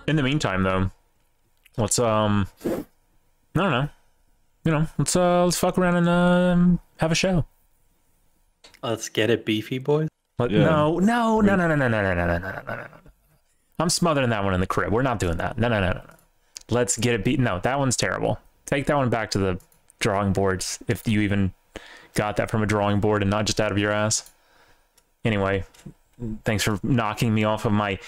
In the meantime, though, let's I don't know. Let's fuck around and have a show. Let's get it beefy, boys. No. I'm smothering that one in the crib. We're not doing that. No. Let's get it beat. No, that one's terrible. Take that one back to the drawing boards if you even got that from a drawing board and not just out of your ass. Anyway, thanks for knocking me off of my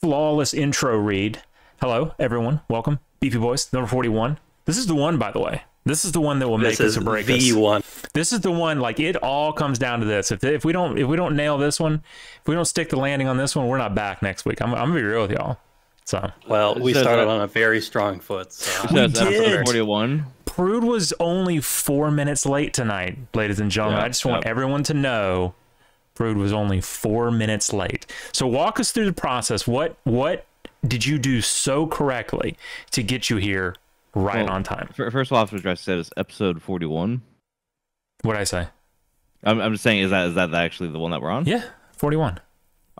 flawless intro read. Hello, everyone. Welcome. Beefy Boys, number 41. This is the one, by the way. This is the one that will make us or break us. This is the one. This is the one. Like, it all comes down to this. If we don't nail this one, if we don't stick the landing on this one, we're not back next week. I'm gonna be real with y'all. So, well, we started on a very strong foot. So. We did. 41. Prude was only 4 minutes late tonight, ladies and gentlemen. I just want everyone to know, Prude was only 4 minutes late. So walk us through the process. What did you do so correctly to get you here on time? First of all, I have to address that as episode 41. What'd I say? I'm just saying, is that actually the one that we're on? Yeah, 41.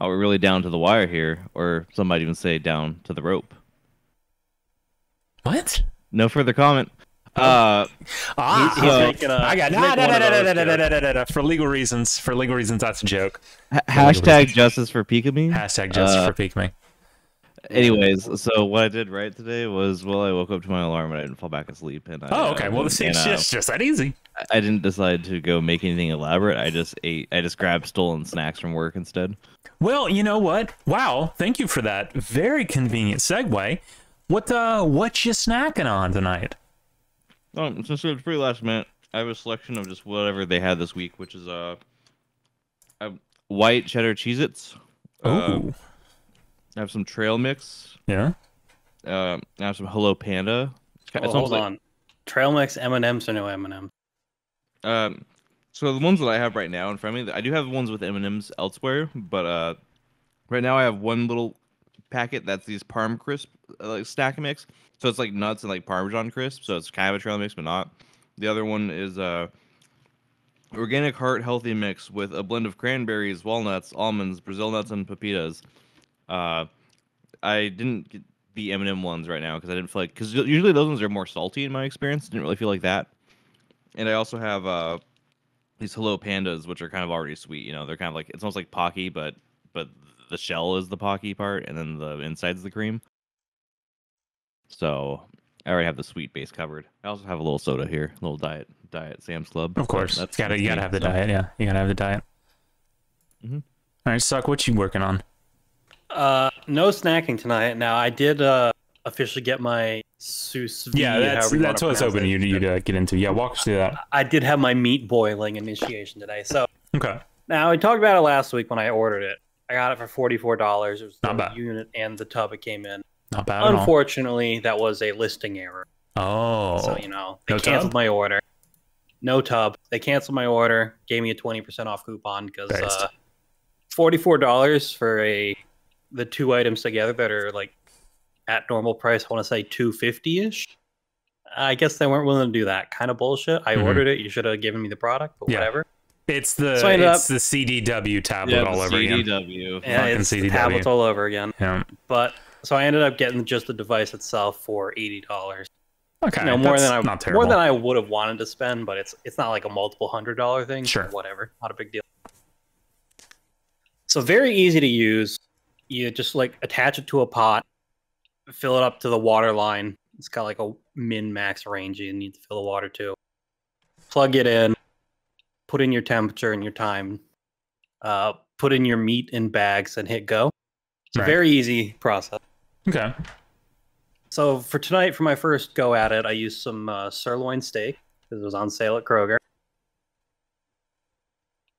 Oh, we're really down to the wire here, or some might even say down to the rope. What? No further comment. He's making a, I got no. For legal reasons, that's a joke. Hashtag justice for Pikamee. Hashtag justice for Pikamee. Anyways, so what I did right today was, well, I woke up to my alarm and I didn't fall back asleep. And okay. Well, it's just that easy. I didn't decide to go make anything elaborate. I just grabbed stolen snacks from work instead. Well, you know what? Wow, thank you for that very convenient segue. What you snacking on tonight? Since it's pretty last minute, I have a selection of just whatever they had this week, which is white cheddar Cheez-Its. Ooh. I have some trail mix. Yeah. I have some Hello Panda. Hold on. Trail mix M&Ms or no M&Ms? So the ones that I have right now in front of me, I do have ones with M&Ms elsewhere, but right now I have one little packet that's these Parm Crisp like snack mix. So it's like nuts and like Parmesan crisp. So it's kind of a trail mix, but not. The other one is organic heart healthy mix with a blend of cranberries, walnuts, almonds, Brazil nuts, and pepitas. I didn't get the M&M ones right now because I didn't feel like, because usually those ones are more salty in my experience. Didn't really feel like that. And I also have these Hello Pandas, which are kind of already sweet. You know, they're kind of like, it's almost like Pocky, but the shell is the Pocky part, and then the inside's the cream. So I already have the sweet base covered. I also have a little soda here, a little diet Sam's Club. Of course, you gotta have the diet. Yeah, you gotta have the diet. Mm-hmm. All right, Succ, what you working on? No snacking tonight. Now I did officially get my Succ. Yeah, that's what I was hoping you'd get into. Yeah, walk us through that. I did have my meat boiling initiation today. So okay. Now I talked about it last week when I ordered it. I got it for $44. It was not the bad. Unit and the tub it came in. Not bad at all. Unfortunately, that was a listing error. Oh. So, they canceled my order. No tub. They canceled my order, gave me a 20% off coupon because $44 for the two items together that are like at normal price, I want to say $250-ish. I guess they weren't willing to do that. Kind of bullshit. I ordered it. You should have given me the product, but whatever. It's the CDW tablet all over again. CDW. Yeah, it's the tablets all over again. Yeah. But so I ended up getting just the device itself for $80. Okay, more than I would have wanted to spend, but it's not like a multiple $100 thing. Sure. Whatever, not a big deal. So very easy to use. You just like attach it to a pot, fill it up to the water line. It's got like a min-max range you need to fill the water to. Plug it in, put in your temperature and your time, put in your meat in bags and hit go. It's a very easy process. Okay. So for tonight, for my first go at it, I used some sirloin steak because it was on sale at Kroger.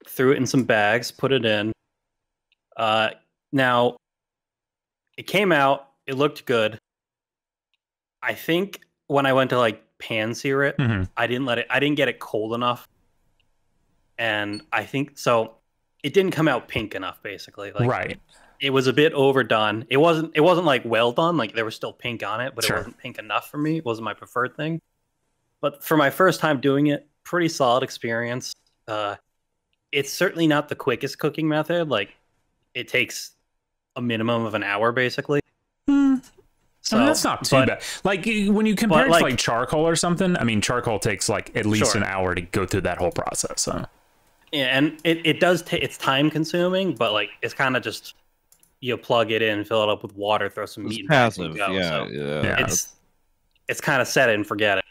Threw it in some bags, put it in. Now, it came out. It looked good. I think when I went to like pan sear it, I didn't get it cold enough, and I think so. It didn't come out pink enough, basically. Like, it was a bit overdone. It wasn't like well done. Like there was still pink on it, but it wasn't pink enough for me. It wasn't my preferred thing. But for my first time doing it, pretty solid experience. It's certainly not the quickest cooking method. Like it takes a minimum of an hour, basically. So I mean, that's not too bad. Like when you compare it to like charcoal or something, I mean, charcoal takes like at least an hour to go through that whole process. So yeah, and it does it's time consuming, but like it's kind of just you plug it in, fill it up with water, throw some meat in passive. And go. Yeah, so yeah. It's kind of set it and forget it.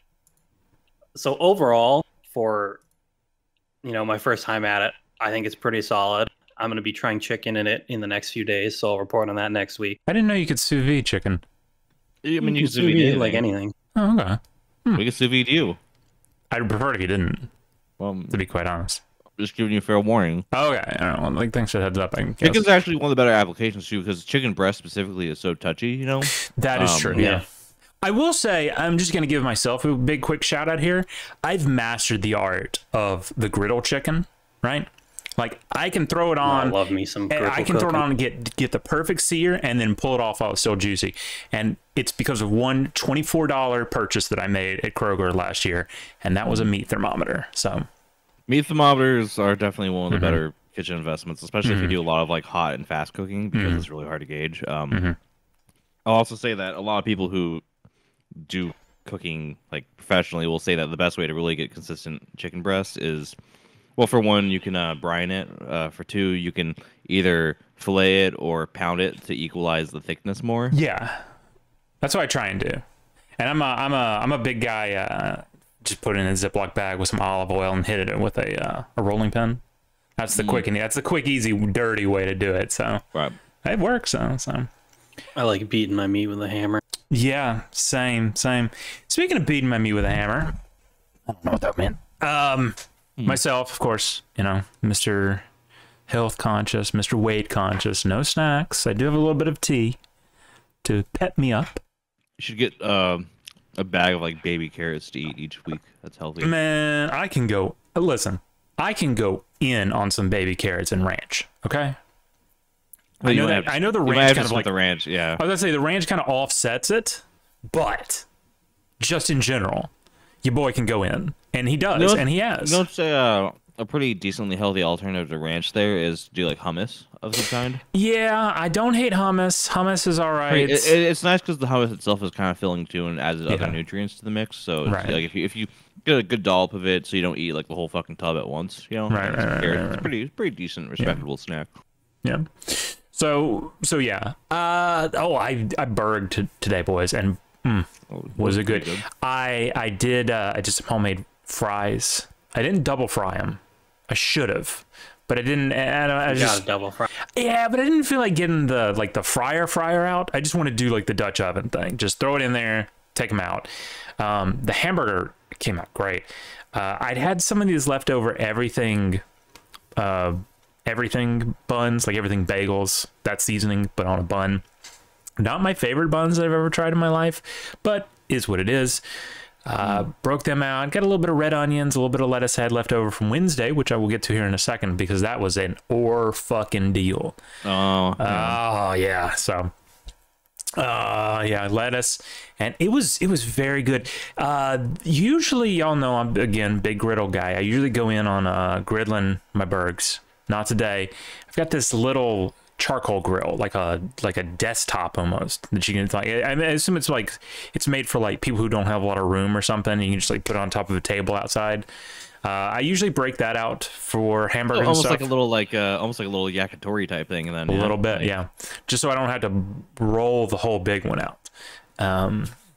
So overall, for my first time at it, I think it's pretty solid. I'm going to be trying chicken in it in the next few days, so I'll report on that next week. I didn't know you could sous vide chicken. I mean, you can sous vide anything. Like anything. Oh, okay. We can sous vide you. I'd prefer if you didn't. Well, to be quite honest. Just giving you a fair warning. Oh, okay. I don't know. Like, thanks for the heads up. Chicken's actually one of the better applications too, because chicken breast specifically is so touchy. That is true. Yeah. I will say, I'm just going to give myself a big quick shout out here. I've mastered the art of the griddle chicken, right? Like I can throw it on. I love me some griddle I can throw it on and get the perfect sear and then pull it off while it's still juicy. And it's because of one $24 purchase that I made at Kroger last year, and that was a meat thermometer. So meat thermometers are definitely one of the better kitchen investments, especially if you do a lot of like hot and fast cooking, because it's really hard to gauge. I'll also say that a lot of people who do cooking like professionally will say that the best way to really get consistent chicken breast is, well, for one, you can brine it. For two, you can either fillet it or pound it to equalize the thickness more. Yeah, that's what I try and do. And I'm a big guy. Just put it in a Ziploc bag with some olive oil and hit it with a rolling pin. That's the quick, easy, dirty way to do it. So it works. So I like beating my meat with a hammer. Yeah, same. Speaking of beating my meat with a hammer, I don't know what that meant. Myself, of course, Mr. Health conscious, Mr. Weight conscious, no snacks. I do have a little bit of tea to pep me up. You should get a bag of like baby carrots to eat each week. That's healthy. Man, I can go in on some baby carrots and ranch. Okay. I know the ranch kind of like the ranch. Yeah. I was gonna say the ranch kind of offsets it, but just in general, your boy can go in, and he does, and he has. A pretty decently healthy alternative to ranch there is to do like hummus of some kind. Yeah, I don't hate hummus. Hummus is all right. It's nice because the hummus itself is kind of filling too and adds other nutrients to the mix. So it's like if you get a good dollop of it, so you don't eat like the whole fucking tub at once. It's pretty decent, respectable snack. Yeah. So yeah. I burged today, boys, and was it good? I did some homemade fries. I didn't double fry them. I should have, but I didn't. I just double fry. Yeah, but I didn't feel like getting the fryer out. I just want to do like the Dutch oven thing. Just throw it in there, take them out. The hamburger came out great. I'd had some of these leftover everything buns, like everything bagels, that seasoning, but on a bun. Not my favorite buns I've ever tried in my life, but is what it is. Broke them out, got a little bit of red onions, a little bit of lettuce I had left over from Wednesday, which I will get to here in a second because that was an fucking deal. Yeah. So lettuce, and it was very good. Usually, y'all know I'm again big griddle guy. I usually go in on griddling my burgers. Not today. I've got this little charcoal grill, like a desktop almost, that you can like. I assume it's made for like people who don't have a lot of room or something. You can just like put it on top of a table outside. I usually break that out for hamburgers. Almost and stuff. almost like a little yakitori type thing, and then a little bit, yeah, just so I don't have to roll the whole big one out.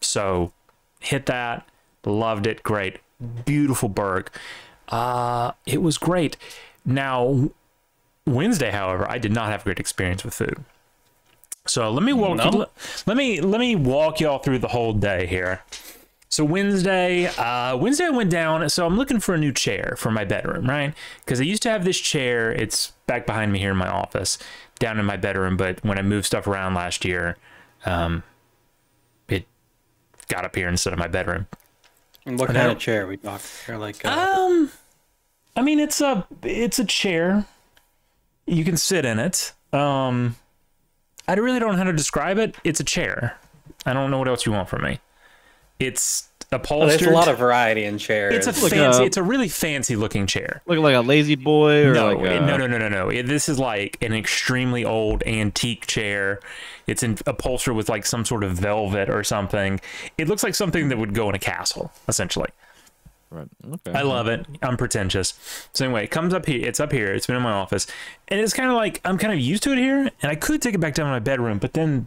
So hit that, loved it, great, beautiful burg. It was great. Now, Wednesday, however, I did not have a great experience with food. So let me walk y'all through the whole day here. So Wednesday I went down. So I'm looking for a new chair for my bedroom, right? Because I used to have this chair. It's back behind me here in my office, down in my bedroom. But when I moved stuff around last year, it got up here instead of my bedroom. And what kind of chair are we talking? Or like, I mean, it's a chair. You can sit in it. I really don't know how to describe it. It's a chair. I don't know what else you want from me. It's upholstered. There's a lot of variety in chairs. It's a fancy. It's a really fancy looking chair. Look like a lazy boy, or no. This is like an extremely old antique chair. It's upholstered with like some sort of velvet or something. It looks like something that would go in a castle, essentially. Right. Okay. I love it. I'm pretentious. So anyway, it comes up here. It's up here. It's been in my office, and it's kind of like I'm kind of used to it here, and I could take it back down to my bedroom, but then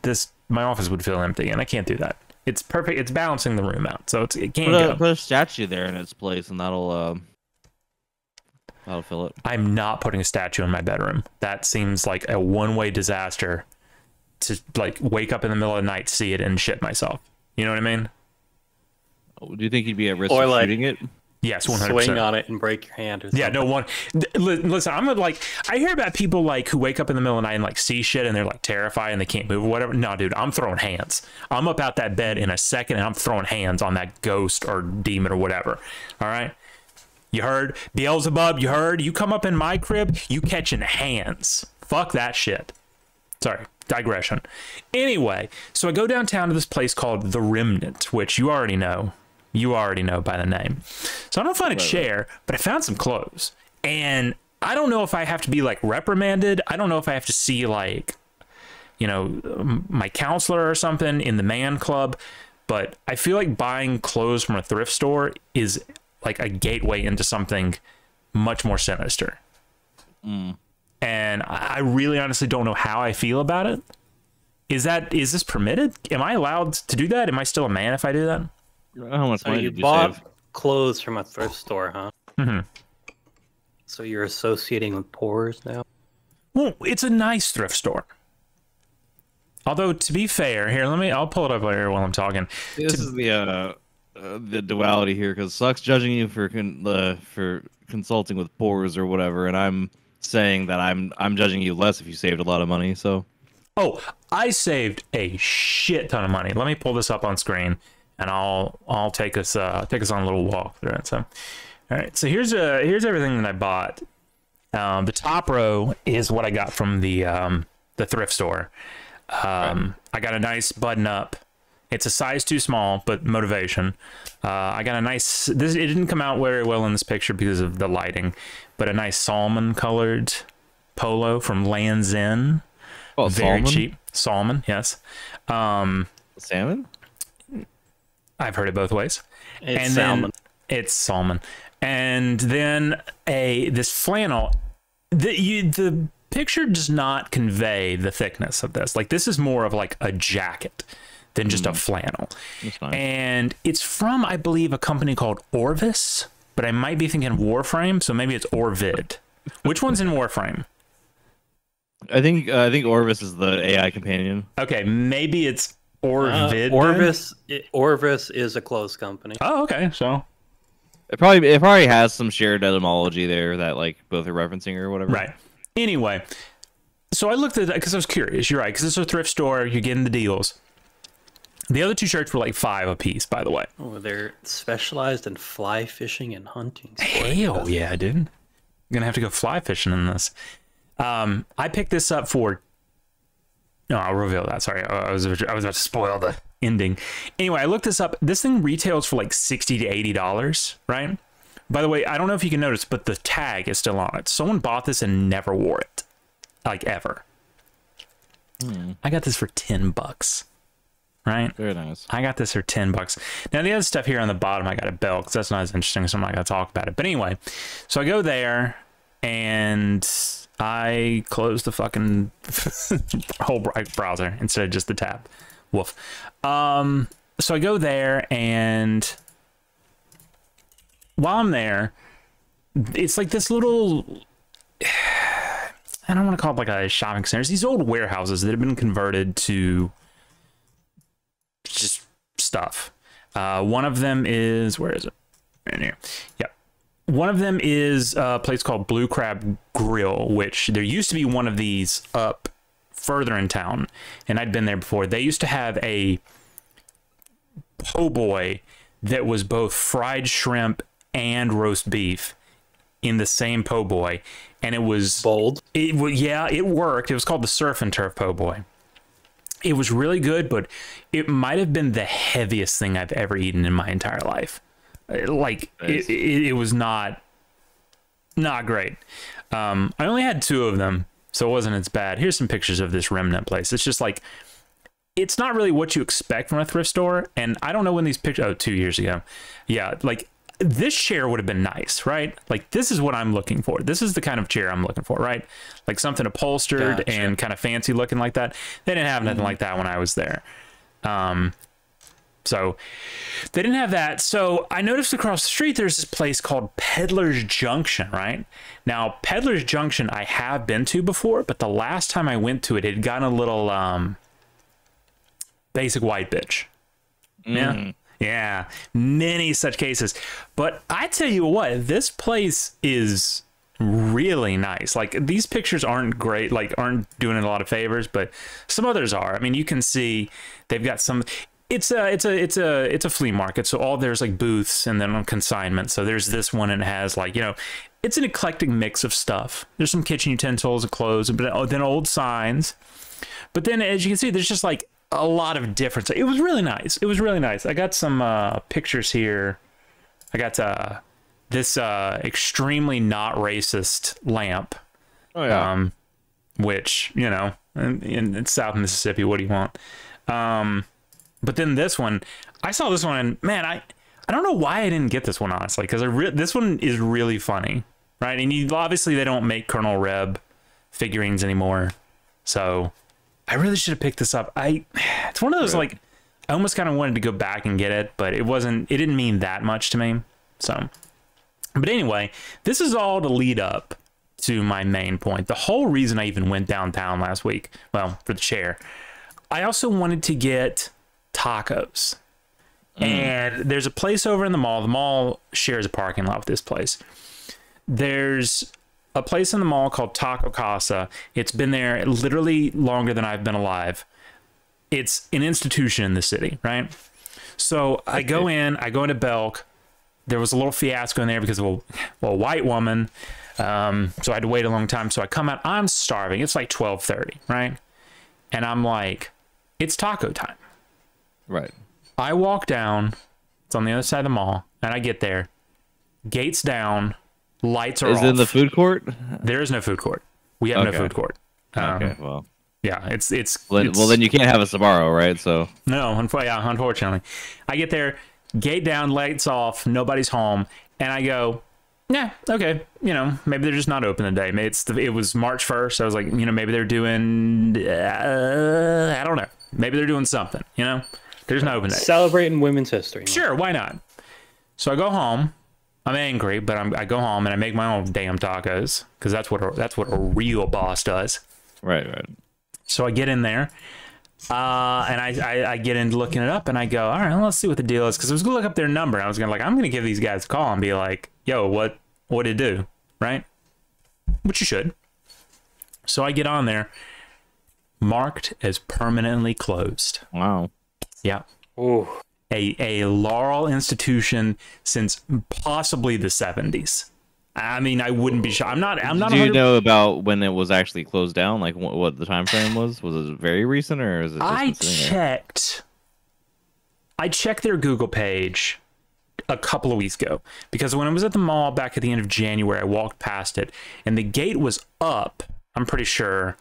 my office would feel empty, and I can't do that. It's perfect. It's balancing the room out, so it can't go. Put a statue there in its place, and that'll fill it. I'm not putting a statue in my bedroom. That seems like a one-way disaster. To like wake up in the middle of the night, see it, and shit myself. You know what I mean? Do you think you'd be at risk of shooting it? Yes, 100%. Swing on it and break your hand or something. Yeah, no one. Listen, I hear about people like who wake up in the middle of the night and like see shit and they're like terrified and they can't move or whatever. No, dude, I'm throwing hands. I'm up out that bed in a second and I'm throwing hands on that ghost or demon or whatever. All right, you heard? Beelzebub, you heard? You come up in my crib, you catching hands. Fuck that shit. Sorry. Digression. Anyway, so I go downtown to this place called The Remnant, which you already know. You already know by the name. So I don't find a chair, but I found some clothes. And I don't know if I have to be like reprimanded. I don't know if I have to see like, you know, my counselor or something in the man club. But I feel like buying clothes from a thrift store is like a gateway into something much more sinister. And I really honestly don't know how I feel about it. Is this permitted? Am I allowed to do that? Am I still a man if I do that? How much money you did you bought save? clothes from a thrift store, huh? Mm-hmm. So you're associating with pores now? Well, it's a nice thrift store. Although, to be fair, here, I'll pull it up later while I'm talking. This is the duality here, because Suc's judging you for consulting with pores or whatever, and I'm saying that I'm judging you less if you saved a lot of money. So, oh, I saved a shit ton of money. Let me pull this up on screen, and I'll take us on a little walk through it. So, all right. So here's everything that I bought. The top row is what I got from the thrift store. I got a nice button up. It's a size too small, but motivation. I got a nice. It didn't come out very well in this picture because of the lighting, but a nice salmon-colored polo from Land's End. Oh, very salmon? cheap. Salmon, yes. Salmon? I've heard it both ways. It's salmon. It's salmon, and then this flannel. The picture does not convey the thickness of this. Like this is more of like a jacket than just a flannel. That's fine. And it's from, I believe, a company called Orvis, but I might be thinking Warframe, so maybe it's Orvid. Which one's in Warframe? I think Orvis is the AI companion. Okay, maybe it's Orvid. Orvis is a clothes company. Oh, okay, so It probably has some shared etymology there that like both are referencing or whatever. right. Anyway, so I looked at that because I was curious. You're right, because it's a thrift store. You're getting the deals. The other two shirts were like $5 a piece, by the way. Oh, they're specialized in fly fishing and hunting. Hell yeah, dude. I'm gonna have to go fly fishing in this. I picked this up for. No, I'll reveal that. Sorry, I was about to spoil the ending. Anyway, I looked this up. This thing retails for like $60 to $80, right? By the way, I don't know if you can notice, but the tag is still on it. Someone bought this and never wore it, like ever. I got this for $10. Right? Very nice. I got this for $10. Now, the other stuff here on the bottom, I got a belt because that's not as interesting, so I'm not going to talk about it. But anyway, so I go there and I close the fucking whole browser instead of just the tab. Woof. So I go there, and while I'm there, it's like this little. I don't want to call it like a shopping center. It's these old warehouses that have been converted to just stuff. One of them is, where is it? Right here. Yep. One of them is a place called Blue Crab Grill, which there used to be one of these up further in town, and I'd been there before. They used to have a po' boy that was both fried shrimp and roast beef in the same po' boy, and it was bold. Yeah, it worked. It was called the Surf and Turf po' boy. it was really good, but it might have been the heaviest thing I've ever eaten in my entire life. Like Nice. it was not great. I only had 2 of them, so it wasn't as bad. Here's some pictures of this Remnant place. It's just like, it's not really what you expect from a thrift store. And I don't know when these pictures, 2 years ago. Yeah, like this chair would have been nice, right? Like this is what I'm looking for. This is the kind of chair I'm looking for, right? Like something upholstered and kind of fancy looking like that. They didn't have nothing like that when I was there. So they didn't have that. So I noticed across the street, there's this place called Peddler's Junction, right? Now, Peddler's Junction, I have been to before, but the last time I went to it, it had gotten a little basic white bitch. Yeah. Yeah. Many such cases. But I tell you what, this place is really nice. Like these pictures aren't great, like aren't doing it a lot of favors, but some others are. I mean, you can see they've got some. It's a flea market, so there's like booths and then on consignment. So there's this one and it has like, you know, it's an eclectic mix of stuff. There's some kitchen utensils and clothes, but then old signs. But then as you can see, there's just like a lot of difference. It was really nice. It was really nice. I got some pictures here. I got this extremely not racist lamp. Oh yeah. Which, you know, in South Mississippi, what do you want? But then this one, I saw this one, and man, I don't know why I didn't get this one, honestly, because this one is really funny, right? And obviously they don't make Colonel Reb figurines anymore, so I really should have picked this up. It's one of those, like, I almost kind of wanted to go back and get it, but it didn't mean that much to me. So, but anyway, this is all to lead up to my main point. The whole reason I even went downtown last week, well, for the chair, I also wanted to get tacos. And there's a place over in the mall. The mall shares a parking lot with this place. There's a place in the mall called Taco Casa. It's been there literally longer than I've been alive. It's an institution in the city, right? So I go into Belk. There was a little fiasco in there because of a white woman. So I had to wait a long time. So I come out, I'm starving. It's like 12:30, right? And I'm like, it's taco time. Right. I walk down. It's on the other side of the mall. And I get there. Gates down. Lights are off. Is it in the food court? There is no food court. We have no food court. Okay, well. Yeah, it's Well, then you can't have a Sbarro, right? So no, unfortunately. I get there, gate down, lights off, nobody's home, and I go, yeah, okay, you know, maybe they're just not open today. Maybe it was March 1st. I was like, you know, maybe they're doing, I don't know. Maybe they're doing something, you know? There's no open day. Celebrating women's history. Sure, why not? So I go home. I'm angry, but I go home and I make my own damn tacos because that's what a real boss does. Right. So I get in there, and I get into looking it up, and I go, all right, let's see what the deal is, because I was gonna look up their number. And I was I'm gonna give these guys a call and be like, yo, what did it do, right? Which you should. So I get on there, marked as permanently closed. Wow. Yeah. Ooh. A Laurel institution since possibly the 70s. I mean, I wouldn't be sure. I'm not. Do you know about when it was actually closed down? Like what the time frame was? Was it very recent or is it? Just I checked their Google page a couple of weeks ago because when I was at the mall back at the end of January, I walked past it and the gate was up. I'm pretty sure,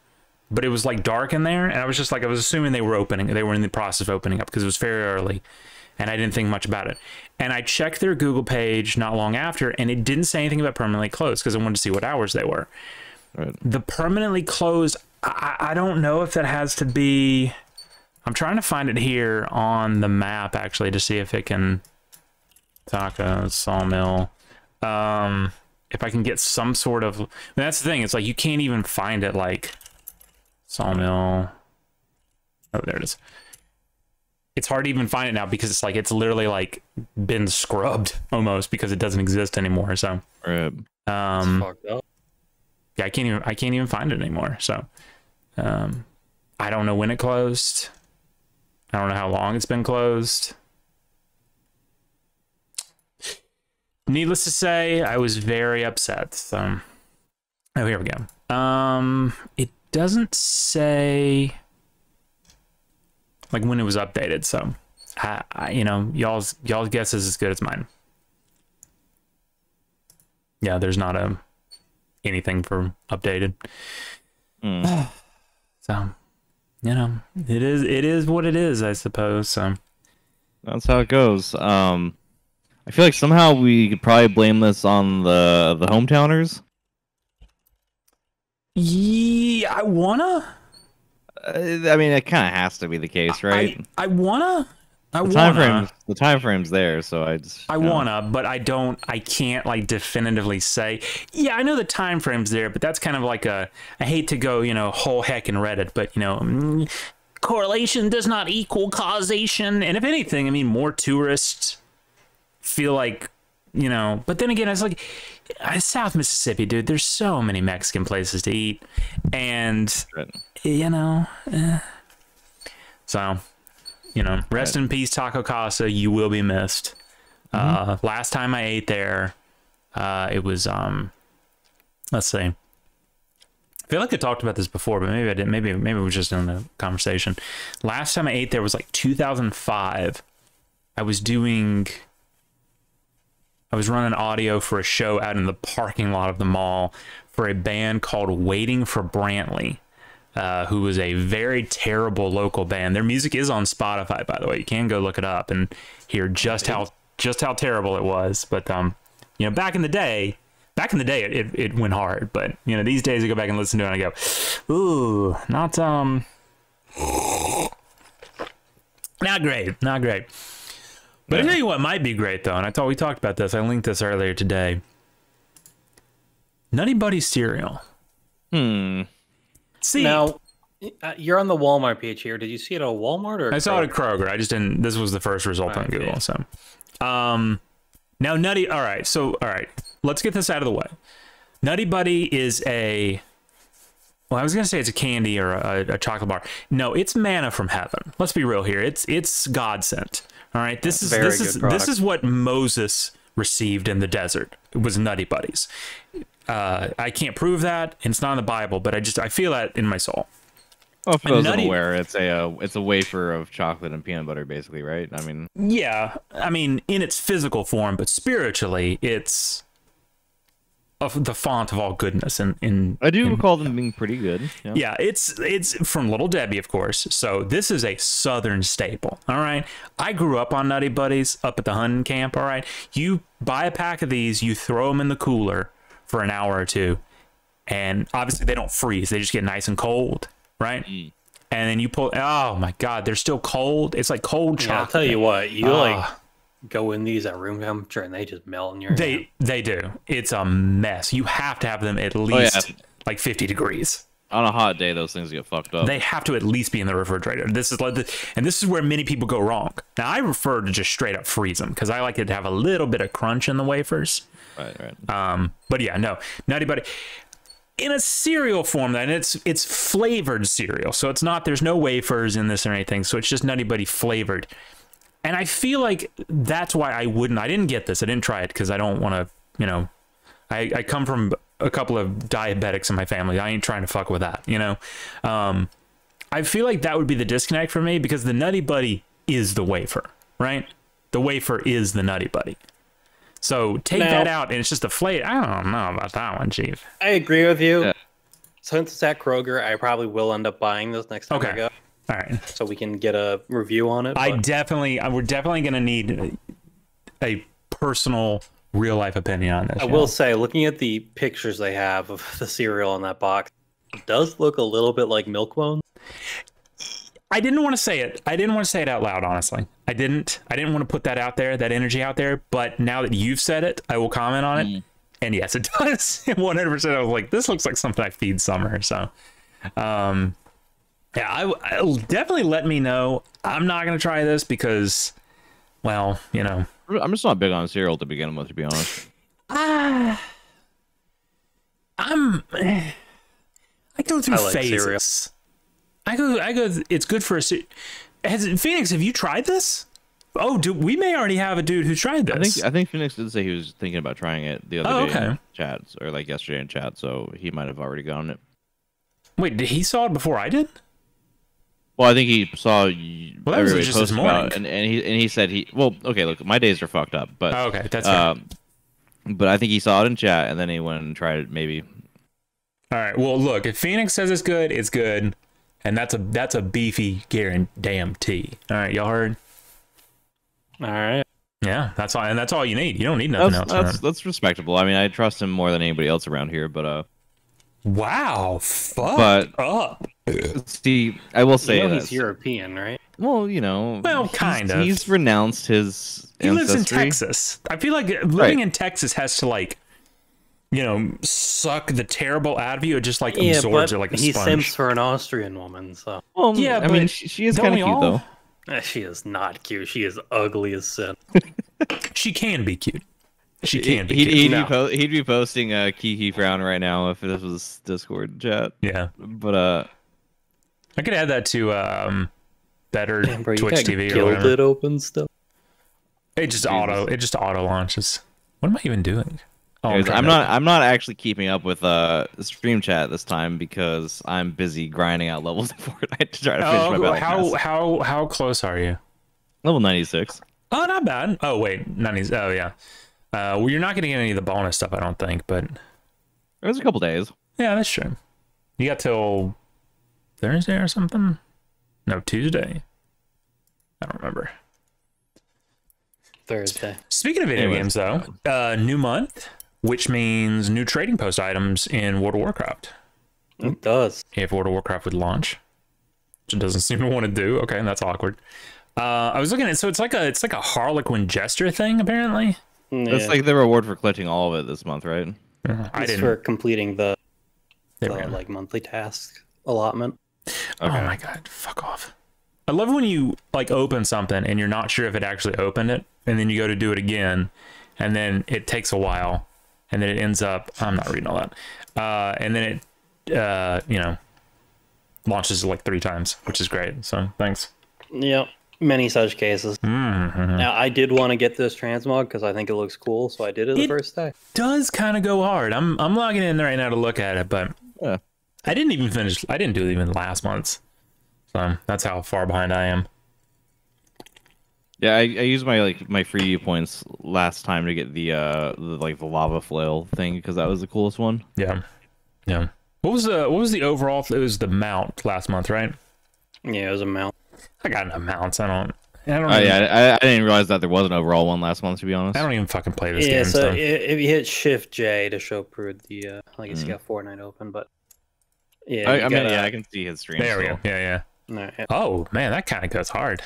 but it was like dark in there, and I was just like, I was assuming they were opening. They were in the process of opening up because it was very early. And I didn't think much about it. And I checked their Google page not long after, and it didn't say anything about permanently closed because I wanted to see what hours they were. Right. The permanently closed, I don't know if that has to be... I'm trying to find it here on the map, actually, to see if it can... Taco, sawmill. If I can get some sort of... I mean, that's the thing. It's like you can't even find it, like... Sawmill... Oh, there it is. It's hard to even find it now because it's like it's literally like been scrubbed almost because it doesn't exist anymore. So Fucked up. yeah, I can't even find it anymore. So I don't know when it closed. I don't know how long it's been closed. Needless to say, I was very upset. So oh, here we go. It doesn't say. like when it was updated. So, you know, y'all's guess is as good as mine. Yeah, there's not anything for updated. So, you know, it is what it is, I suppose. So that's how it goes. I feel like somehow we could probably blame this on the hometowners. Yeah, I wanna. I mean, it kind of has to be the case, right? I wanna. The time frame's there, so I wanna, but I can't like definitively say. Yeah, I know the time frame's there, but that's kind of like I hate to go, you know, whole heck in Reddit, but you know, correlation does not equal causation, and if anything, I mean, more tourists feel like, you know, but then again, it's like South Mississippi, dude, there's so many Mexican places to eat, and you know, so, you know, rest in peace, Taco Casa. You will be missed. Last time I ate there, it was let's see. I feel like I talked about this before, but maybe I didn't. Maybe it was just in the conversation. Last time I ate there was like 2005. I was running audio for a show out in the parking lot of the mall for a band called Waiting for Brantley, who was a very terrible local band. Their music is on Spotify, by the way. You can go look it up and hear just how terrible it was. But you know, back in the day, it went hard. But you know, these days I go back and listen to it and I go, ooh, not great. But I tell you what might be great, though, and I thought we talked about this. I linked this earlier today. Nutty Buddy cereal. See, now, you're on the Walmart page here. Did you see it at Walmart or? I saw it at Kroger. I just didn't. This was the first result on Google. So, now Nutty. All right. So, all right. Let's get this out of the way. Nutty Buddy is a. Well, I was gonna say it's a candy or a chocolate bar. No, it's manna from heaven. Let's be real here. It's God sent. All right, this is what Moses received in the desert. It was Nutty Buddies. I can't prove that, and it's not in the Bible, but I feel that in my soul. Well, for those unaware, it's a wafer of chocolate and peanut butter, basically, right? I mean, yeah, I mean in its physical form, but spiritually, it's of the font of all goodness. And I do recall them being pretty good. Yeah, it's from Little Debbie, of course. So this is a Southern staple. All right, I grew up on Nutty Buddies up at the hunting camp. All right, you buy a pack of these, you throw them in the cooler for an hour or two, and obviously they don't freeze; they just get nice and cold, right? And then you pull. Oh my God, they're still cold. It's like cold chocolate. I'll tell you what, you like go in these at room temperature and they just melt in your hand. They do. It's a mess. You have to have them at least like 50 degrees. On a hot day, those things get fucked up. They have to at least be in the refrigerator. This is where many people go wrong. Now, I prefer to just straight up freeze them because I like it to have a little bit of crunch in the wafers. Right. But yeah, no, Nutty Buddy in a cereal form. Then it's flavored cereal, so it's not. There's no wafers in this or anything. So it's just Nutty Buddy flavored. And I feel like that's why I didn't get this. I didn't try it because I don't want to, you know, I come from a couple of diabetics in my family. I ain't trying to fuck with that, you know. I feel like that would be the disconnect for me because the Nutty Buddy is the wafer, right? The wafer is the Nutty Buddy. So take that out and it's just a flavor. I don't know about that one, Chief. I agree with you. Yeah. Since it's at Kroger, I probably will end up buying this next time I go. All right, so we can get a review on it. We're definitely gonna need a personal, real life opinion on this. I will say, looking at the pictures they have of the cereal in that box, it does look a little bit like Milk Bones. I didn't want to say it. I didn't want to say it out loud. Honestly, I didn't want to put that out there, that energy out there. But now that you've said it, I will comment on it. And yes, it does. 100%. I was like, this looks like something I feed Summer. So, yeah, I'll definitely let me know. I'm not going to try this because, well, you know. I'm just not big on cereal to begin with, to be honest. I go through phases. I go, it's good for a Phoenix, have you tried this? Oh, we may already have a dude who tried this. I think Phoenix did say he was thinking about trying it the other day in chat, or like yesterday in chat, so he might have already gotten it. Wait, he saw it before I did? Well, I think he saw Well, that was everybody just this post morning. about, and he said well, okay, look, my days are fucked up, but Oh, okay, that's fair. but I think he saw it in chat, and then he went and tried it maybe. All right. Well, look, if Phoenix says it's good, and that's a beefy guarantee. All right, y'all heard? All right. Yeah, that's all, and that's all you need. You don't need nothing else. That's respectable. I mean, I trust him more than anybody else around here, but wow, fuck up. See, I will say he's European, right? Well, well, kind of. He's renounced his He ancestry. lives in Texas. I feel like living in Texas has to like, suck the terrible out of you. It just like absorbs it like a sponge. He simps for an Austrian woman, so. Well, yeah, I mean, she is kind of cute though. She is not cute. She is ugly as sin. She can be cute. She can be cute. He'd be posting a Kiki frown right now if this was Discord chat. Yeah, but I could add that to better bro, Twitch TV or whatever. Gilded open stuff. It just auto launches. What am I even doing? Oh, I'm not actually keeping up with stream chat this time because I'm busy grinding out levels in Fortnite to try to finish my battle pass. How close are you? Level 96. Oh, not bad. Oh wait, 90s. Oh yeah. Well, you're not going to get any of the bonus stuff, I don't think, but It was a couple days. Yeah, that's true. You got till Thursday or something? No, Tuesday. I don't remember. Thursday. Speaking of video games, though, new month, which means new trading post items in World of Warcraft. It does. If World of Warcraft would launch, which it doesn't seem to want to do. Okay, that's awkward. I was looking at so it's like a Harlequin Jester thing, apparently. Yeah. That's like the reward for collecting all of it this month, right? It's for completing the like monthly task allotment. Okay. Oh my god, fuck off. I love when you like open something and you're not sure if it actually opened it, and then you go to do it again, and then it takes a while, and then it ends up, I'm not reading all that, and then it launches like 3 times, which is great. So thanks. Yep, many such cases. Mm-hmm. Now I did want to get this transmog because I think it looks cool, so I did it the first day. Does kind of go hard. I'm logging in right now to look at it, but Yeah. I didn't do it even last month. So that's how far behind I am. Yeah, I used my free points last time to get the lava flail thing because that was the coolest one. Yeah. What was the overall? It was the mount last month, right? Yeah, it was a mount. I got enough mounts. I don't. I didn't realize that there was an overall one last month, to be honest. I don't even fucking play this game. Yeah, so if you hit Shift J to show Prude the, I guess you got Fortnite open, but yeah, I can see his stream. There we go. Yeah. Right. Oh man, that kind of goes hard.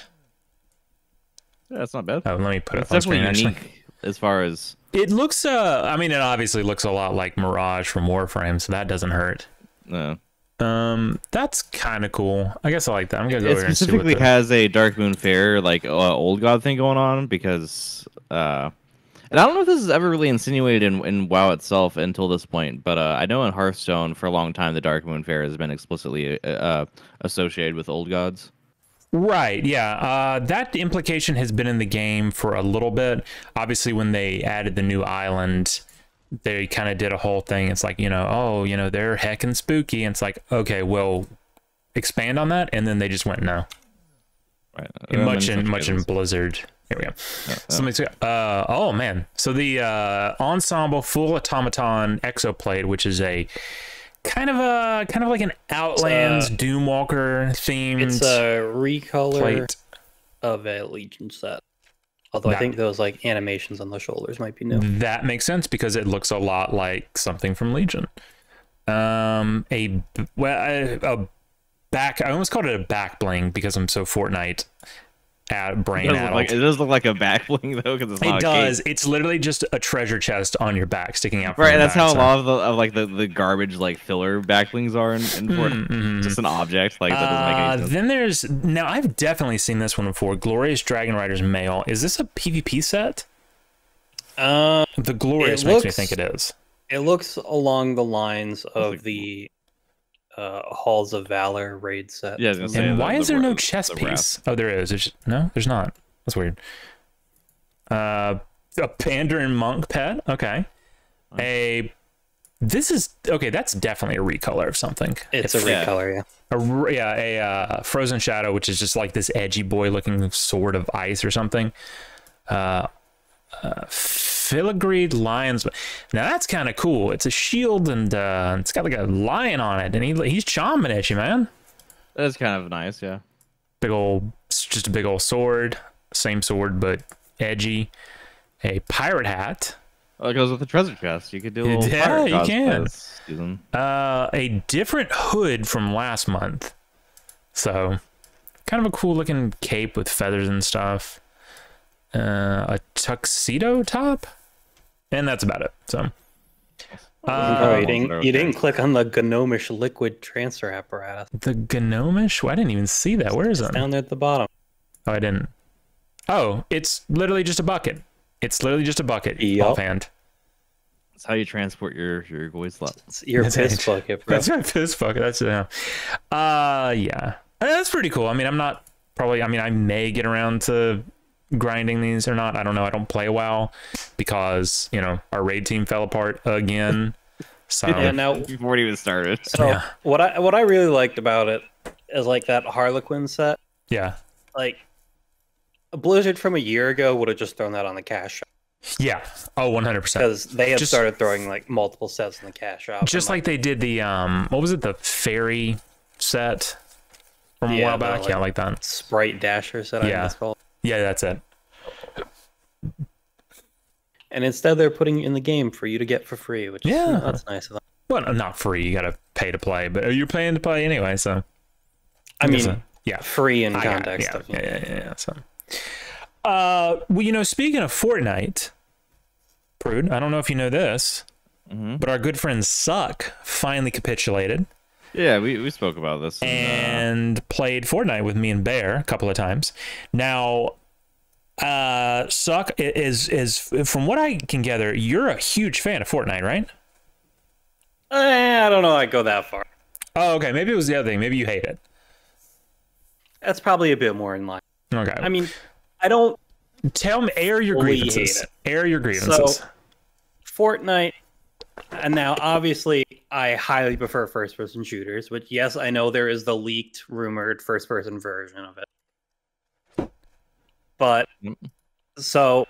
Yeah, that's not bad. Oh, let me put It's it on screen. definitely Actually, unique as far as it looks. I mean, it obviously looks a lot like Mirage from Warframe, so that doesn't hurt. That's kind of cool. I guess I like that. I'm gonna go over it and see what specifically has a Dark Moon Fair old god thing going on because and I don't know if this is ever really insinuated in WoW itself until this point, but I know in Hearthstone for a long time the Dark Moon Fair has been explicitly associated with old gods. Right, yeah. That implication has been in the game for a little bit. Obviously, when they added the new island, they kind of did a whole thing. It's like, they're heckin' spooky. And it's like, okay, well, expand on that. And then they just went, no. Right. Much in Blizzard. Here we go. Oh man. So the ensemble full automaton exoplate, which is a kind of like an Outlands Doomwalker themed. It's a recolor plate of a Legion set. Although I think those like animations on the shoulders might be new. That makes sense because it looks a lot like something from Legion. A back. I almost called it a back bling because I'm so Fortnite brain addled. It does look like a back bling though, because it's not. It does. It's literally just a treasure chest on your back sticking out. Right, that's how a lot of the garbage filler back blings are in Fortnite. Just an object that doesn't make any sense. Then there's I've definitely seen this one before. Glorious Dragon Riders Mail. Is this a PvP set? The Glorious makes me think it is. It looks along the lines of the Halls of Valor raid set. Yeah, I was gonna say, and why is there no chess piece? Oh, there is. No, there's not. That's weird. A Pandarin monk pet. Okay. That's definitely a recolor of something. It's a recolor, yeah. a Frozen Shadow, which is just like this edgy boy looking sword of ice or something. Filigreed Lions. Now that's kind of cool. It's a shield and it's got like a lion on it, and he's chomping at you, man. That's kind of nice, yeah. Just a big old sword. Same sword, but edgy. A pirate hat. Well, it goes with the treasure chest. You could do a little you can. this season. A different hood from last month. So, kind of a cool looking cape with feathers and stuff. A tuxedo top, and that's about it. So, you didn't click on the Gnomish liquid transfer apparatus. The Gnomish? Well, I didn't even see that. Where is it? Down there at the bottom. Oh, I didn't. Oh, it's literally just a bucket. It's literally just a bucket. Yep. Offhand. That's how you transport your voice levels. It's your piss bucket, bro. That's my piss bucket. That's yeah. That's pretty cool. I mean, I may get around to grinding these or not. I don't know. I don't play a WoW because, you know, our raid team fell apart again. So yeah, now before it even started. So yeah. what I really liked about it is like that Harlequin set. Yeah. Like a Blizzard from a year ago would have just thrown that on the cash shop. Yeah. Oh, 100%. Because they have started throwing like multiple sets in the cash shop. Just like they did the what was it, the fairy set from a while back? Like, yeah, like that. Sprite Dasher set, I think it's called. Yeah, that's it. And instead they're putting it in the game for you to get for free, which is that's nice of them. Well, not free, you gotta pay to play, but you're paying to play anyway, so I mean free in context stuff. Yeah. So well, you know, speaking of Fortnite, Prude, I don't know if you know this, but our good friend Succ finally capitulated. Yeah, we spoke about this. And played Fortnite with me and Bear a couple of times. Now, Succ is from what I can gather, you're a huge fan of Fortnite, right? I don't know I'd go that far. Oh, okay. Maybe it was the other thing. Maybe you hate it. That's probably a bit more in line. Okay. I mean, I don't... Tell me, air your grievances. Air your grievances. So, Fortnite... And now, obviously, I highly prefer first-person shooters, which, yes, I know there is the leaked, rumored first-person version of it. But, so,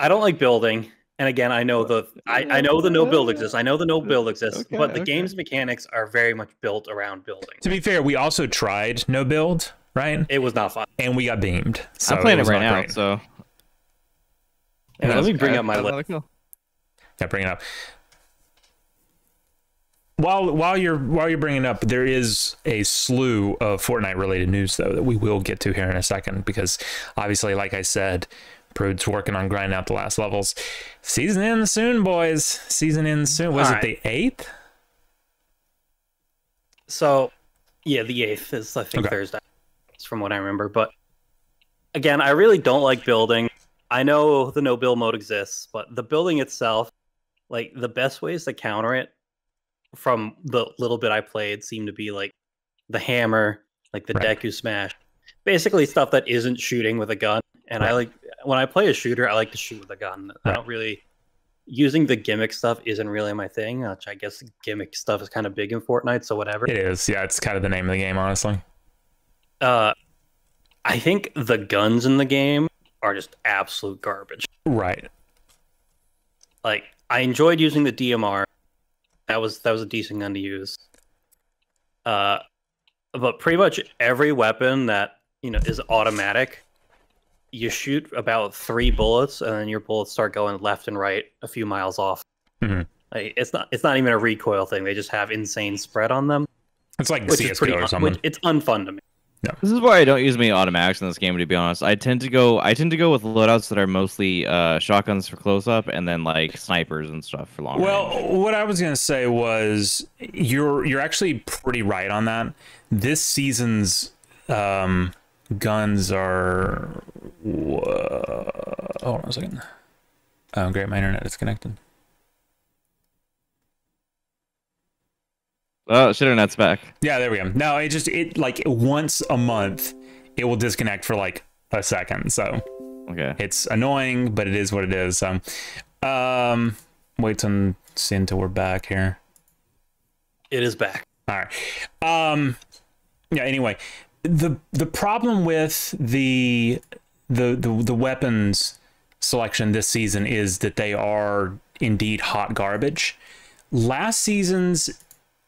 I don't like building. And again, I know I know the no build exists. I know the no build exists, but the game's mechanics are very much built around building. To be fair, we also tried no build, right? It was not fun. And we got beamed. So I'm playing it right now, so... Yeah, let me bring up my list. Yeah, bring it up. While you're bringing it up, there is a slew of Fortnite related news though that we will get to here in a second, because obviously, like I said, Prude's working on grinding out the last levels. Season ends soon, boys. Season ends soon. Was it the 8th? So, yeah, the 8th is I think Thursday, from what I remember. But again, I really don't like building. I know the no build mode exists, but the building itself, like the best ways to counter it, from the little bit I played, seemed to be like the hammer, like the Deku Smash, basically stuff that isn't shooting with a gun. And I like, when I play a shooter, I like to shoot with a gun. I don't really, using the gimmick stuff isn't really my thing, which I guess gimmick stuff is kind of big in Fortnite, so whatever. It is, yeah, it's kind of the name of the game, honestly. I think the guns in the game are just absolute garbage. Right. Like, I enjoyed using the DMR. That was a decent gun to use. But pretty much every weapon that, you know, is automatic, you shoot about 3 bullets, and then your bullets start going left and right a few miles off. Like, it's not even a recoil thing. They just have insane spread on them. It's like CS:GO or something. It's unfun to me. No. This is why I don't use many automatics in this game, to be honest. I tend to go with loadouts that are mostly shotguns for close up, and then like snipers and stuff for long range. Well, what I was gonna say was you're actually pretty right on that. This season's guns are hold on a second. Oh great, my internet is connected. Oh, shit, internet's back. Yeah, there we go. No, it like once a month, it will disconnect for like a second. So okay, it's annoying, but it is what it is. So, wait until we're back here. It is back. All right. Yeah. Anyway, the problem with the weapons selection this season is that they are indeed hot garbage. Last season's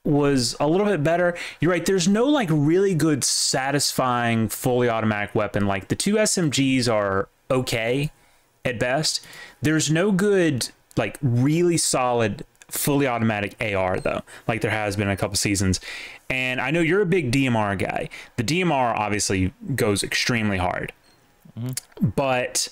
was a little bit better. You're right. There's no like really good, satisfying, fully automatic weapon. Like the two SMGs are okay at best. There's no good, like really solid, fully automatic AR though, like there has been a couple seasons. And I know you're a big DMR guy. The DMR obviously goes extremely hard, but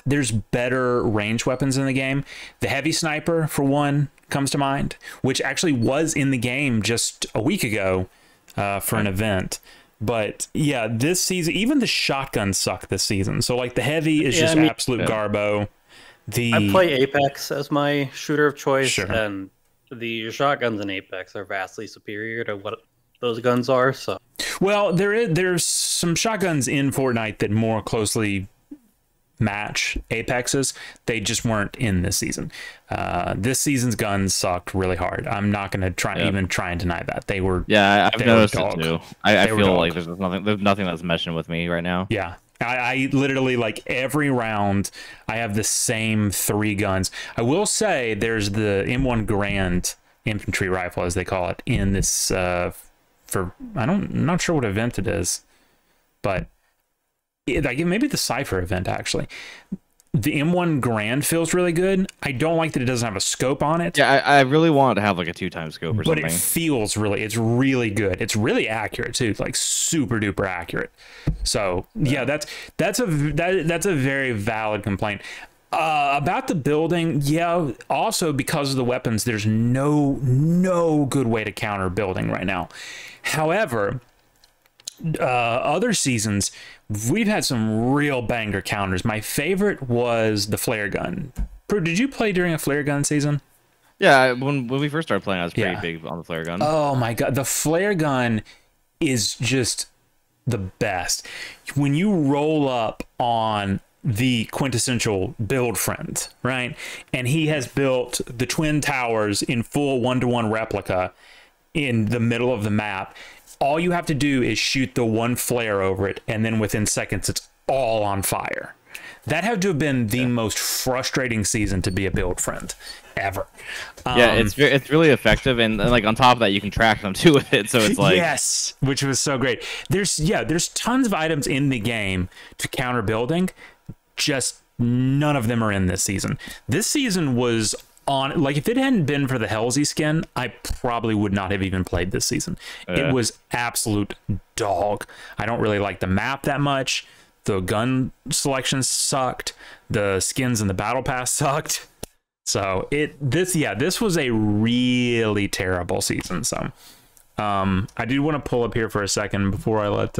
there's better range weapons in the game. The heavy sniper, for one, comes to mind, which actually was in the game just a week ago for an event. But yeah, this season, even the shotguns suck this season. So like the heavy is just absolute garbo. I play Apex as my shooter of choice, Sure. and the shotguns in Apex are vastly superior to what those guns are. So, well, there's some shotguns in Fortnite that more closely match Apex's. They just weren't in this season. This season's guns sucked really hard. I'm not going to even try and deny that. They were. Yeah, I've noticed it too. I feel like there's nothing that's meshing with me right now. Yeah. I literally, like, every round I have the same 3 guns. I will say there's the M1 Grand infantry rifle, as they call it, in this I'm not sure what event it is, but maybe the Cypher event, actually. The M1 Grand feels really good. I don't like that it doesn't have a scope on it. Yeah, I really want it to have like a 2x scope or something. But it feels it's really good. It's really accurate too, like super duper accurate. So yeah, that's a very valid complaint. About the building, yeah. Also, because of the weapons, there's no good way to counter building right now. However, other seasons, we've had some real banger counters. My favorite was the flare gun. Did you play during a flare gun season? Yeah, when we first started playing, I was pretty big on the flare gun. Oh my god, the flare gun is just the best. When you roll up on the quintessential build friend, right? And he has built the Twin Towers in full 1-to-1 replica in the middle of the map. All you have to do is shoot the one flare over it, and then within seconds, it's all on fire. That had to have been the most frustrating season to be a build friend ever. Yeah, it's really effective, and like on top of that, you can track them too with it. So it's like yes, which was so great. There's tons of items in the game to counter building, just none of them are in this season. This season was on, like, if it hadn't been for the Halsey skin, I probably would not have even played this season. It was absolute dog. I don't really like the map that much. The gun selection sucked. The skins in the battle pass sucked. So this was a really terrible season. So I do want to pull up here for a second before I let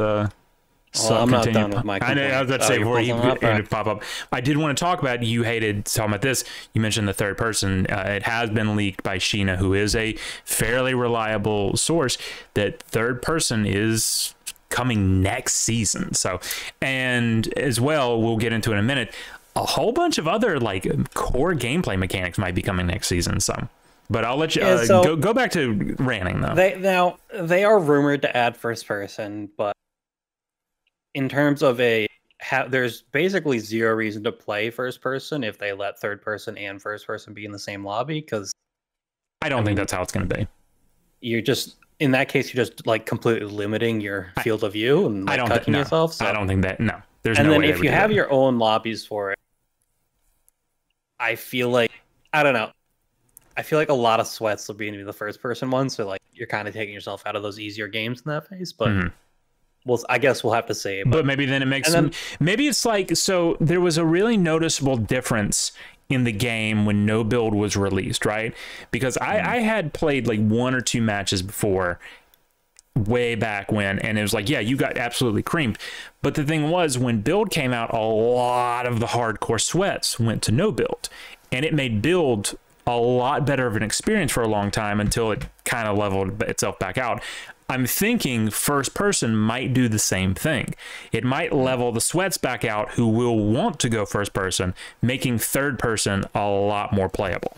I'm not done with my I know, I was about to say before you pop up. I did want to talk about, you hated talking about this. You mentioned the third person. It has been leaked by Sheena, who is a fairly reliable source, that third person is coming next season. So, and as well, we'll get into in a minute, a whole bunch of other like core gameplay mechanics might be coming next season. So, but I'll let you go back to ranting though. They are rumored to add first person, but in terms of there's basically zero reason to play first person if they let third person and first person be in the same lobby, because I don't think that's how it's going to be. You're just, in that case, you're just like completely limiting your field of view and like, cutting yourself. So. I don't think that. No, there's and no way. And then if you have your own lobbies for it, I feel like, I don't know. I feel like a lot of sweats will be in the first person one, so like you're kind of taking yourself out of those easier games in that phase, but. Well, I guess we'll have to see. But maybe then it makes maybe it's like, so there was a really noticeable difference in the game when no build was released, right? Because I had played like 1 or 2 matches before, way back when, and it was like, yeah, you got absolutely creamed. But the thing was, when build came out, a lot of the hardcore sweats went to no build, and it made build a lot better of an experience for a long time until it kind of leveled itself back out. I'm thinking first person might do the same thing. It might level the sweats back out who will want to go first person, making third person a lot more playable.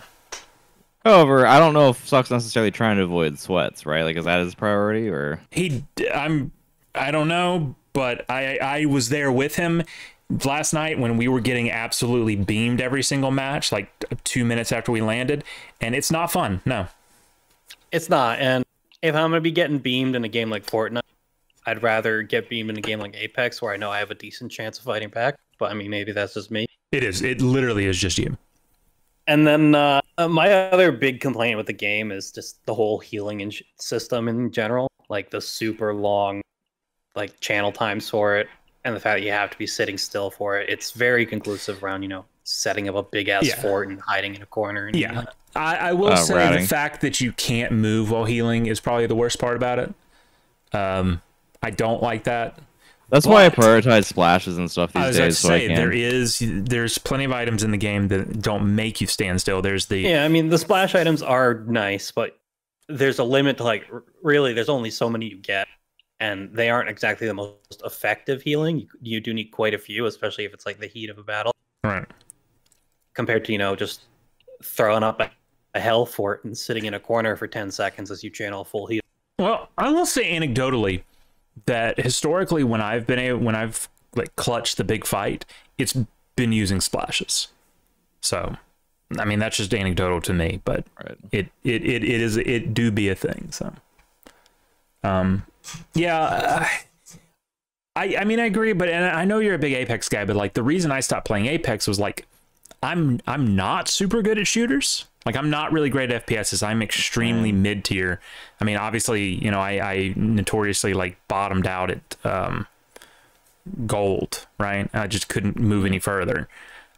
However, I don't know if Suck's necessarily trying to avoid sweats, right? Like, is that his priority, or I don't know, but I was there with him last night when we were getting absolutely beamed every single match, like 2 minutes after we landed, and it's not fun. No, it's not. And if I'm gonna be getting beamed in a game like Fortnite, I'd rather get beamed in a game like Apex, where I know I have a decent chance of fighting back. But I mean, maybe that's just me. it is. It literally is just you. And then my other big complaint with the game is just the whole healing system in general, like the super long, like channel times for it, and the fact that you have to be sitting still for it. It's very conclusive around, setting up a big ass fort and hiding in a corner. And yeah, I will say ratting. The fact that you can't move while healing is probably the worst part about it. I don't like that. That's why I prioritize splashes and stuff these I was days. about to say, there's plenty of items in the game that don't make you stand still. There's the I mean, the splash items are nice, but there's a limit to, like, really, there's only so many you get, and they aren't exactly the most effective healing. You do need quite a few, especially if it's like the heat of a battle, right? Compared to just throwing up a hell fort and sitting in a corner for 10 seconds as you channel full heal. Well, I will say anecdotally that historically, when I've like clutched the big fight, it's been using splashes. So, I mean, that's just anecdotal to me, but it do be a thing. So, yeah, I mean, I agree, but and I know you're a big Apex guy, but like the reason I stopped playing Apex was like I'm not super good at shooters. Like, I'm not really great at FPSs. I'm extremely mid-tier. I mean, obviously, I notoriously, like, bottomed out at gold, right? I just couldn't move any further.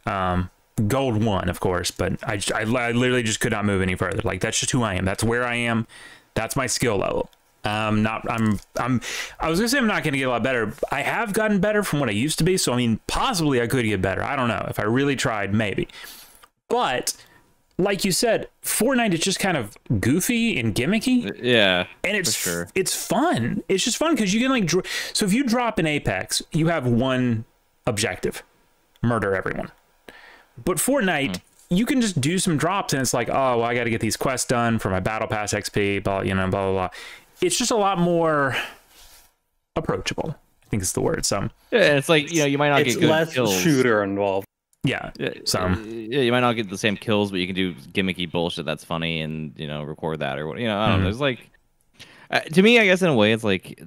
Gold 1, of course, but I literally just could not move any further. Like, that's just who I am. That's where I am. That's my skill level. I was gonna say I'm not gonna get a lot better. I have gotten better from what I used to be, so I mean, possibly I could get better. I don't know. If I really tried, maybe. But like you said, Fortnite is just kind of goofy and gimmicky. Yeah, and it's fun. It's just fun because you can like so if you drop in Apex, you have one objective: murder everyone. But Fortnite, you can just do some drops, and it's like, oh, well, I got to get these quests done for my battle pass XP, blah blah blah. It's just a lot more approachable, I think is the word. So yeah, it's like you might not get good less kills. Shooter involved. Yeah, you might not get the same kills, but you can do gimmicky bullshit that's funny and record that or what. I don't know. There's like, to me, I guess in a way, it's like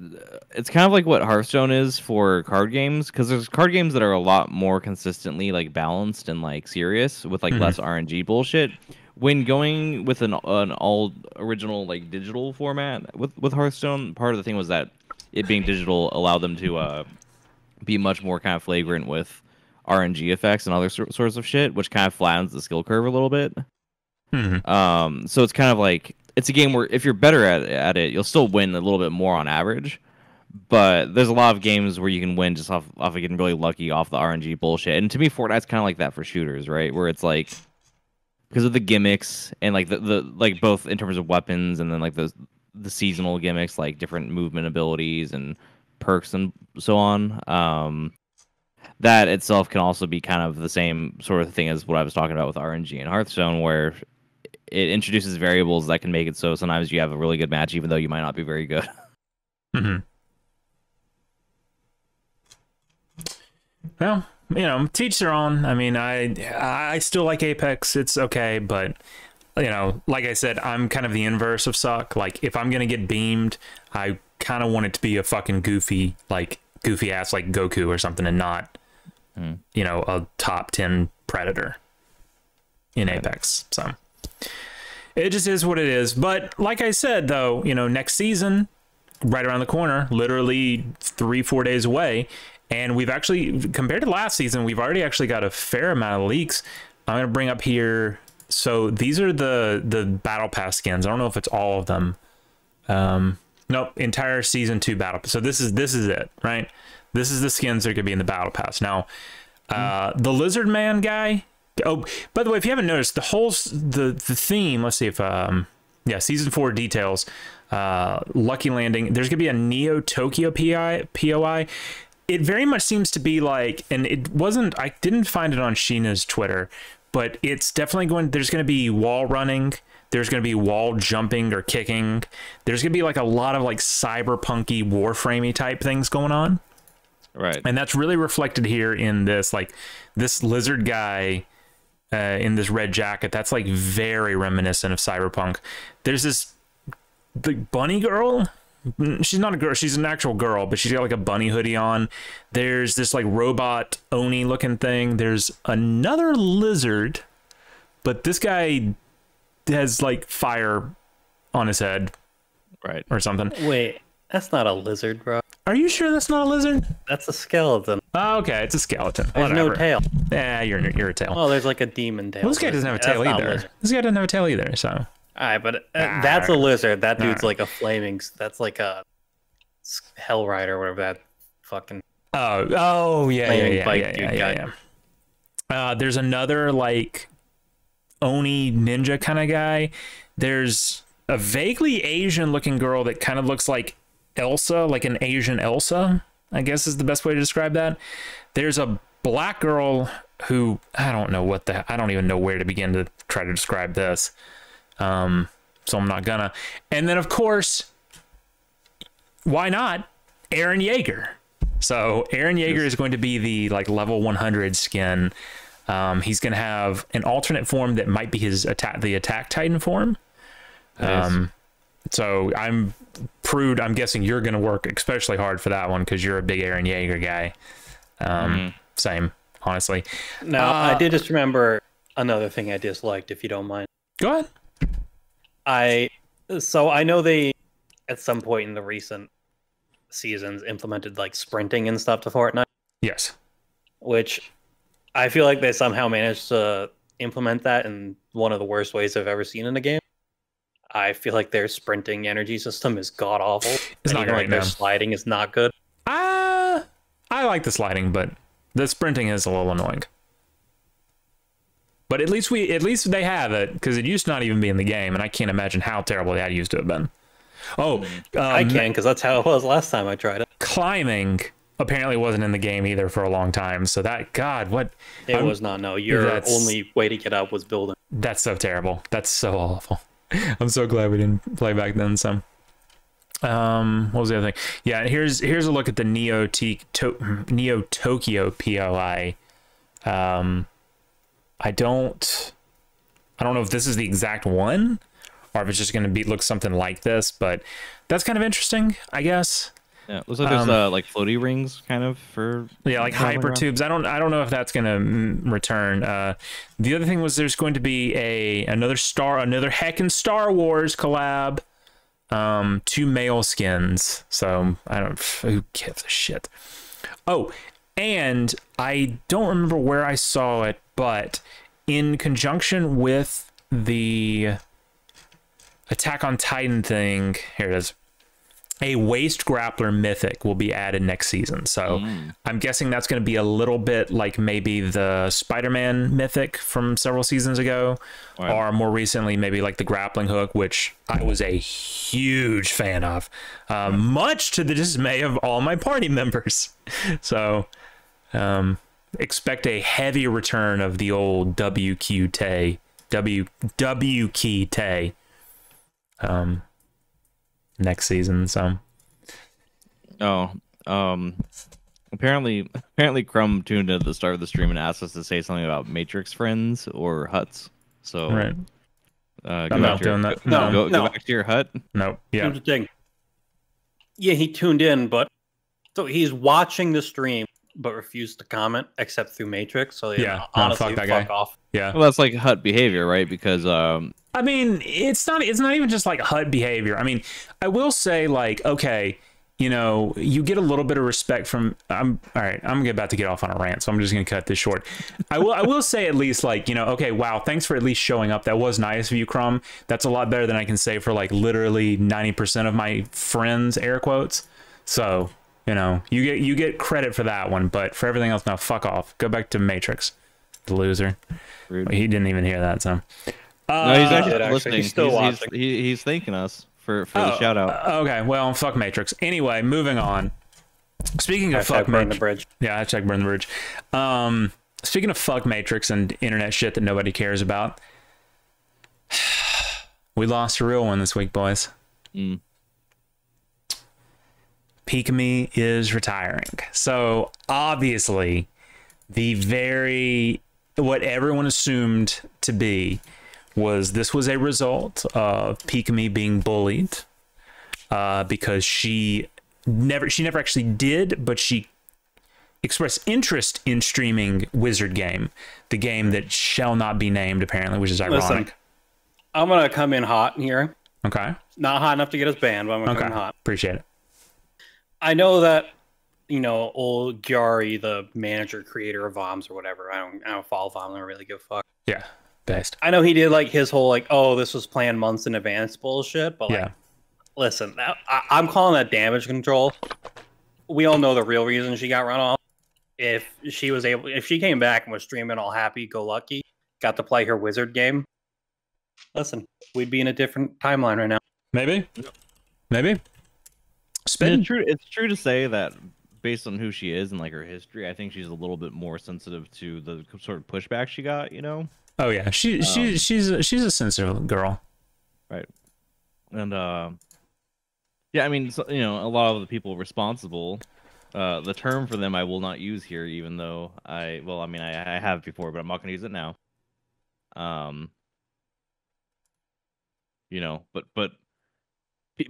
it's kind of like what Hearthstone is for card games, because there's card games that are a lot more consistently like balanced and like serious with like less RNG bullshit. When going with an all original like digital format with Hearthstone, part of the thing was that it being digital allowed them to be much more kind of flagrant with RNG effects and other sorts of shit, which kind of flattens the skill curve a little bit. So it's kind of like it's a game where if you're better at it, you'll still win a little bit more on average. But there's a lot of games where you can win just off of getting really lucky off the RNG bullshit. And to me, Fortnite's kind of like that for shooters, right? Where it's like because of the gimmicks and like the like both in terms of weapons and then like the seasonal gimmicks, like different movement abilities and perks and so on. That itself can also be kind of the same sort of thing as what I was talking about with RNG and Hearthstone, where it introduces variables that can make it so sometimes you have a really good match, even though you might not be very good. Well, teach their own. I mean, I still like Apex. It's okay, but like I said, I'm kind of the inverse of Succ. Like, if I'm gonna get beamed, I kind of want it to be a fucking goofy ass like Goku or something, and not a top 10 predator in Apex. So it just is what it is. But like I said, though, next season right around the corner, literally 3-4 days away, and we've actually, compared to last season, we've already actually got a fair amount of leaks. I'm gonna bring up here. So these are the battle pass skins. I don't know if it's all of them. Nope, entire season 2 battle. So this is it, right? This is the skins that are gonna be in the battle pass. Now, the Lizard Man guy. Oh, by the way, if you haven't noticed, the whole the theme. Let's see if season 4 details. Lucky Landing. There's gonna be a Neo Tokyo POI. It very much seems to be like, and it wasn't. I didn't find it on Sheena's Twitter, but it's definitely going. There's gonna be wall running. There's going to be wall jumping or kicking. There's going to be like a lot of like cyberpunky warframey type things going on. Right. And that's really reflected here in this, like this lizard guy in this red jacket. That's like very reminiscent of cyberpunk. There's this the bunny girl. She's not a girl. She's an actual girl, but she's got like a bunny hoodie on. There's this like robot Oni looking thing. There's another lizard, but this guy has like fire on his head, right, or something. Wait, that's not a lizard, bro. Are you sure that's not a lizard? That's a skeleton. Oh, okay, it's a skeleton. There's Whatever. no tail. Yeah, you're a tail. Oh, there's like a demon tail. Well, this guy doesn't have a tail either. This guy doesn't have a tail either. So. All right, but that's a lizard. That dude's like a flaming. That's like a Hell Rider, or whatever that fucking. Oh, yeah. There's another like Oni ninja kind of guy. There's a vaguely Asian looking girl that kind of looks like Elsa, like an Asian Elsa, I guess is the best way to describe that. There's a black girl who I don't even know where to begin to try to describe this. So I'm not gonna. And then of course, why not Eren Yeager? So Eren Yeager is going to be the like level 100 skin. He's going to have an alternate form that might be his attack Titan form. Nice. So I'm guessing you're going to work especially hard for that one because you're a big Eren Yeager guy. Same, honestly. Now, I did just remember another thing I disliked, if you don't mind. Go ahead. I know they, at some point in the recent seasons, implemented like sprinting and stuff to Fortnite. Yes. Which I feel like they somehow managed to implement that in one of the worst ways I've ever seen in a game. I feel like their sprinting energy system is god awful. It's not great, their sliding is not good. I like the sliding, but the sprinting is a little annoying. But at least they have it, because it used to not even be in the game, and I can't imagine how terrible that used to have been. Oh, I can, because that's how it was last time I tried it. Climbing apparently wasn't in the game either for a long time. So that, God, what? It was not. No, your only way to get up was building. That's so terrible. That's so awful. I'm so glad we didn't play back then. So, what was the other thing? Yeah, here's a look at the Neo Tokyo POI. I don't know if this is the exact one, or if it's just going to look something like this, but that's kind of interesting, I guess. Yeah, it looks like there's like floaty rings kind of for like hyper tubes. I don't know if that's going to return. The other thing was there's going to be another heckin' Star Wars collab. 2 male skins. So who gives a shit. Oh, and I don't remember where I saw it, but in conjunction with the Attack on Titan thing, here it is. A waist grappler mythic will be added next season. So I'm guessing that's going to be a little bit like maybe the Spider-Man mythic from several seasons ago, or more recently, maybe like the grappling hook, which I was a huge fan of, much to the dismay of all my party members. So expect a heavy return of the old WQ key Tay. Next season. So apparently Crumb tuned in at the start of the stream and asked us to say something about Matrix friends or huts. So right. I'm not doing that. Go back to your hut. No. Yeah. Here's the thing. Yeah, he tuned in, but so he's watching the stream but refused to comment except through Matrix. So honestly, fuck off. Yeah. Well, that's like hut behavior, right? Because I mean, it's not even just like HUD behavior. I mean, I will say, like, okay, you get a little bit of respect from all right, I'm about to get off on a rant, so I'm just gonna cut this short. I will say at least, like, okay, wow, thanks for at least showing up. That was nice of you, Crumb. That's a lot better than I can say for like literally 90% of my friends, air quotes. So, you get credit for that one, but for everything else, now fuck off. Go back to Matrix, the loser. Rude. He didn't even hear that, so. No, he's actually listening. He's still watching. He's thanking us for the shout out. Okay, well, fuck Matrix. Anyway, moving on. Speaking of fuck burn the bridge. Yeah, hashtag burn the bridge. Speaking of fuck Matrix and internet shit that nobody cares about. We lost a real one this week, boys. Mm. Pikamee is retiring. So obviously, what everyone assumed to be this was a result of Pikamee being bullied because she never actually did, but she expressed interest in streaming Wizard Game, the game that shall not be named apparently, which is ironic. Listen, I'm gonna come in hot here. Okay. Not hot enough to get us banned, but I'm gonna come in hot. Appreciate it. I know that, old Gyari, the manager, creator of VOMs or whatever. I don't follow VOM. I don't really give a fuck. Yeah, based. I know he did like his whole oh, this was planned months in advance bullshit. But listen, I'm calling that damage control. We all know the real reason she got run off. If she came back and was streaming all happy go lucky, got to play her Wizard game. Listen, we'd be in a different timeline right now. Maybe. It's true to say that based on who she is and like her history, I think she's a little bit more sensitive to the sort of pushback she got. Oh yeah, she's a sensitive girl. Right. And yeah, I mean, so, a lot of the people responsible. The term for them I will not use here, even though I have before, but I'm not going to use it now. But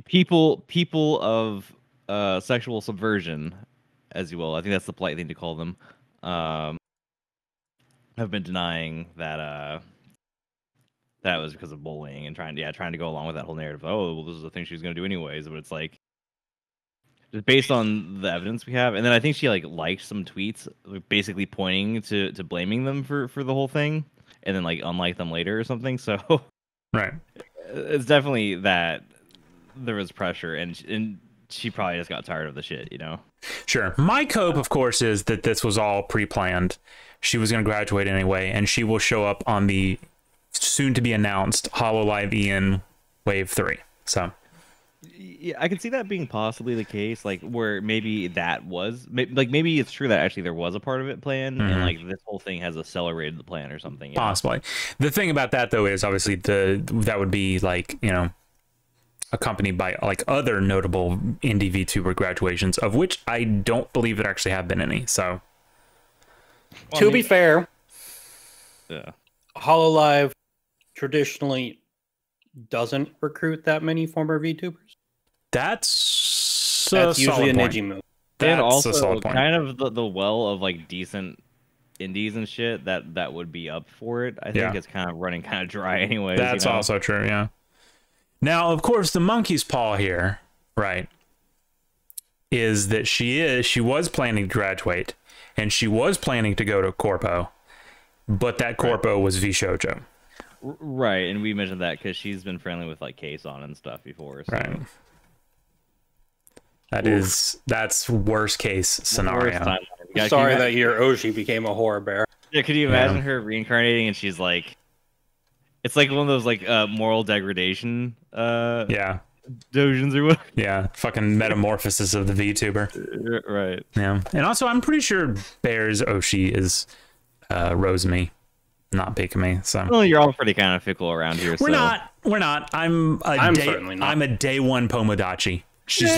people of sexual subversion, as you will, I think that's the polite thing to call them, have been denying that that was because of bullying and trying to go along with that whole narrative. Oh, well, this is the thing she was going to do anyways, but it's like, just based on the evidence we have, and then I think she liked some tweets, basically pointing to blaming them for the whole thing, and then unlike them later or something. So, right, it's definitely that there was pressure, and she probably just got tired of the shit, Sure. My hope, of course, is that this was all pre-planned. She was going to graduate anyway, and she will show up on the soon-to-be announced HoloLive Ian Wave 3. So. Yeah, I can see that being possibly the case, where maybe that was maybe it's true that actually there was a part of it planned, and this whole thing has accelerated the plan or something. Possibly. The thing about that though is obviously that would be accompanied by other notable indie VTuber graduations, of which I don't believe there actually have been any. So, to be fair, yeah, HoloLive traditionally doesn't recruit that many former VTubers. That's usually a Niji move. And also kind of the well of decent indies and shit that would be up for it. I think it's kind of running kind of dry anyway. That's also true, yeah. Now, of course, the monkey's paw here, right, is that she was planning to graduate, and she was planning to go to Corpo, but that Corpo was V-Shoujo. Right, and we mentioned that because she's been friendly with Case on and stuff before. So. Right. That's worst case scenario. Sorry that your Oshi became a horror bear. Yeah, could you imagine her reincarnating and she's it's like one of those moral degradation dojins or what? Yeah, fucking metamorphosis of the VTuber. Right. Yeah, and also I'm pretty sure Bear's Oshi is Rosemi, not Pikamee. So well, you're all pretty kind of fickle around here. We're not. I'm certainly not. I'm a day one Pomodachi. She's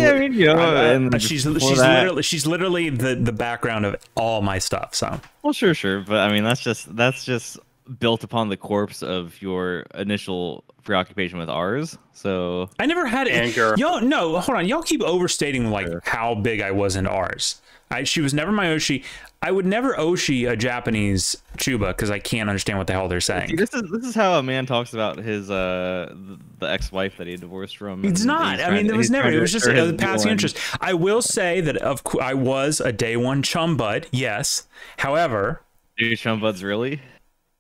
she's literally the background of all my stuff. So well, sure, but I mean that's just built upon the corpse of your initial preoccupation with ours. So I never had it. Y'all, no, hold on. Y'all keep overstating how big I was into ours. She was never my Oshi. I would never Oshi a Japanese Chuba because I can't understand what the hell they're saying. See, this is how a man talks about his the ex-wife that he divorced from. It's not. I mean, there was never. It was just a passing interest. I will say that I was a day one chum bud. Yes. However, do chum buds really?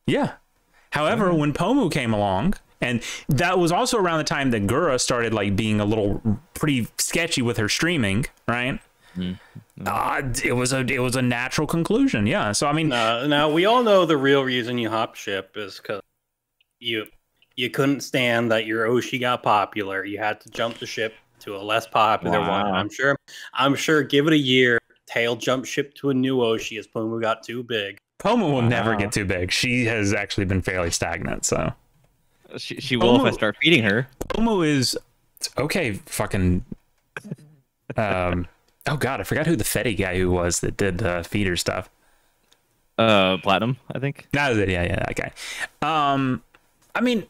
Yeah. However, when Pomu came along, and that was also around the time that Gura started being a little pretty sketchy with her streaming, right? It was a natural conclusion. Yeah. So I mean, now we all know the real reason you hop ship is because you couldn't stand that your Oshi got popular. You had to jump the ship to a less popular one. I'm sure. Give it a year. Tail jump ship to a new Oshi as Pomu got too big. Pomu will never get too big. She has actually been fairly stagnant. So She will if I start feeding her. Pomu is okay. Fucking. Oh god, I forgot who the Fetty guy who was that did the feeder stuff. Platinum, I think. That was it. Yeah, that guy. I mean,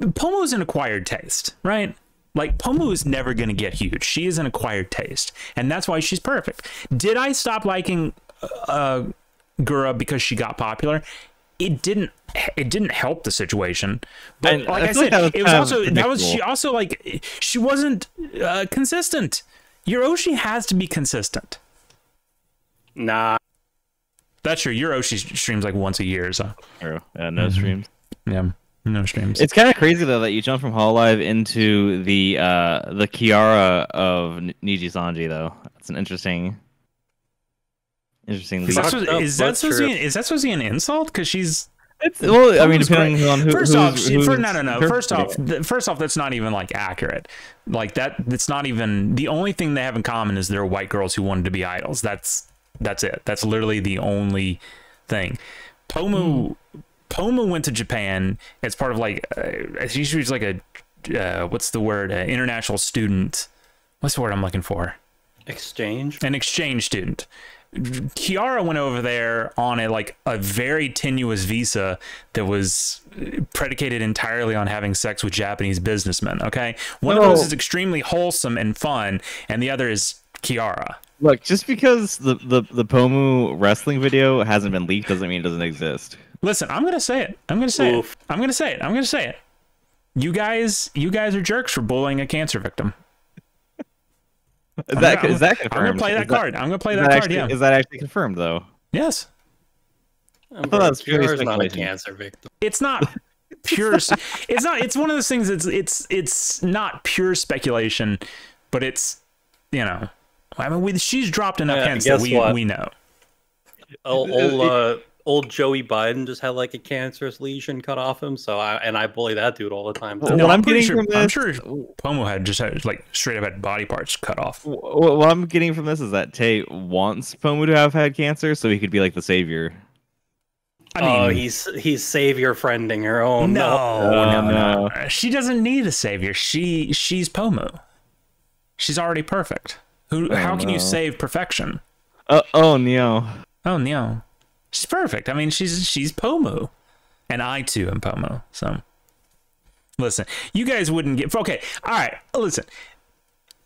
Pomu's an acquired taste, right? Like, Pomu is never going to get huge. She is an acquired taste, and that's why she's perfect. Did I stop liking Gura because she got popular? It didn't help the situation. But like I said, it was also she wasn't consistent. Your Oshi has to be consistent. Nah. That's true. Your Oshi streams like once a year, so. Yeah, no streams. Yeah. No streams. It's kind of crazy though that you jump from Hololive into the Kiara of Niji Sanji though. That's an interesting leap. Is that supposed to be an insult? Because she's. Well, I mean, depending on who. First off, that's not even like accurate. Like that's not even the only thing they have in common is they're white girls who wanted to be idols. That's it. That's literally the only thing. Pomu went to Japan as part of like she's like a what's the word? International student. What's the word I'm looking for? Exchange. An exchange student. Kiara went over there on a very tenuous visa that was predicated entirely on having sex with Japanese businessmen. Okay, one of those is extremely wholesome and fun, and the other is Kiara. Look, just because the Pomu wrestling video hasn't been leaked doesn't mean it doesn't exist. Listen, I'm gonna say it. I'm gonna say it. You guys are jerks for bullying a cancer victim. Is that confirmed? I'm gonna play that card. I'm gonna play that card. Yeah. Is that actually confirmed though? Yes. I thought that was pure not a cancer victim. It's not pure. It's not. It's one of those things. It's not pure speculation, but it's I mean, she's dropped enough hints that we know. Old Joey Biden just had like a cancerous lesion cut off him, so I bully that dude all the time. No, I'm sure Pomu had like straight up had body parts cut off. What I'm getting from this is that Tay wants Pomu to have had cancer so he could be like the savior. I mean, he's savior friending her. Oh no. She doesn't need a savior. She's Pomu. She's already perfect. How can you save perfection? Oh no. She's perfect. I mean, she's Pomu, and I too am Pomu. So, listen, you guys wouldn't get okay. All right, listen.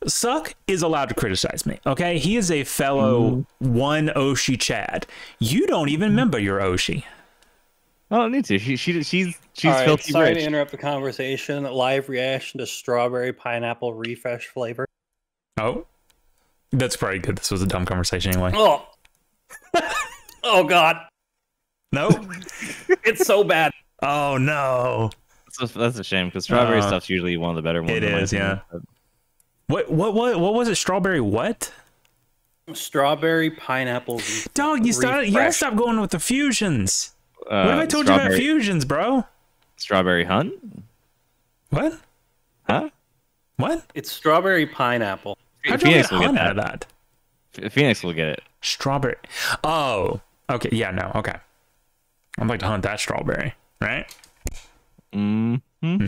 Succ is allowed to criticize me. Okay, he is a fellow one Oshi Chad. You don't even remember your Oshi. I don't need to. She's right, filthy sorry rich. to interrupt the conversation. Live reaction to strawberry pineapple refresh flavor. Oh, that's probably good. This was a dumb conversation anyway. Oh. Oh God! No, it's so bad. Oh no! That's a shame because strawberry stuff's usually one of the better ones. It is, yeah. What was it? Strawberry what? Strawberry pineapple. Dog, you gotta stop going with the fusions. What have I told you about fusions, bro? Strawberry hunt? What? Huh? What? It's strawberry pineapple. How'd you get hunt out of that? Phoenix will get it. Strawberry. Oh. Okay, yeah, no, okay. I'd like to hunt that strawberry, right? Mm-hmm.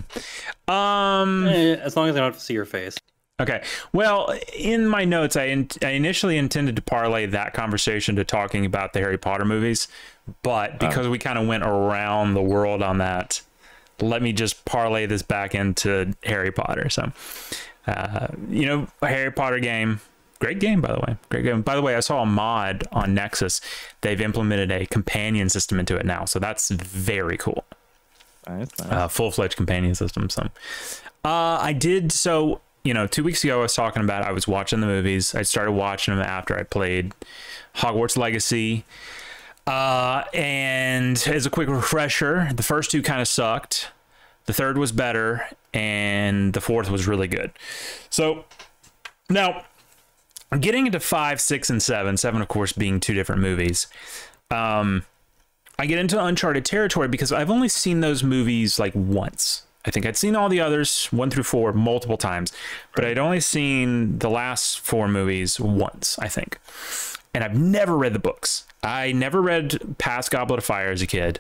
As long as I don't have to see your face. Okay. Well, in my notes, I initially intended to parlay that conversation to talking about the Harry Potter movies, but because we kind of went around the world on that, let me just parlay this back into Harry Potter. So, a Harry Potter game. Great game, by the way. Great game. By the way, I saw a mod on Nexus. They've implemented a companion system into it now, so that's very cool. Nice. Full-fledged companion system. So, I did. So, 2 weeks ago, I was talking about I was watching the movies. I started watching them after I played Hogwarts Legacy. And as a quick refresher, the first two kind of sucked. The third was better, and the fourth was really good. So, now, getting into 5, 6, and 7, of course being two different movies, I get into uncharted territory because I've only seen those movies like once. I think I'd seen all the others 1 through 4 multiple times, but I'd only seen the last 4 movies once, I think. And I've never read the books. I never read past Goblet of Fire as a kid.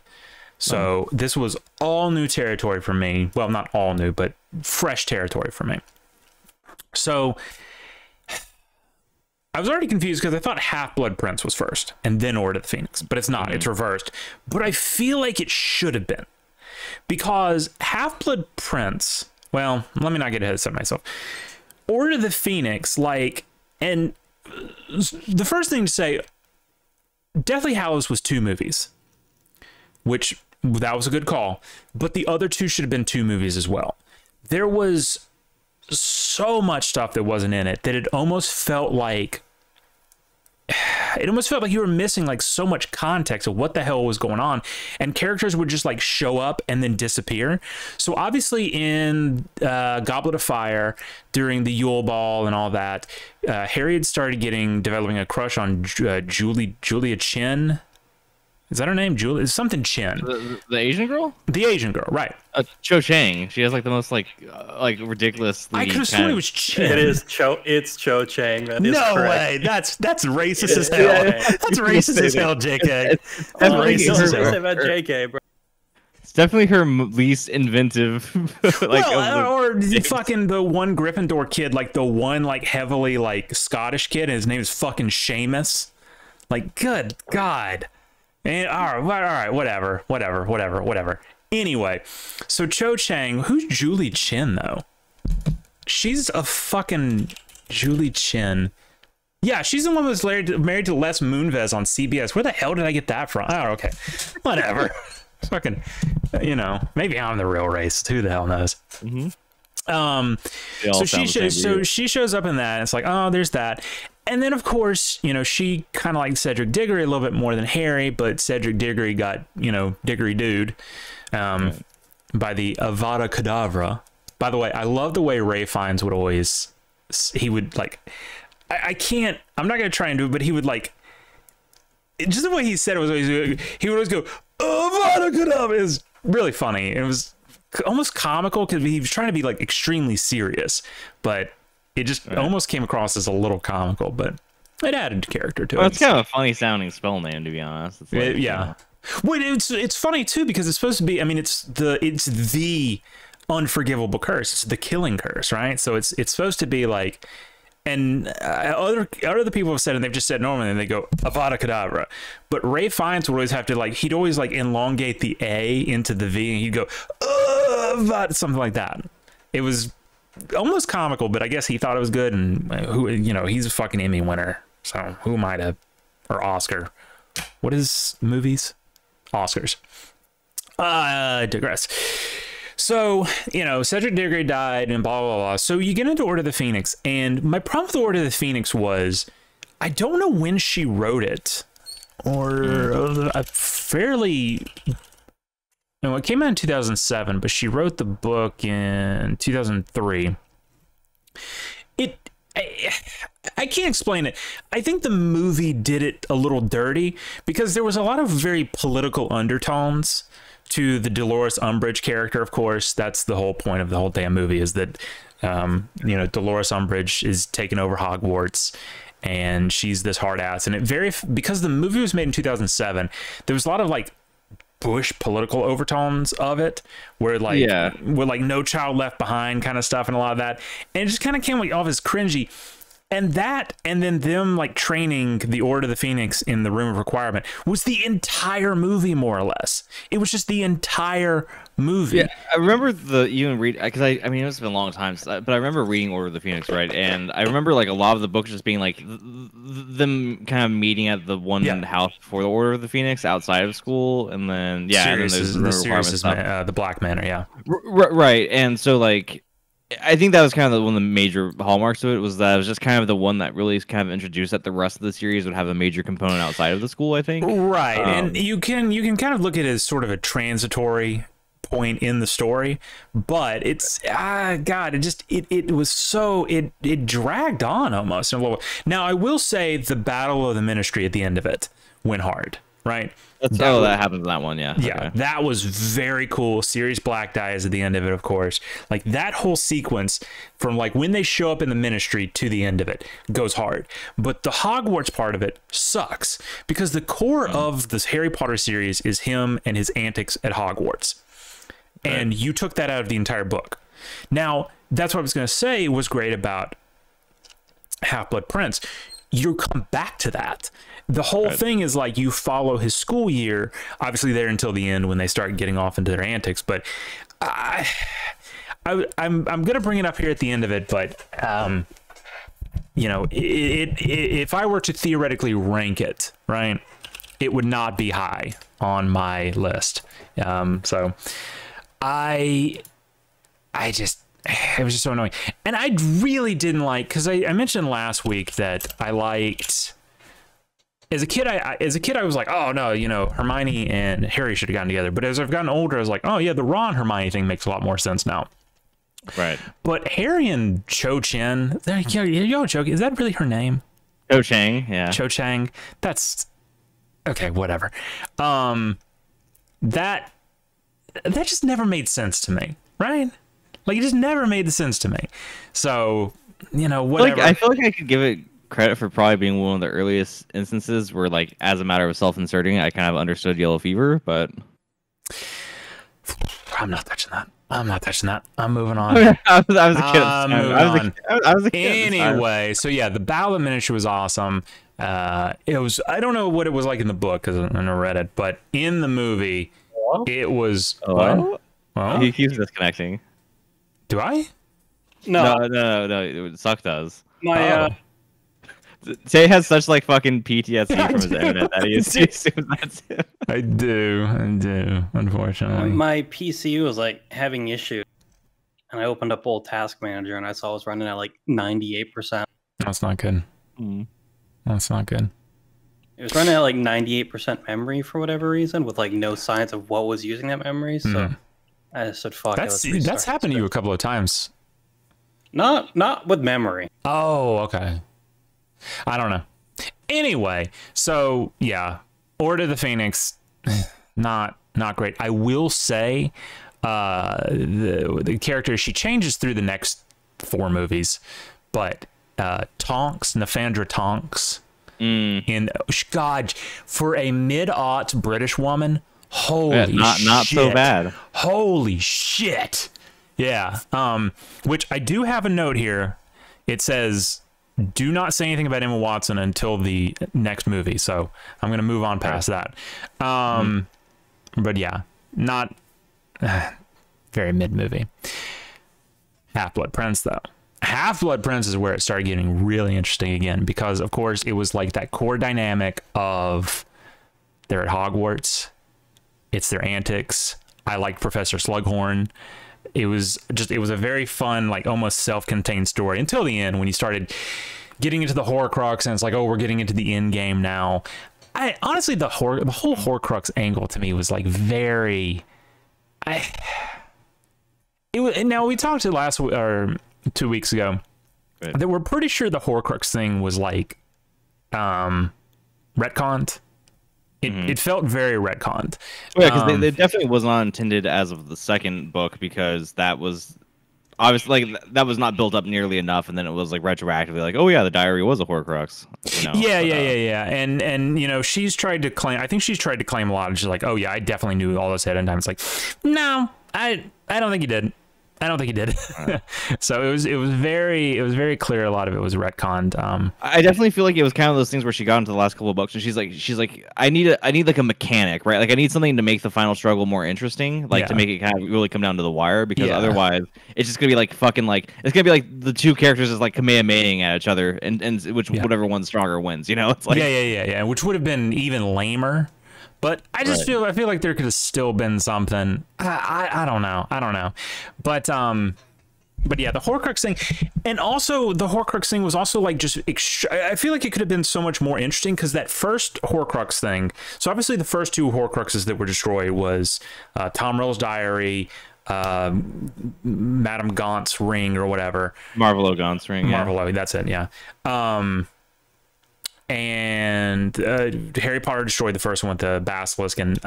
So this was all new territory for me. Well, not all new, but fresh territory for me. So I was already confused because I thought Half-Blood Prince was first and then Order of the Phoenix, but it's not. It's reversed. But I feel like it should have been, because Half-Blood Prince, well, let me not get ahead of myself. Order of the Phoenix, like, and the first thing to say, Deathly Hallows was 2 movies, which that was a good call, but the other 2 should have been 2 movies as well. There was so much stuff that wasn't in it that it almost felt like you were missing like so much context of what the hell was going on, and characters would just like show up and then disappear. So obviously in Goblet of Fire, during the Yule Ball and all that, Harry had started developing a crush on Julia Chen. Is that her name? Julia? It's something Chen. The Asian girl? The Asian girl, right. Cho Chang. She has like the most like ridiculous. I could have sworn it was Chen. It's Cho Chang. That is no correct. way. That's racist as hell. That's racist as hell, JK. That's racist as hell. Say about JK, bro. It's definitely her least inventive. Or fucking the one Gryffindor kid, like the one like heavily like Scottish kid, and his name is fucking Seamus. Like, good God. And all right, whatever. Anyway, so Cho Chang, who's Julie Chen though? She's a fucking Julie Chen. Yeah, she's the one who was married to Les Moonves on CBS. Where the hell did I get that from? Oh, okay, whatever. Fucking, maybe I'm the real racist. Who the hell knows? So she shows up in that. And it's like, oh, there's that. And then, of course, she kind of liked Cedric Diggory a little bit more than Harry, but Cedric Diggory got, Diggory dude by the Avada Kedavra. By the way, I love the way Ray Fiennes would always, he would like, I'm not going to try and do it, but he would like, just the way he said it was always, he would always go, Avada Kedavra. It was really funny. It was almost comical because he was trying to be like extremely serious, but it just almost came across as a little comical, but it added character to it. It's kind of a funny sounding spell name, to be honest. It's like, yeah. Well, it's funny too because it's supposed to be. I mean, it's the unforgivable curse. It's the killing curse, right? So it's supposed to be like, and other people have said, and they've just said normally, and they go Avada Kedavra. But Ray Fiennes would always have to like, he'd always like elongate the A into the V, and he'd go Avada, something like that. It was almost comical, but I guess he thought it was good, and he's a fucking Emmy winner, so who am I to, or Oscar, what is movies? Oscars. I digress. So Cedric Diggory died and blah blah blah. So you get into Order of the Phoenix, and my problem with Order of the Phoenix was I don't know when she wrote it, or a fairly. No, it came out in 2007, but she wrote the book in 2003. I can't explain it. I think the movie did it a little dirty because there was a lot of very political undertones to the Dolores Umbridge character. Of course, that's the whole point of the whole damn movie, is that Dolores Umbridge is taking over Hogwarts, and she's this hard ass. And because the movie was made in 2007, there was a lot of like Bush political overtones of it, where like with like No Child Left Behind kind of stuff and a lot of that, and it just kind of came like off as cringy. And then them like training the Order of the Phoenix in the Room of Requirement was the entire movie, more or less. It was just the entire movie. Yeah, I remember because I mean it's been a long time, but I remember reading Order of the Phoenix, right? And I remember like a lot of the books just being like them kind of meeting at the one house for the Order of the Phoenix outside of school, and then Sirius is the Black Manor, right. And so like, I think that was kind of one of the major hallmarks of it, was that it was just kind of the one that really kind of introduced that the rest of the series would have a major component outside of the school, I think. Right. And you can kind of look at it as sort of a transitory point in the story, but it's God, it was so it dragged on almost a little. Now I will say the Battle of the Ministry at the end of it went hard. right? That happens in that one, yeah. Yeah, Okay. that was very cool. Sirius Black dies at the end of it, of course. Like that whole sequence from like when they show up in the Ministry to the end of it goes hard. But the Hogwarts part of it sucks because the core of this Harry Potter series is him and his antics at Hogwarts. Right. And you took that out of the entire book. Now, that's what I was going to say was great about Half-Blood Prince. You come back to that. The whole thing is like you follow his school year, obviously there until the end when they start getting off into their antics. But I'm gonna bring it up here at the end of it. But you know, if I were to theoretically rank it, right, it would not be high on my list. So it was just so annoying, and I really didn't like because I mentioned last week that I liked. As a kid, I was like, oh no, you know, Hermione and Harry should have gotten together. But as I've gotten older, I was like, oh yeah, the Ron Hermione thing makes a lot more sense now. Right. But Harry and Cho Chen, is that really her name? Cho Chang, yeah. Cho Chang. That's okay. Whatever. That just never made sense to me, right? Like it just never made sense to me. So you know, whatever. I feel like I could give it credit for probably being one of the earliest instances where, like, as a matter of self-inserting, I kind of understood yellow fever, but I'm not touching that. I'm moving on. I was a kid. I was a kid. Anyway, so yeah, the Ballad Miniature was awesome. It was. I don't know what it was like in the book because I never read it, but in the movie, it was. Well, he keeps disconnecting. Do I? No. Succ does. My Tay has such like fucking PTSD from his internet that he assumes that's him. I do, unfortunately. My PC was like having issues, and I opened up old Task Manager and I saw it was running at like 98%. That's not good. That's not good. It was running at like 98% memory for whatever reason, with like no signs of what was using that memory. So I just said, "Fuck." That's happened to you a couple of times. Not with memory. Oh, okay. I don't know. Anyway, so yeah, Order of the Phoenix, not great. I will say, the character, she changes through the next 4 movies, but Tonks, Nafandra Tonks, in God, for a mid-aught British woman, holy shit, not so bad. Holy shit. Yeah. Which I do have a note here. It says, do not say anything about Emma Watson until the next movie. So I'm going to move on past that. But yeah, not very mid movie. Half-Blood Prince, though. Half-Blood Prince is where it started getting really interesting again, because of course it was like that core dynamic of they're at Hogwarts. It's their antics. I liked Professor Slughorn. It was a very fun, like almost self-contained story until the end when you started getting into the Horcrux and it's like, oh, we're getting into the end game now. I honestly, the whole Horcrux angle to me was like very. Now we talked to 2 weeks ago that we're pretty sure the Horcrux thing was like retconned. It felt very retconned. Yeah, because it definitely was not intended as of the second book, because that was obviously like that was not built up nearly enough, and then it was like retroactively like, oh yeah, the diary was a Horcrux. You know? Yeah. And you know, she's tried to claim. I think she's tried to claim a lot. She's like, oh yeah, I definitely knew all this ahead of time. It's like, no, I don't think he did. I don't think he did. Right. So it was very clear a lot of it was retconned. I definitely feel like it was kind of those things where she got into the last couple of books and she's like I need like a mechanic, right? Like I need something to make the final struggle more interesting, like to make it kind of really come down to the wire, because otherwise it's just gonna be like fucking like it's gonna be like the two characters is like Kamehamehaing at each other and whatever one's stronger wins, you know? It's like yeah, which would have been even lamer. But I just feel like there could have still been something. I don't know. But yeah, the Horcrux thing, and also the Horcrux thing was also like just. I feel like it could have been so much more interesting, because that first Horcrux thing. So obviously the first 2 Horcruxes that were destroyed was Tom Riddle's diary, Madame Gaunt's ring or whatever. Marvolo Gaunt's ring. Marvolo, that's it. Yeah. and Harry Potter destroyed the first one with the basilisk. And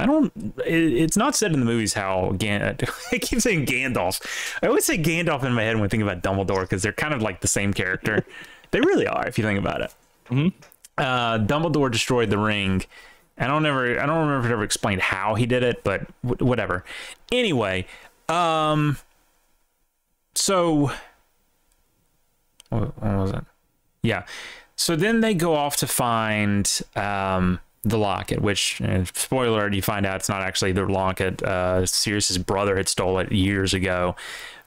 it's not said in the movies how I keep saying Gandalf. I always say Gandalf in my head when I think about Dumbledore because they're kind of like the same character. They really are if you think about it. Dumbledore destroyed the ring. I don't remember if it ever explained how he did it, but whatever. Anyway, so what was it? Yeah. So then they go off to find the locket, which, spoiler alert, you find out it's not actually the locket. Sirius's brother had stole it years ago.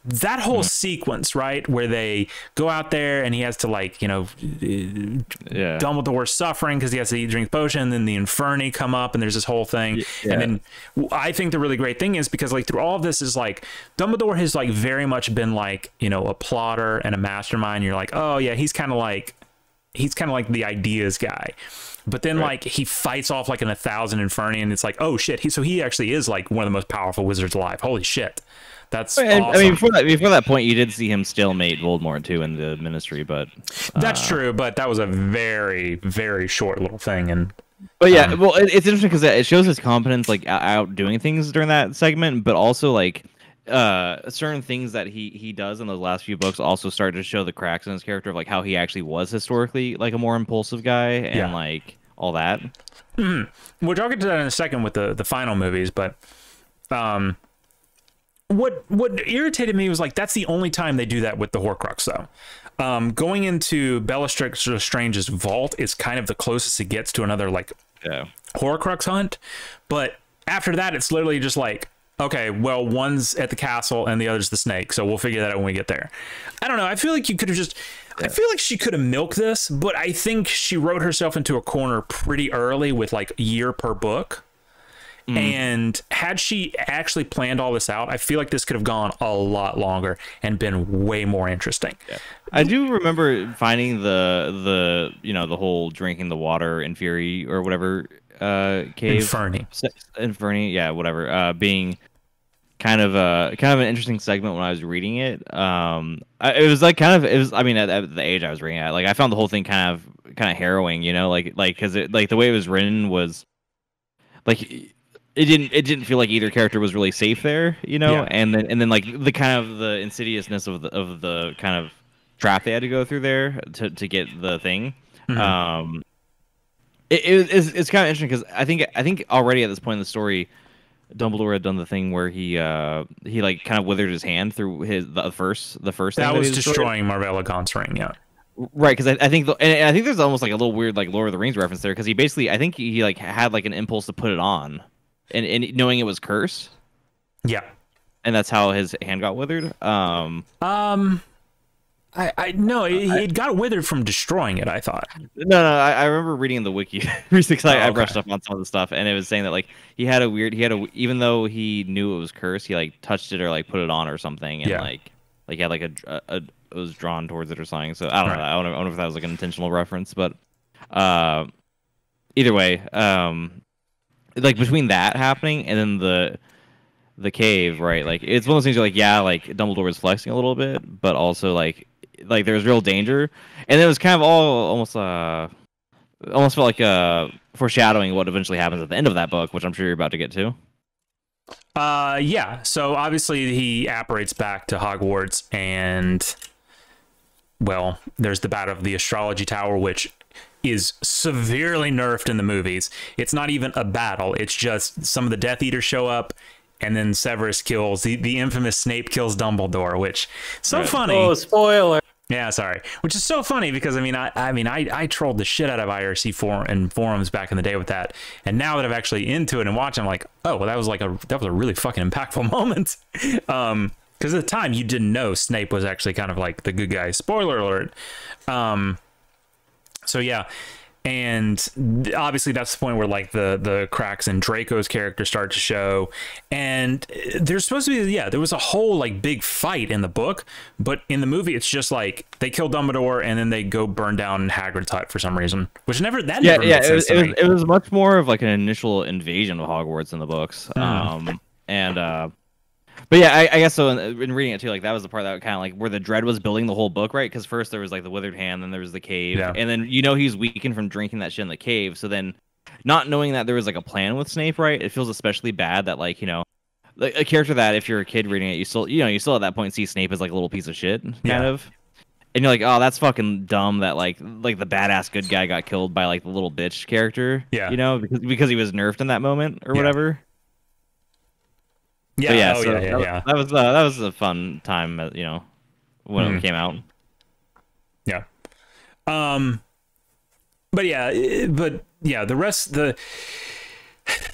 That whole sequence, right, where they go out there and he has to, like, you know, Dumbledore's suffering because he has to drink the potion, and then the Inferni come up, and there's this whole thing. And then I think the really great thing is because, like, through all of this is, like, Dumbledore has, like, very much been, like, you know, a plotter and a mastermind. You're like, oh, yeah, he's kind of like the ideas guy. But then, like, he fights off, like, 1,000 Inferni, and it's like, oh, shit. So he actually is, like, one of the most powerful wizards alive. Holy shit. That's awesome. I mean, before that point, you did see him stalemate Voldemort too in the Ministry, but that's true. But that was a very, very short little thing, and but yeah, well, it's interesting because it shows his competence, like out doing things during that segment, but also like certain things that he does in those last few books also started to show the cracks in his character of like how he actually was historically like a more impulsive guy and like all that. Which I'll get to that in a second with the final movies, but What irritated me was like that's the only time they do that with the Horcrux though. Going into Bellatrix Lestrange's vault is kind of the closest it gets to another like Horcrux hunt, but after that it's literally just like, okay, well, one's at the castle and the other's the snake, so we'll figure that out when we get there. I don't know. I feel like you could have just. I feel like she could have milked this, but I think she wrote herself into a corner pretty early with like a year per book. And had she actually planned all this out, I feel like this could have gone a lot longer and been way more interesting. I do remember finding the you know, the whole drinking the water in Fury or whatever cave Inferni, yeah, whatever, being kind of an interesting segment when I was reading it. It was like I mean at the age I was reading it, like I found the whole thing kind of harrowing, you know, like because it like the way it was written was like it didn't feel like either character was really safe there, you know, and then like the kind of the insidiousness of the kind of trap they had to go through there to get the thing. It's kind of interesting because I think already at this point in the story, Dumbledore had done the thing where he like kind of withered his hand through the first that was destroying Marvella Gaunt's ring, right, because I think I think there's almost like a little weird like Lord of the Rings reference there because he basically I think he like had like an impulse to put it on. And knowing it was cursed, and that's how his hand got withered. I no, it got withered from destroying it. I thought. No, I remember reading the wiki because I brushed up on some of the stuff, and it was saying that like he had even though he knew it was cursed, he like touched it or like put it on or something, and like he had like it was drawn towards it or something. So I don't know. I don't know if that was like an intentional reference, but either way, like between that happening and then the cave, right? Like it's one of those things you're like, yeah, like Dumbledore was flexing a little bit, but also like there was real danger, and it was kind of all almost felt like foreshadowing what eventually happens at the end of that book, which I'm sure you're about to get to. Yeah. So obviously he apparates back to Hogwarts, and well, there's the Battle of the Astrology Tower, which is severely nerfed in the movies. It's not even a battle. It's just some of the Death Eaters show up, and then Severus kills the infamous Snape kills Dumbledore, which so funny. Oh, spoiler! Yeah, sorry. Which is so funny because I trolled the shit out of IRC forums back in the day with that, and now that I'm actually into it and watching, I'm like, oh, well, that was a really fucking impactful moment. Because at the time you didn't know Snape was actually kind of like the good guy. Spoiler alert. So yeah, and obviously that's the point where like the cracks in Draco's character start to show, and there's supposed to be there was a whole like big fight in the book, but in the movie it's just like they kill Dumbledore and then they go burn down Hagrid's hut for some reason, which never made sense to me. It was much more of like an initial invasion of Hogwarts in the books, But yeah, I guess so. In reading it too, like that was the part that kind of like where the dread was building the whole book, right? Because first there was like the withered hand, then there was the cave, and then he's weakened from drinking that shit in the cave. So then, not knowing that there was like a plan with Snape, right? It feels especially bad that like like a character that if you're a kid reading it, you still at that point see Snape as like a little piece of shit, kind of. And you're like, oh, that's fucking dumb that like the badass good guy got killed by like the little bitch character, because he was nerfed in that moment or whatever. Yeah, that was a fun time, when it came out. Yeah. But the rest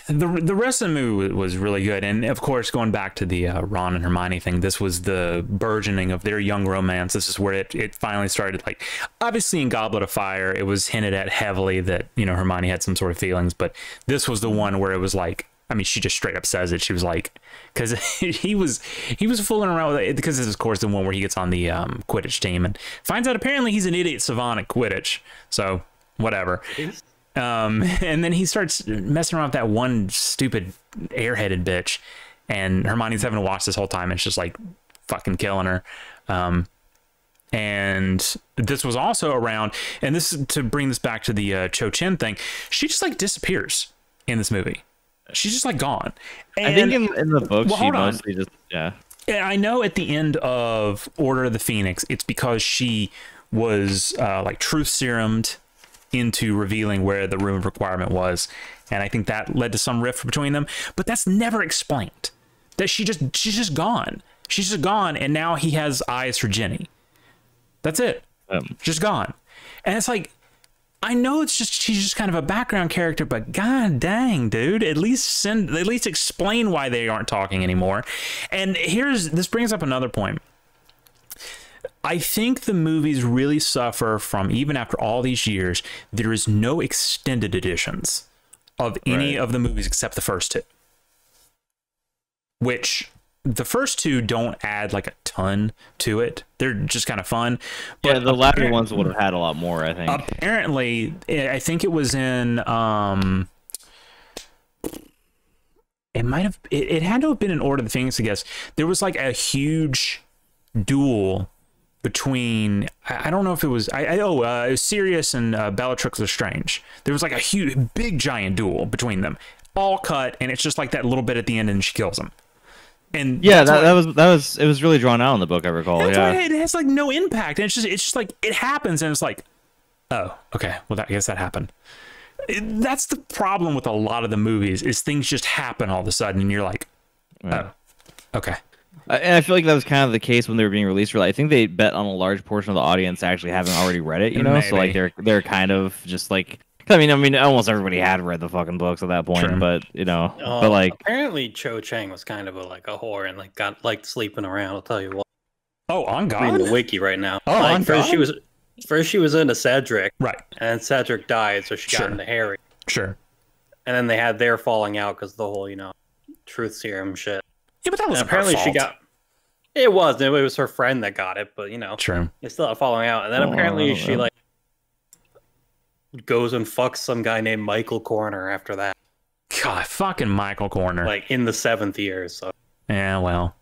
the rest of the movie was really good, and of course, going back to the Ron and Hermione thing, this was the burgeoning of their young romance. This is where it finally started. Like, obviously, in Goblet of Fire, it was hinted at heavily that Hermione had some sort of feelings, but this was the one where it was like, I mean, she just straight up says it. She was like, because he was fooling around with it, because this is, of course, the one where he gets on the Quidditch team and finds out apparently he's an idiot savant at Quidditch. So whatever. And then he starts messing around with that one stupid airheaded bitch, and Hermione's having to watch this whole time. And it's just like fucking killing her. And this was also around, and this to bring this back to the Cho Chen thing. She just like disappears in this movie. She's just like gone. And, I think in the book, she mostly just And I know at the end of Order of the Phoenix, it's because she was like truth serumed into revealing where the room of requirement was, and I think that led to some rift between them. But that's never explained. That she's just gone. She's just gone, and now he has eyes for Ginny. That's it. Just gone. And it's like, I know she's just kind of a background character, but god dang, dude, at least explain why they aren't talking anymore. And this brings up another point. I think the movies really suffer from, even after all these years, there is no extended editions of any of the movies except the first two. Which the first two don't add like a ton to it. They're just kind of fun. But the latter ones would have had a lot more, I think. Apparently, I think it was in it had to have been in Order of the Phoenix, I guess. There was like a huge duel between, I don't know if it was Sirius and Bellatrix Lestrange. There was like a huge, big, giant duel between them, all cut, and it's just like that little bit at the end, and she kills him. And yeah, it was really drawn out in the book, I recall. Yeah, it has like no impact, and it's just like it happens, and it's like, oh, okay, well, I guess that happened. That's the problem with a lot of the movies, is things just happen all of a sudden, and you're like, oh, okay. And I feel like that was kind of the case when they were being released. I think they bet on a large portion of the audience actually having already read it, Maybe. So like they're kind of just like, I mean, almost everybody had read the fucking books at that point, but but like apparently Cho Chang was kind of a whore and like got like sleeping around. I'll tell you what. Oh, on God. Reading the wiki right now. Oh, like, on God. First she was into Cedric, right? And then Cedric died, so she got into Harry. Sure. And then they had their falling out because the whole truth serum shit. Yeah, but that was apparently she got. It was her friend that got it, but true. They still had falling out, and then apparently she like goes and fucks some guy named Michael Corner after that. God, fucking Michael Corner. Like in the 7th year, so. Yeah, well.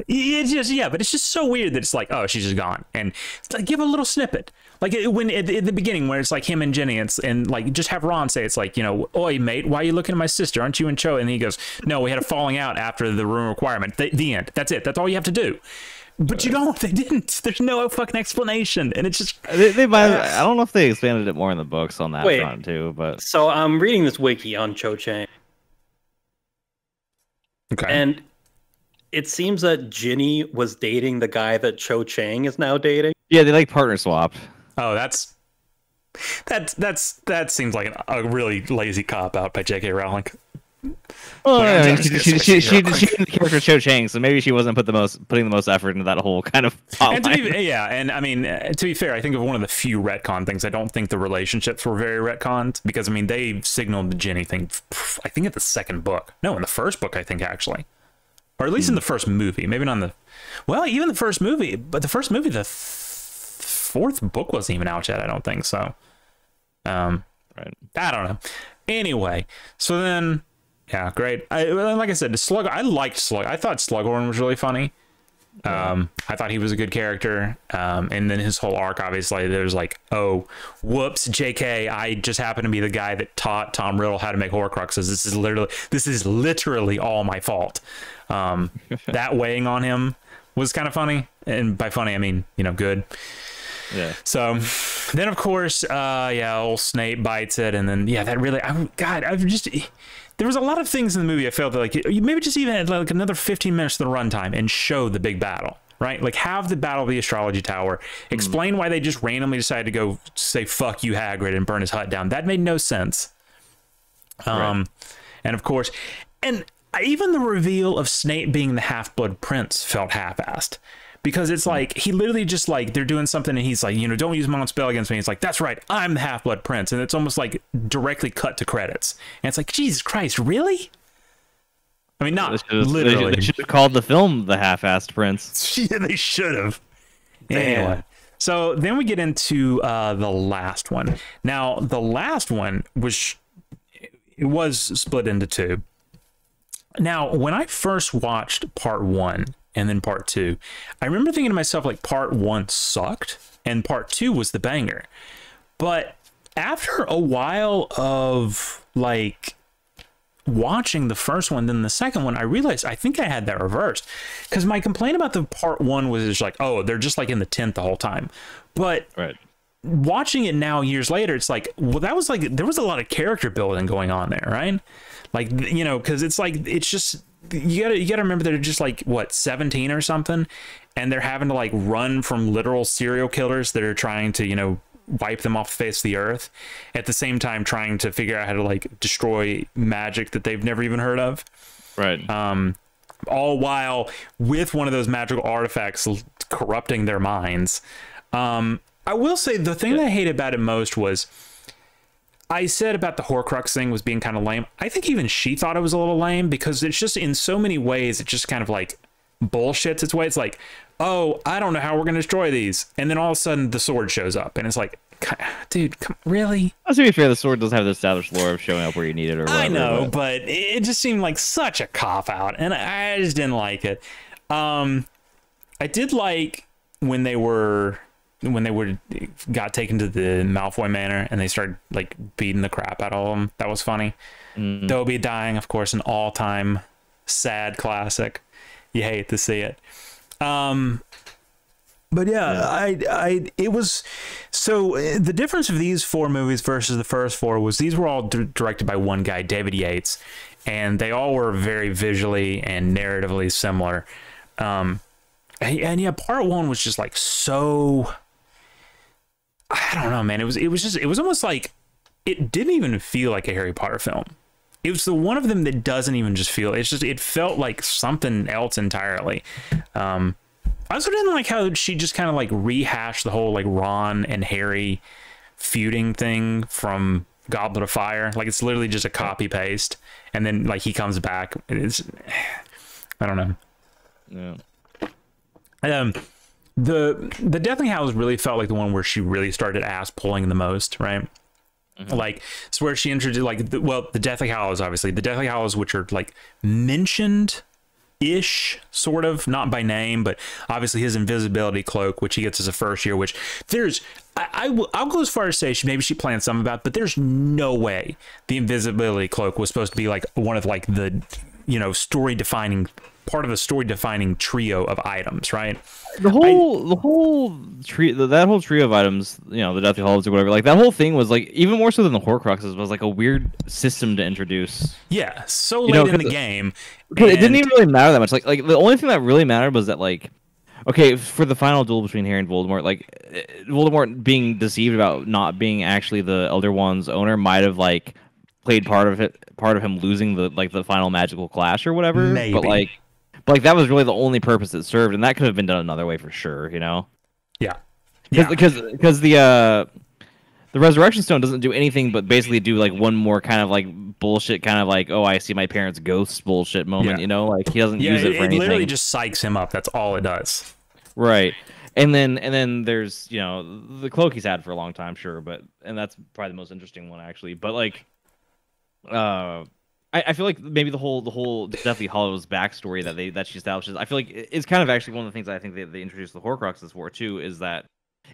It's just, but it's just so weird that it's like, oh, she's just gone. And it's like, give a little snippet. Like when at the beginning where it's like him and Jenny, and like just have Ron say, it's like, oi, mate, why are you looking at my sister? Aren't you and Cho? And he goes, no, we had a falling out after the room requirement. The end. That's it. That's all you have to do. But they didn't. There's no fucking explanation. And it's just. They might, I don't know if they expanded it more in the books on that front too, but. So I'm reading this wiki on Cho Chang. Okay. And it seems that Ginny was dating the guy that Cho Chang is now dating. Yeah, they like partner swapped. Oh, that seems like a really lazy cop out by J.K. Rowling. Well, she didn't care for Cho Chang, so maybe she wasn't putting the most effort into that whole kind of and I mean, to be fair, I think of one of the few retcon things. I don't think the relationships were very retconned, because I mean they signaled the Ginny thing. I think in the second book, no, in the first book, I think actually, or at least in the first movie, maybe not in the, well, even the first movie, but the first movie, the fourth book wasn't even out yet. I don't think so. Right. I don't know. Anyway, so then Yeah, great. Like I said, I liked Slug. I thought Slughorn was really funny. I thought he was a good character. And then his whole arc, obviously, there's like, oh, whoops, JK, I just happen to be the guy that taught Tom Riddle how to make Horcruxes. This is literally all my fault. That weighing on him was kind of funny. And by funny, I mean, you know, good. Yeah. So then, of course, old Snape bites it. And then, that really, there was a lot of things in the movie I felt that, like, you maybe just even had like another 15 minutes of the runtime and show the big battle, right? Like, have the battle of the Astrology Tower, explain why they just randomly decided to go say fuck you Hagrid and burn his hut down. That made no sense. And of course, and even the reveal of Snape being the Half-Blood Prince felt half-assed. Because it's like, he literally just like, they're doing something and he's like, you know, don't use Mount spell against me. He's like, that's right, I'm the Half-Blood Prince. And it's almost like directly cut to credits. And it's like, Jesus Christ, really? I mean, not literally. They should have called the film The Half-Assed Prince. Yeah, they should have. Anyway. So then we get into the last one. Now, the last one it was split into two. Now, when I first watched part 1 and then part 2, I remember thinking to myself, like, part 1 sucked and part 2 was the banger. But after a while of like watching the first one, then the second one, I realized I think I had that reversed, because my complaint about the part 1 was just like, oh, they're just like in the tent the whole time. But watching it now years later, it's like, well, that was like, there was a lot of character building going on there, right? Like, you know, because it's like, it's just, you gotta remember they're just like, what, 17 or something, and they're having to like run from literal serial killers that are trying to, you know, wipe them off the face of the earth, at the same time trying to figure out how to like destroy magic that they've never even heard of, all while with one of those magical artifacts corrupting their minds. I will say the thing that I hated about it most was, I said about the Horcrux thing was being kind of lame. I think even she thought it was a little lame, because it's just, in so many ways, it just kind of like bullshits its way. It's like, oh, I don't know how we're going to destroy these. And then all of a sudden the sword shows up and it's like, dude, really? To be fair, the sword does have the established lore of showing up where you need it or whatever. I know, but it just seemed like such a cop-out, and I just didn't like it. I did like when they got taken to the Malfoy Manor and they started like beating the crap out of them. That was funny. Dobby dying, of course, an all-time sad classic. You hate to see it. But it was, so the difference of these 4 movies versus the first 4 was these were all directed by one guy, David Yates, and they all were very visually and narratively similar. And yeah, part 1 was just like, so, I don't know, man. It was almost like, it didn't even feel like a Harry Potter film. It was the one of them that doesn't even just feel, it felt like something else entirely. I also didn't like how she just kind of like rehashed the whole like Ron and Harry feuding thing from Goblet of Fire. Like, it's literally just a copy paste, and then like he comes back. It's, I don't know. Yeah. The Deathly Hallows really felt like the one where she really started ass pulling the most, right? Like, it's where she introduced like the Deathly Hallows, obviously the Deathly Hallows, which are like mentioned ish, sort of, not by name, but obviously his invisibility cloak, which he gets as a first year, which there's, I'll go as far as say maybe she planned some about, but there's no way the invisibility cloak was supposed to be like one of like the, you know, part of the story defining trio of items, right? That whole trio of items, you know, the Deathly Hallows or whatever, like that whole thing was like, even more so than the Horcruxes, was like a weird system to introduce. Yeah, so late in the game. Because it didn't even really matter that much. Like the only thing that really mattered was that, like, okay, for the final duel between Harry and Voldemort, like Voldemort being deceived about not being actually the Elder Wand's owner might have like played part of him losing the final magical clash or whatever. Maybe. But like that was really the only purpose it served, and that could have been done another way for sure, you know? Yeah. Because the Resurrection Stone doesn't do anything but basically do like one more kind of like bullshit, kind of like, oh, I see my parents' ghosts bullshit moment, you know? Like, he doesn't use it for anything. It literally just psychs him up. That's all it does. Right. And then there's, you know, the cloak he's had for a long time, sure, and that's probably the most interesting one actually. But like, I feel like maybe the whole Deathly Hallows backstory that she establishes, I feel like is kind of actually one of the things that I think they introduced the Horcruxes for too, is that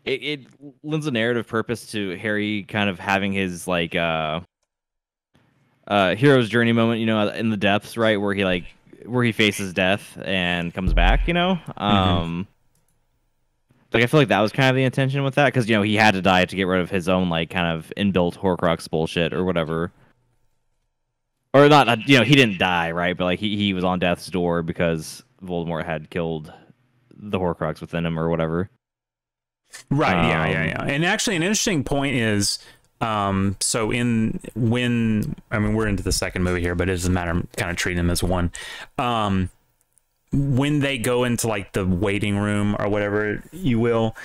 it lends a narrative purpose to Harry kind of having his like hero's journey moment, you know, in the depths, right, where he faces death and comes back, you know. Like I feel like that was kind of the intention with that, because you know he had to die to get rid of his own like kind of inbuilt Horcrux bullshit or whatever. Or not, you know, he didn't die, right? But like he was on death's door because Voldemort had killed the Horcrux within him or whatever. Right. Yeah. And actually, an interesting point is, so we're into the second movie here, but it doesn't matter. I'm kind of treating them as one. When they go into like the waiting room or whatever you will,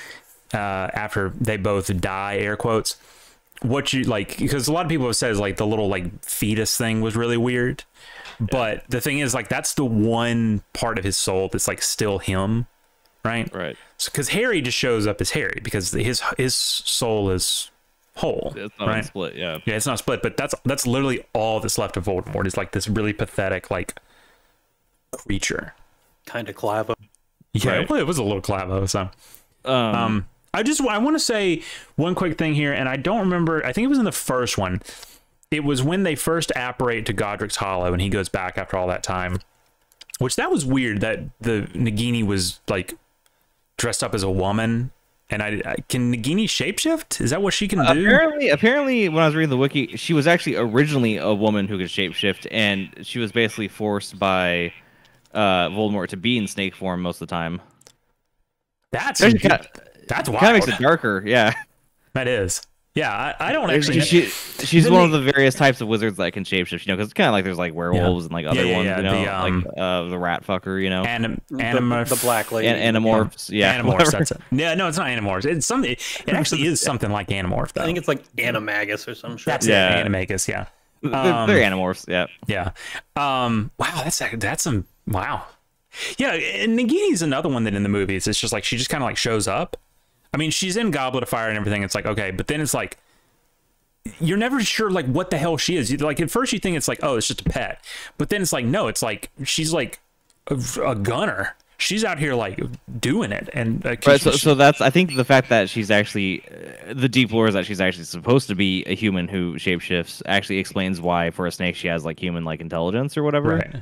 after they both die, air quotes. What you like, because a lot of people have said like the little like fetus thing was really weird, but the thing is like that's the one part of his soul that's like still him, right? Because Harry just shows up as Harry because his soul is whole. It's not right? split. Yeah, it's not split, but that's literally all that's left of Voldemort is like this really pathetic like creature, kind of Clavo. Yeah, right. Well, it was a little Clavo. So I want to say one quick thing here, and I don't remember. I think it was in the first one. It was when they first apparate to Godric's Hollow, and he goes back after all that time. Which that was weird that the Nagini was like dressed up as a woman. And can Nagini shapeshift? Is that what she can do? Apparently, when I was reading the wiki, she was actually originally a woman who could shapeshift, and she was basically forced by Voldemort to be in snake form most of the time. That's wild. Kind of makes it darker, yeah. That is. Yeah, I don't actually... She's one of the various types of wizards that can shapeshift, you know, because it's kind of like there's like werewolves and like other ones, you know, like the rat fucker, you know. The black lady. Animorphs, yeah. Animorphs, that's it. Yeah, no, it's not Animorphs. It's something. It actually is something like Animorph, though. I think it's like Animagus or some shit. That's it, Animagus, yeah. They're Animorphs, yeah. Yeah. Wow, that's some... Wow. Yeah, and Nagini's another one that in the movies, it's just like, she just kind of like shows up. I mean, she's in Goblet of Fire and everything. It's like, okay, but then it's like, you're never sure like what the hell she is. Like at first you think it's like, oh, it's just a pet. But then it's like, no, it's like, she's like a gunner. She's out here like doing it. And right, so that's, I think the fact that she's actually, the deep lore is that she's actually supposed to be a human who shapeshifts actually explains why for a snake she has like human like intelligence or whatever. Right.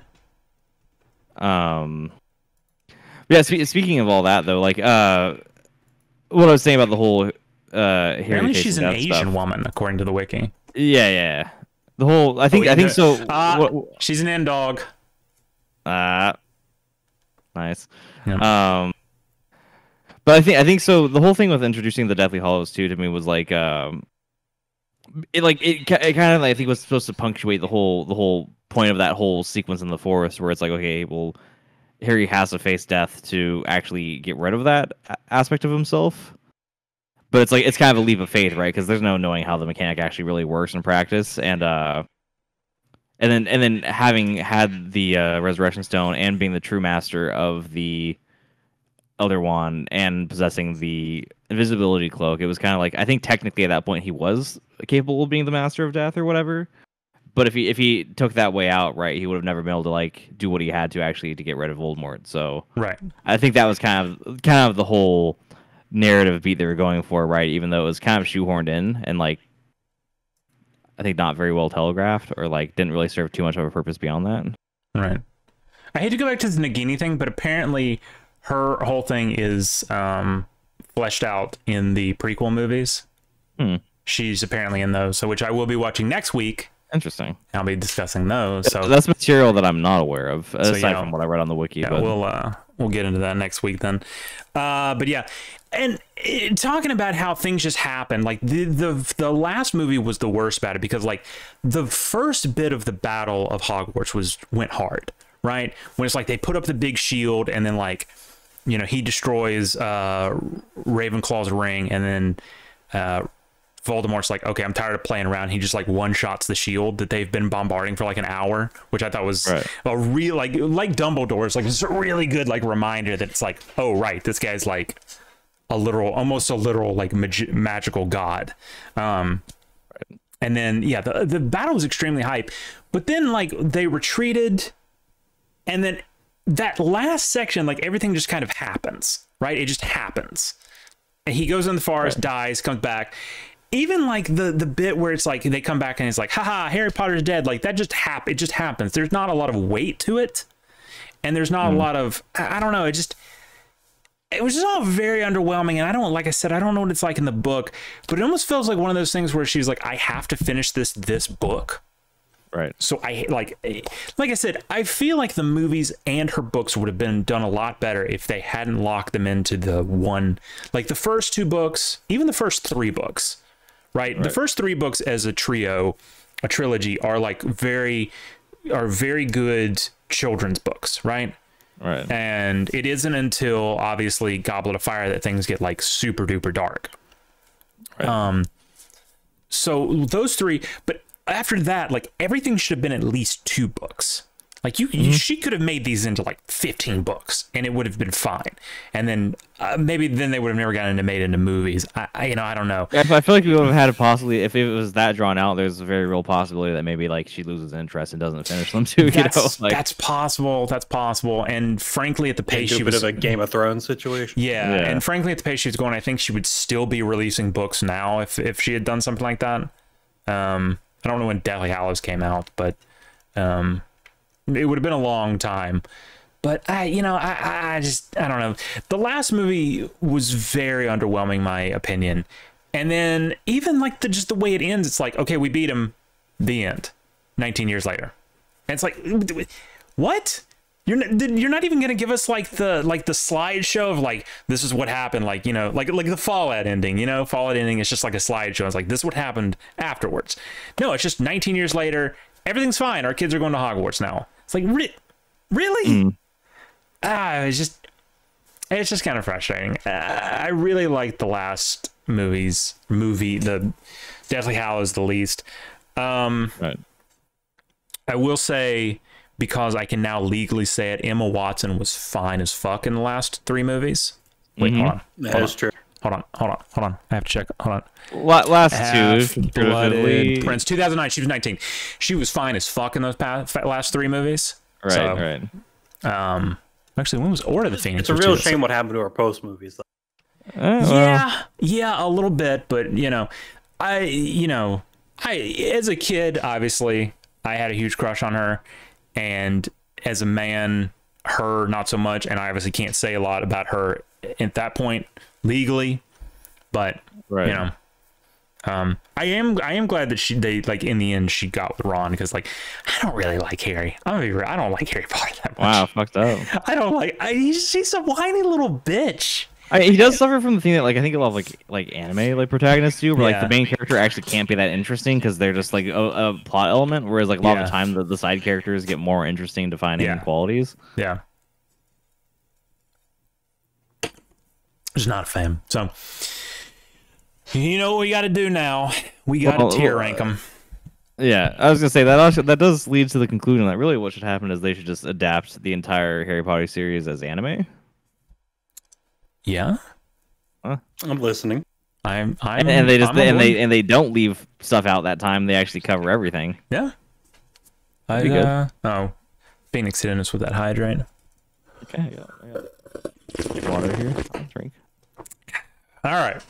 Yeah, speaking of all that though, like what I was saying about the whole apparently she's an Asian woman according to the wiki. Yeah. The whole I think so. She's an N-dog. Nice. Yeah. But I think so. The whole thing with introducing the Deathly Hallows too to me was like it kind of I think was supposed to punctuate the whole point of that whole sequence in the forest where it's like, okay, well, Harry has to face death to actually get rid of that aspect of himself. But it's like it's kind of a leap of faith, right? Because there's no knowing how the mechanic actually really works in practice, and then having had the Resurrection Stone and being the true master of the Elder Wand and possessing the Invisibility Cloak, it was kind of like I think technically at that point he was capable of being the Master of Death or whatever. But if he took that way out, right, he would have never been able to like do what he had to actually to get rid of Voldemort. So right, I think that was kind of the whole narrative beat they were going for, right? Even though it was kind of shoehorned in and like I think not very well telegraphed or like didn't really serve too much of a purpose beyond that. Right. I hate to go back to the Nagini thing, but apparently her whole thing is fleshed out in the prequel movies. She's apparently in those, so which I will be watching next week. Interesting. I'll be discussing those. So that's material that I'm not aware of, aside from what I read on the wiki. Yeah, but we'll get into that next week then. But yeah, and talking about how things just happen, like the last movie was the worst about it because like the first bit of the Battle of Hogwarts went hard, right? When it's like they put up the big shield and then like, you know, he destroys Ravenclaw's ring and then Voldemort's like, okay, I'm tired of playing around. He just like one-shots the shield that they've been bombarding for like an hour, which I thought was a real like Dumbledore's like it's a really good like reminder that it's like, oh right, this guy's like almost a literal like magical god. And then, yeah, the battle was extremely hype. But then, like, they retreated. And then that last section, like, everything just kind of happens, right? It just happens. And he goes in the forest, dies, comes back. Even, like, the bit where it's, like, they come back and it's like, haha, Harry Potter's dead. Like, that just it just happens. There's not a lot of weight to it. And there's not a lot of, I don't know, it was just all very underwhelming. And I don't, like I said, I don't know what it's like in the book, but it almost feels like one of those things where she's like, I have to finish this book. Right. So like I said, I feel like the movies and her books would have been done a lot better if they hadn't locked them into the one, like the first 2 books, even the first 3 books, right? The first 3 books as a trilogy are like very good children's books, right? Right. And it isn't until obviously Goblet of Fire that things get like super duper dark. Right. So those 3, but after that, like everything should have been at least 2 books. Like she could have made these into like 15 books and it would have been fine. And then maybe then they would have never gotten made into movies. I don't know. Yeah, I feel like we would have had to possibly, if it was that drawn out, there's a very real possibility that maybe like she loses interest and doesn't finish them too. That's possible. That's possible. And frankly, at the pace she was, a bit of a Game of Thrones situation. Yeah. And frankly, at the pace she was going, I think she would still be releasing books now if she had done something like that. I don't know when Deathly Hallows came out, but it would have been a long time. But I don't know. The last movie was very underwhelming, my opinion. And then even like just the way it ends, it's like, okay, we beat him. The end. 19 years later. And it's like, what? You're not even gonna give us like the slideshow of like, this is what happened, like, you know, like the Fallout ending, you know. Fallout ending is just like a slideshow. It's like, this is what happened afterwards. No, it's just 19 years later, everything's fine, our kids are going to Hogwarts now. It's like, really? It's just kind of frustrating. I really liked the last movie, the Deathly Hallows the least. Right. I will say, because I can now legally say it, Emma Watson was fine as fuck in the last 3 movies. Wait, hold on. That is true. Hold on. I have to check. Hold on. Last 2. Blooded Prince, 2009. She was 19. She was fine as fuck in those last 3 movies. Right, so, right. Actually, when was Order of the Phoenix? It's a real shame what happened to her post movies, though. Yeah, a little bit, but I as a kid, obviously, I had a huge crush on her, and as a man, her not so much, and I obviously can't say a lot about her at that point legally, but right. I am glad that they like in the end she got with Ron, because like I don't really like Harry. I don't like Harry Potter that much. Wow, fucked up. I don't like. He's a whiny little bitch. He does suffer from the thing that like I think a lot of like anime like protagonists do, where like the main character actually can't be that interesting because they're just like a plot element, whereas like a lot of the time the side characters get more interesting defining qualities. Yeah. Just not a fan. So you know what we got to do now? We got to tier rank them. Yeah, I was gonna say that does lead to the conclusion that really what should happen is they should just adapt the entire Harry Potter series as anime. Yeah, I'm listening. And they don't leave stuff out that time. They actually cover everything. Yeah. Phoenix hitting us with that hydrate. Okay, I got water here. I'll drink. All right.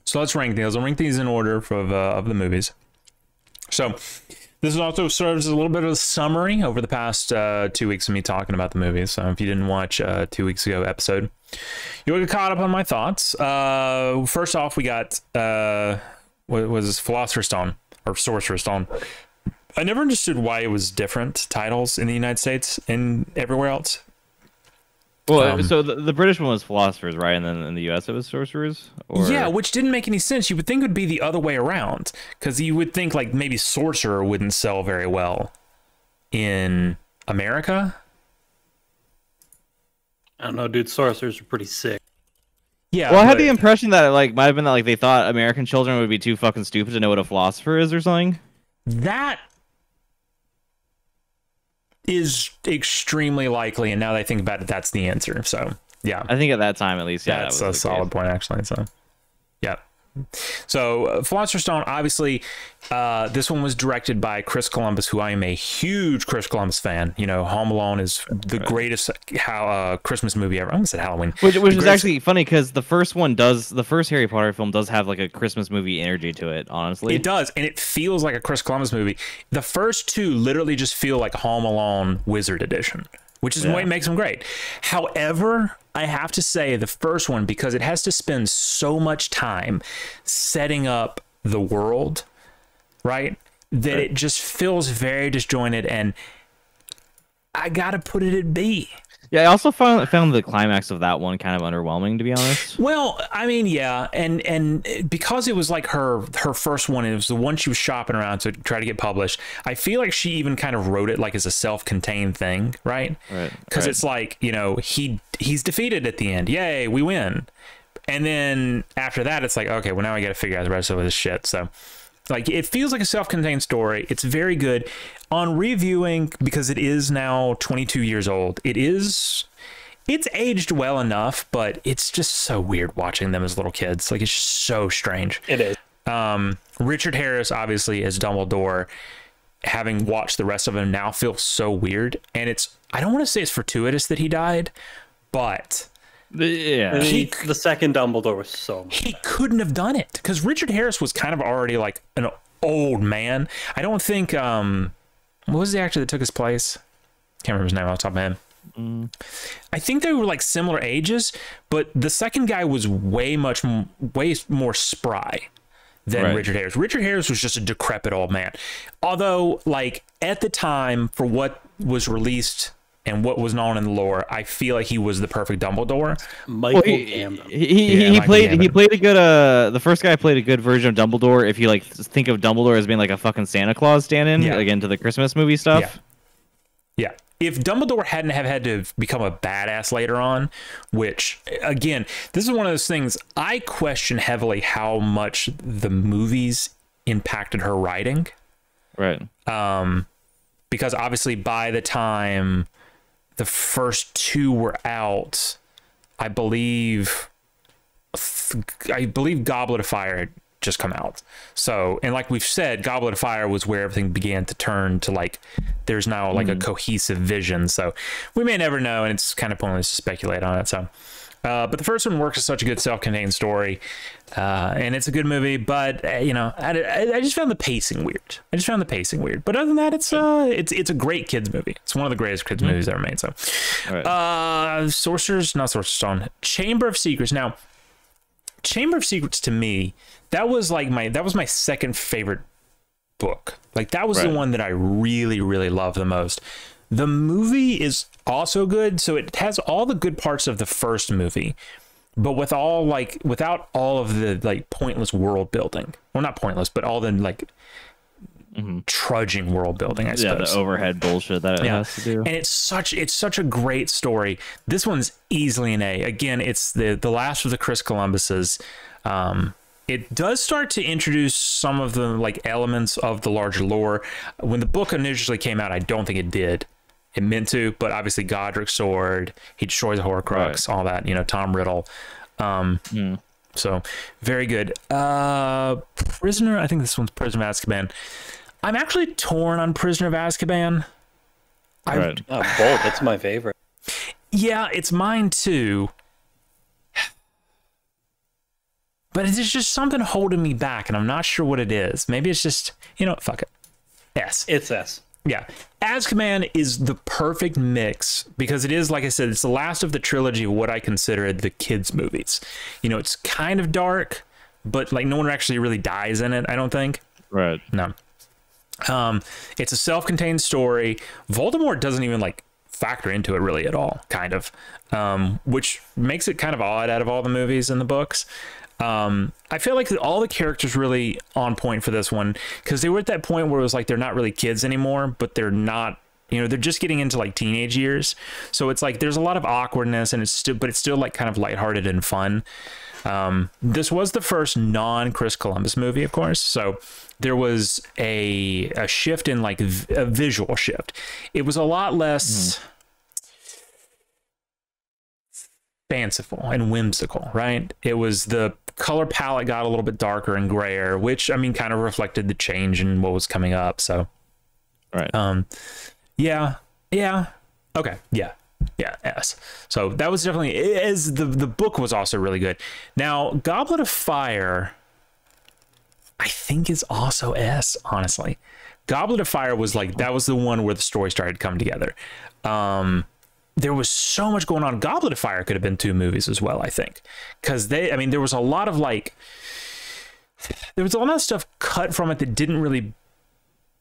So let's rank these. I'll rank these in order of the movies. So this also serves as a little bit of a summary over the past 2 weeks of me talking about the movies. So if you didn't watch 2 weeks ago episode, you'll get caught up on my thoughts. First off, we got what was this, Philosopher's Stone or Sorcerer's Stone. I never understood why it was different titles in the United States and everywhere else. Well, so the British one was Philosophers, right? And then in the US it was Sorcerers? Or... Yeah, which didn't make any sense. You would think it would be the other way around, because you would think like maybe Sorcerer wouldn't sell very well in America. I don't know, dude. Sorcerers are pretty sick. Yeah. Well, I had the impression that it like might have been that like they thought American children would be too fucking stupid to know what a philosopher is or something. That is extremely likely, and now that I think about it, that's the answer. So yeah, I think at that time at least, yeah, that's a solid point actually. So yeah, So Philosopher's Stone, obviously, this one was directed by Chris Columbus, who I am a huge Chris Columbus fan. You know, Home Alone is the greatest Christmas movie ever. I almost said Halloween. Which is actually funny because the first Harry Potter film does have like a Christmas movie energy to it, honestly. It does, and it feels like a Chris Columbus movie. The first two literally just feel like Home Alone Wizard Edition, which is what makes them great. However, I have to say the first one, because it has to spend so much time setting up the world, right? That it just feels very disjointed, and I gotta put it at B. Yeah, I also found the climax of that one kind of underwhelming, to be honest. Well, I mean, yeah, and because it was like her first one, and it was the one she was shopping around to try to get published. I feel like she even kind of wrote it like as a self-contained thing, right? Right. Because it's like, you know, he's defeated at the end. Yay, we win. And then after that, it's like, okay, well now I got to figure out the rest of this shit. So, like, it feels like a self-contained story. It's very good. On reviewing, because it is now 22 years old, it's aged well enough, but it's just so weird watching them as little kids. Like, it's just so strange. It is. Richard Harris, obviously, as Dumbledore, having watched the rest of him now, feels so weird. And I don't want to say it's fortuitous that he died, but Yeah. The second Dumbledore was so much he couldn't have done it, because Richard Harris was kind of already like an old man. I don't think what was the actor that took his place? Can't remember his name off the top of my head. I think they were like similar ages, but the second guy was way more spry than Richard Harris. Richard Harris was just a decrepit old man. Although, like, at the time, for what was released and what was known in the lore, I feel like he was the perfect Dumbledore. Michael Gambon. He played a good the first guy played a good version of Dumbledore. If you like think of Dumbledore as being like a fucking Santa Claus stand-in, again, to the Christmas movie stuff. Yeah. If Dumbledore hadn't have had to become a badass later on, which, again, this is one of those things I question heavily how much the movies impacted her writing. Right. Because obviously by the time the first two were out, I believe Goblet of Fire had just come out. So, and like we've said, Goblet of Fire was where everything began to turn to, like, there's now like a cohesive vision. So we may never know, and it's kind of pointless to speculate on it. So, but the first one works as such a good self-contained story, and it's a good movie. But you know, I just found the pacing weird. But other than that, it's a great kids movie. It's one of the greatest kids movies ever made. So, Sorcerer's Stone, Chamber of Secrets. Now, Chamber of Secrets, to me, that was my second favorite book. Like, that was the one that I really, really loved the most. The movie is also good, so it has all the good parts of the first movie, but without all of the like pointless world building. Well, not pointless, but all the like trudging world building, I suppose. Yeah, the overhead bullshit that it has to do. And it's such a great story. This one's easily an A. Again, it's the last of the Chris Columbuses. It does start to introduce some of the like elements of the larger lore. When the book initially came out, I don't think it did. It meant to, but obviously Godric's sword, he destroys a Horcrux, all that, you know, Tom Riddle. So very good. Prisoner, I think this one's Prisoner of Azkaban. I'm actually torn on Prisoner of Azkaban. Bold, that's my favorite. Yeah, it's mine too. But there's just something holding me back, and I'm not sure what it is. Maybe it's just, you know, fuck it. S. It's S. Yeah. Azkaban is the perfect mix because it is, like I said, it's the last of the trilogy of what I consider the kids' movies. You know, it's kind of dark, but like no one actually really dies in it, I don't think. Right. No. It's a self-contained story. Voldemort doesn't even like factor into it really at all, kind of, which makes it kind of odd out of all the movies and the books. I feel like all the characters really on point for this one because they were at that point where it was like they're not really kids anymore, but they're not, you know, they're just getting into like teenage years. So it's like there's a lot of awkwardness, and it's still like kind of lighthearted and fun. This was the first non-Chris Columbus movie, of course, so there was a shift in like a visual shift. It was a lot less fanciful and whimsical, right? It was the color palette got a little bit darker and grayer, which I mean kind of reflected the change in what was coming up. So Right. yeah. Okay. Yeah. S. So that was definitely, as the book was also really good. Now, Goblet of Fire, I think is also S, honestly. Goblet of Fire was like, that was the one where the story started to come together. There was so much going on. Goblet of Fire could have been 2 movies as well, I think. Because there was a lot of there was a lot of stuff cut from it that didn't really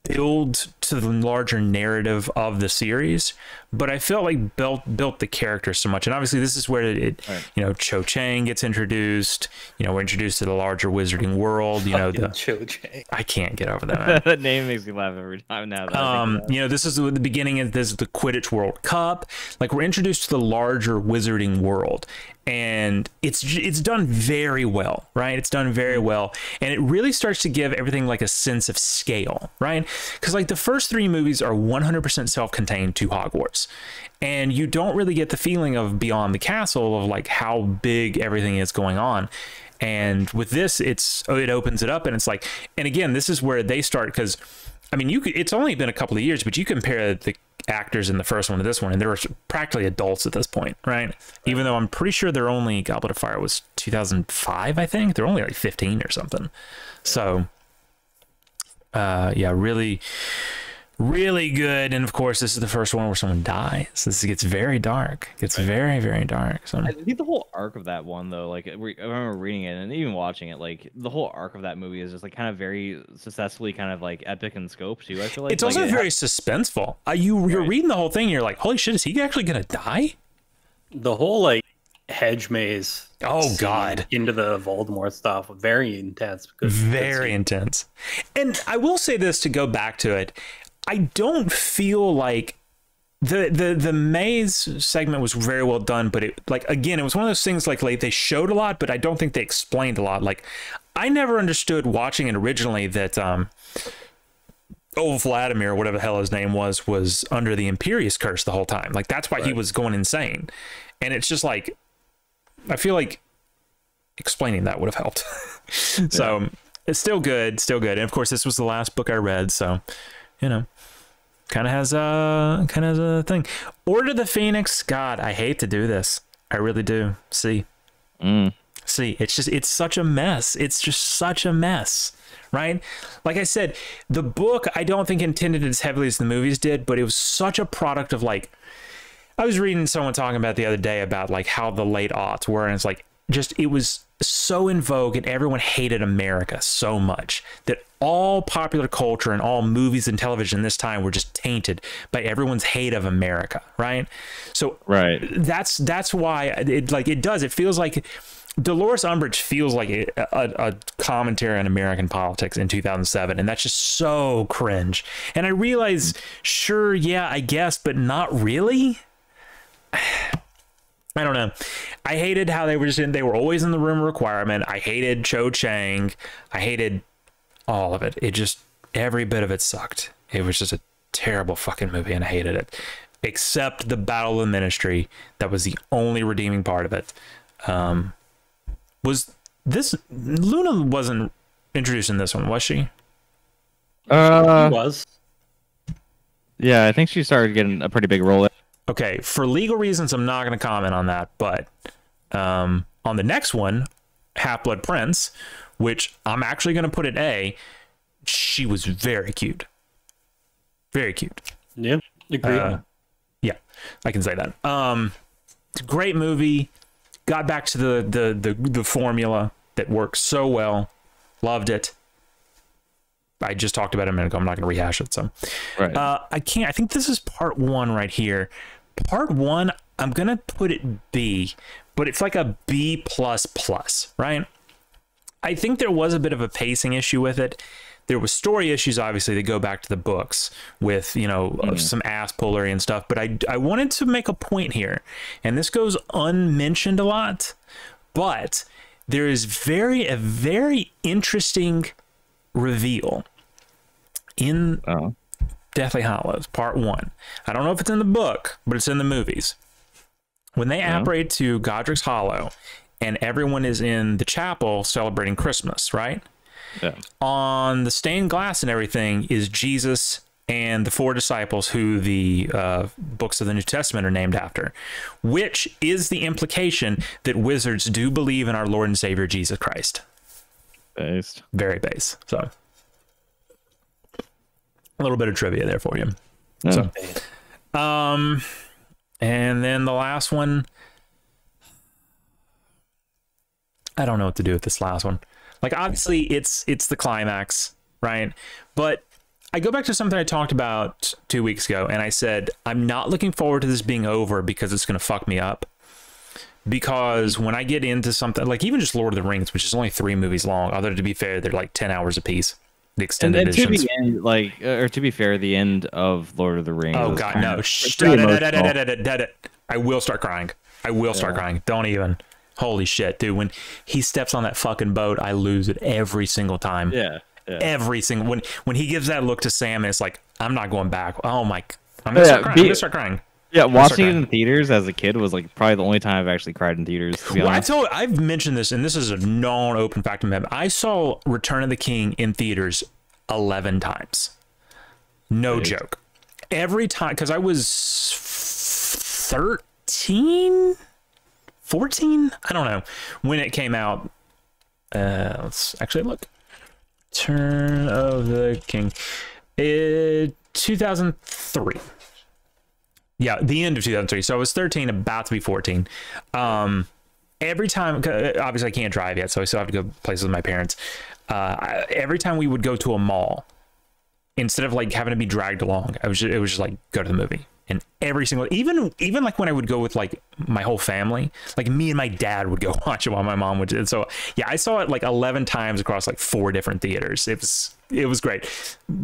build to the larger narrative of the series, but I felt like built the character so much. And obviously this is where it you know, Cho Chang gets introduced. You know, we're introduced to the larger wizarding world. You know, the Cho Chang. I can't get over that, man. That name makes me laugh every time now. You know, this is the beginning of this, the Quidditch World Cup. Like, we're introduced to the larger wizarding world, and it's done very well, right? It's done very well, and it really starts to give everything like a sense of scale, right? Because like the first 3 movies are 100% self-contained to Hogwarts, and you don't really get the feeling of beyond the castle of like how big everything is going on. And with this, it opens it up, and it's like, and again, this is where they start, because I mean, it's only been a couple of years, but you compare the actors in the first one to this one, and they're practically adults at this point, right? Even though I'm pretty sure they're only, Goblet of Fire was 2005, I think. They're only like 15 or something. So, yeah, really, really good. And of course, this is the first one where someone dies. This gets very dark. It gets very, very dark. So I think the whole arc of that one, though, like I remember reading it and even watching it, like the whole arc of that movie is just like kind of very successfully kind of like epic in scope too. I feel like it's also very suspenseful. You're reading the whole thing, you're like, holy shit, is he actually gonna die? The whole like hedge maze. Oh god, into the Voldemort stuff, very intense. Very intense. And I will say this, to go back to it, I don't feel like the maze segment was very well done, but it, like, again, it was one of those things like they showed a lot, but I don't think they explained a lot. Like, I never understood watching it originally that old Vladimir, whatever the hell his name was under the Imperius curse the whole time. Like, that's why he was going insane. And it's just like, I feel like explaining that would have helped. So it's still good. And of course, this was the last book I read, so you know, kind of has a thing. Order the Phoenix. God, I hate to do this. I really do. See, it's such a mess. It's just such a mess, right? Like I said, the book, I don't think intended it as heavily as the movies did, but it was such a product of like, I was reading someone talking about the other day about like how the late aughts were, and it's like, just, it was so in vogue and everyone hated America so much that all popular culture and all movies and television this time were just tainted by everyone's hate of America, right? So that's why it feels like Dolores Umbridge feels like a commentary on American politics in 2007, and that's just so cringe. And I realize, sure, yeah, I guess, but not really. I don't know. I hated how they were always in the room requirement. I hated Cho Chang. I hated all of it. It just, every bit of it sucked. It was just a terrible fucking movie, and I hated it. Except the Battle of the Ministry. That was the only redeeming part of it. Was this, Luna wasn't introduced in this one, was she? She was. Yeah, I think she started getting a pretty big role. Okay, for legal reasons, I'm not going to comment on that, but on the next one, Half-Blood Prince, which I'm actually going to put at A, she was very cute. Very cute. Yeah, agreed. Yeah, I can say that. It's a great movie. Got back to the formula that works so well. Loved it. I just talked about it a minute ago. I'm not going to rehash it. So, right. I think this is part 1 right here. Part 1, I'm going to put it B, but it's like a B++, right? I think there was a bit of a pacing issue with it. There was story issues, obviously, that go back to the books with, you know, some ass pullery and stuff. But I wanted to make a point here, and this goes unmentioned a lot, but there is a very interesting reveal in Deathly Hallows Part 1. I don't know if it's in the book, but it's in the movies, when they apparate to Godric's Hollow, and everyone is in the chapel celebrating Christmas, right? Yeah. On the stained glass and everything is Jesus and the 4 disciples who the books of the New Testament are named after, which is the implication that wizards do believe in our Lord and Savior Jesus Christ. Based. Very base. So a little bit of trivia there for you. Yeah. So, and then the last one, I don't know what to do with this last one. Like, obviously it's the climax, right? But I go back to something I talked about 2 weeks ago, and I said, I'm not looking forward to this being over because it's going to fuck me up. Because when I get into something, like even just Lord of the Rings, which is only 3 movies long, although to be fair, they're like 10 hours apiece. The extended and editions. To be fair, the end of Lord of the Rings. Oh God, no! I will start crying. I will start crying. Don't even. Holy shit, dude! When he steps on that fucking boat, I lose it every single time. Yeah. Every single when he gives that look to Sam, and it's like I'm not going back. Oh my! I'm gonna start crying. I'm gonna start crying. Yeah, watching it in theaters as a kid was like probably the only time I've actually cried in theaters. To be honest. I've mentioned this, and this is a non-open fact. I saw Return of the King in theaters 11 times. No joke. Every time, because I was 13, 14. I don't know when it came out. Let's actually look. Return of the King, 2003. Yeah, the end of 2003. So I was 13, about to be 14. Every time, obviously I can't drive yet, so I still have to go places with my parents. Every time we would go to a mall, instead of like having to be dragged along, it was just like go to the movie. And every single, even like when I would go with like my whole family, like me and my dad would go watch it while my mom would. And so yeah, I saw it like 11 times across like 4 different theaters. It was great.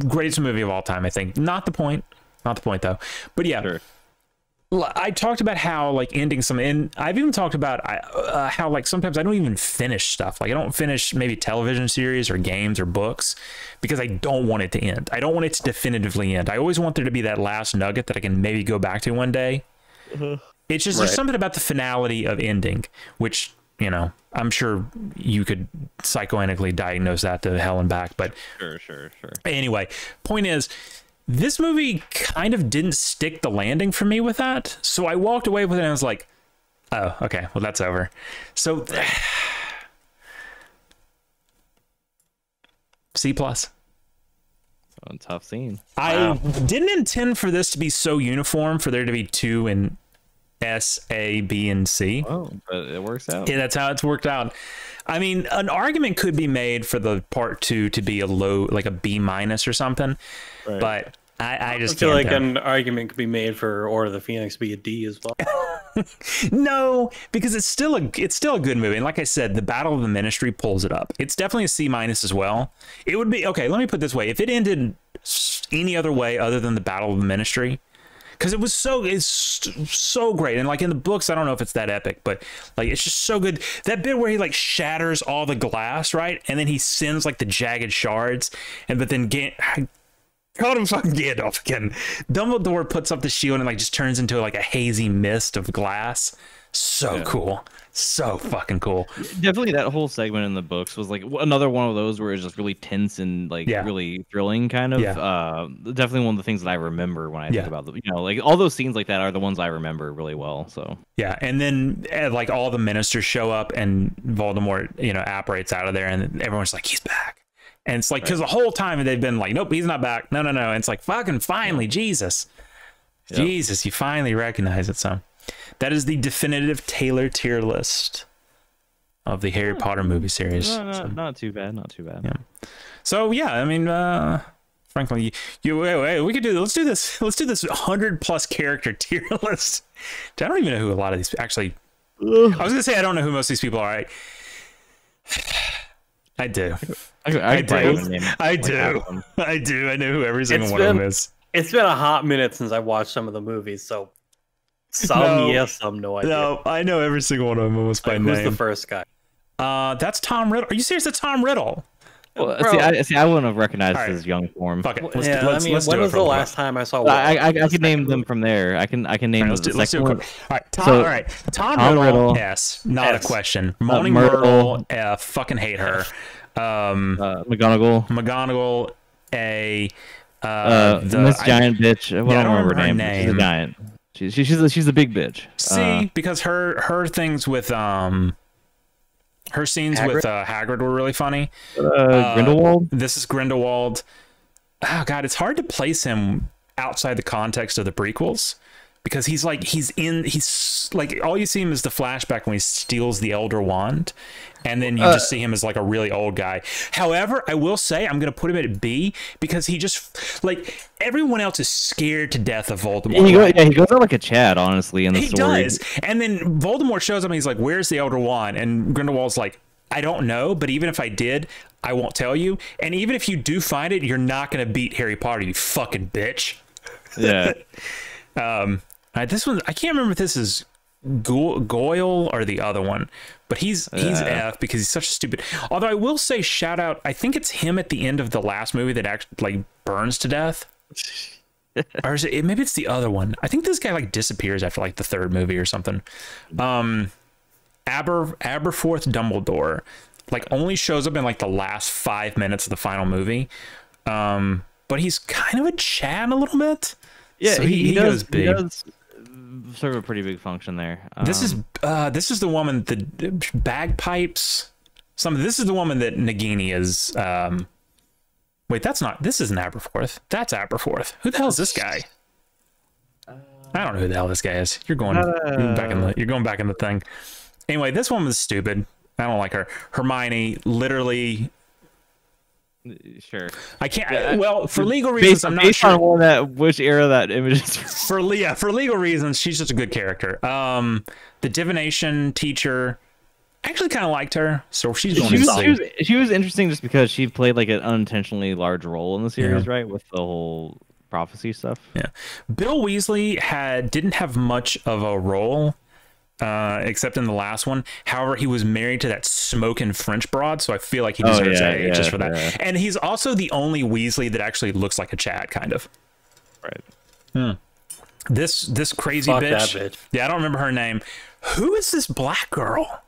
Greatest movie of all time, I think. Not the point though. But yeah. Sure. I talked about how like ending some, and I've even talked about how like sometimes I don't even finish stuff. Like I don't finish maybe television series or games or books because I don't want it to end. I don't want it to definitively end. I always want there to be that last nugget that I can maybe go back to one day. It's just there's something about the finality of ending, which, you know, I'm sure you could psychoanalytically diagnose that to hell and back. But sure. Anyway, point is, this movie kind of didn't stick the landing for me with that. So I walked away with it and I was like, oh, okay, well, that's over. So C+. Tough scene. I didn't intend for this to be so uniform, for there to be 2 in S, A, B, and C. Oh, but it works out. Yeah, that's how it's worked out. I mean, an argument could be made for the part 2 to be a low, like a B- or something. Right. But I just feel like an argument could be made for Order of the Phoenix to be a D as well. No, because it's still a good movie. And like I said, the Battle of the Ministry pulls it up. It's definitely a C- as well. It would be okay. Let me put it this way: if it ended any other way other than the Battle of the Ministry, because it's so great, and like in the books, I don't know if it's that epic, but like it's just so good. That bit where he like shatters all the glass, right, and then he sends like the jagged shards, but then called him fucking Gandalf again. Dumbledore puts up the shield and like just turns into like a hazy mist of glass. So cool. So fucking cool. Definitely that whole segment in the books was like another one of those where it's just really tense and like really thrilling kind of. Definitely one of the things that I remember when I think about them. You know, like all those scenes like that are the ones I remember really well. So yeah, and then like all the ministers show up and Voldemort, you know, apparates out of there and everyone's like, he's back. And it's like, because the whole time they've been like, nope, he's not back. No. And it's like, fucking finally, Jesus. Yep. Jesus, you finally recognize it. So that is the definitive Taylor tier list of the Harry Potter movie series. Not too bad. Yeah. So yeah, I mean, frankly, we could do. Let's do this 100+ character tier list. I don't even know who a lot of these actually. I was gonna say I don't know who most of these people are. Right? I do. I do. I know who every single one of them is. It's been a hot minute since I watched some of the movies, so some yes, some no idea. No, I know every single one of them almost by name. Who's the first guy? That's Tom Riddle. Are you serious? That's Tom Riddle. Well, Bro. I wouldn't have recognized All right. his young form. Fuck it. Let's, Yeah, let's, I mean, let's when do it was for the a last time I saw? I Warlock? could name them from there. I can name Let's the do it second one. quick. All right, Tom. So, all right, Tom Tom Riddle. Riddle. S. Not S. a question. Moaning Myrtle. Myrtle. F. Fucking hate her. McGonagall. McGonagall. A. Miss Giant bitch. I don't remember her name. She's a name. giant. She's a big bitch. See, because her things with her scenes Hagrid? with Hagrid were really funny. Grindelwald. This is Grindelwald. Oh god, it's hard to place him outside the context of the prequels because he's like all you see him is the flashback when he steals the Elder Wand, and then you just see him as like a really old guy. However, I will say I'm gonna put him at B because he just like everyone else is scared to death of Voldemort. He goes out like a Chad, honestly, in the story. He does, and then Voldemort shows up and he's like, "Where's the Elder Wand?" And Grindelwald's like, "I don't know, but even if I did, I won't tell you. And even if you do find it, you're not gonna beat Harry Potter, you fucking bitch." Yeah. This one I can't remember if this is Goyle or the other one, but he's F because he's such a stupid. Although I will say, shout out, I think it's him at the end of the last movie that actually like burns to death. Or is it, maybe it's the other one. I think this guy like disappears after like the third movie or something. Aberforth Dumbledore like only shows up in like the last 5 minutes of the final movie. But he's kind of a Chad a little bit. Yeah, so he goes big. He does serve a pretty big function there. This is the woman, the bagpipes. This is the woman that Nagini is. Wait, this isn't Aberforth. That's Aberforth. Who the hell is this guy? I don't know who the hell this guy is. You're going back in the thing. Anyway, this one was stupid. I don't like her. Hermione, literally. Sure. I can't. Well, for legal reasons, I'm not sure. Based on which era that image is. For legal reasons, she's just a good character. The divination teacher, I actually kind of liked her, so she's going to she was interesting just because she played like an unintentionally large role in the series, right? With the whole prophecy stuff. Yeah. Bill Weasley didn't have much of a role. Except in the last one. However, he was married to that smoking French broad, so I feel like he deserves A just for that. Yeah. And he's also the only Weasley that actually looks like a Chad, kind of. Right. This crazy bitch. Yeah, I don't remember her name. Who is this black girl?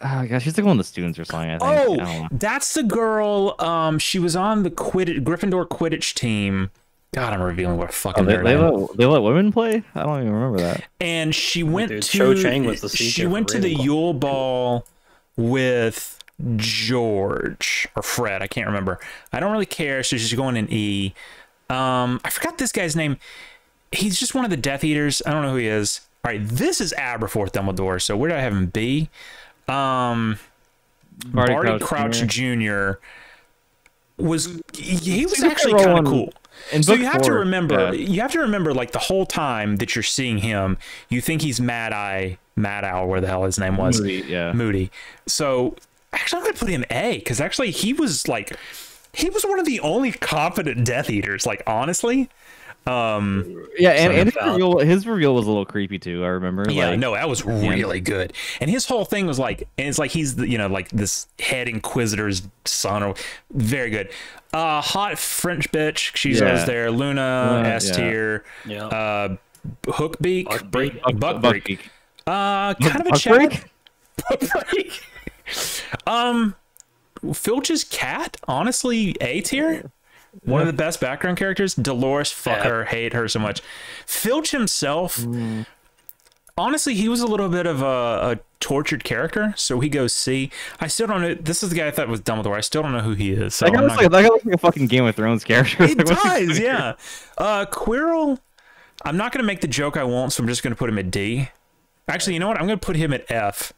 Oh gosh, she's like one of the students or something, I think. Oh, I don't know. that's the girl. She was on the Gryffindor Quidditch team. God, I'm revealing what fucking they let women play? I don't even remember that. And she went to Cho Chang was the she went to the Yule Ball with George or Fred. I can't remember. I don't really care. So she's going in E. I forgot this guy's name. He's just one of the Death Eaters. I don't know who he is. All right, this is Aberforth Dumbledore. So where do I have him? B. Barty Crouch Jr. was actually kind of cool. So you have to remember, like the whole time that you're seeing him, you think he's Mad Owl, where the hell his name was, Moody. So actually, I'm gonna put him A because actually he was one of the only confident Death Eaters. Like honestly, and his reveal was a little creepy too. I remember. Yeah, no, that was really good. And his whole thing was like, and it's like he's like this head Inquisitor's son, or very good. Hot French bitch. She's always there. Luna, S tier. Yeah. Hookbeak. Buckbeak. Kind of a Chad. Filch's cat. Honestly, A tier. One of the best background characters. Dolores, fuck her, hate her so much. Filch himself, honestly, he was a little bit of a tortured character, so he goes C. I still don't know. This is the guy I thought was Dumbledore. I still don't know who he is. So that guy looks like a fucking Game of Thrones character. It does, yeah. Quirrell, I'm not going to make the joke I won't, so I'm just going to put him at D. Actually, you know what? I'm going to put him at F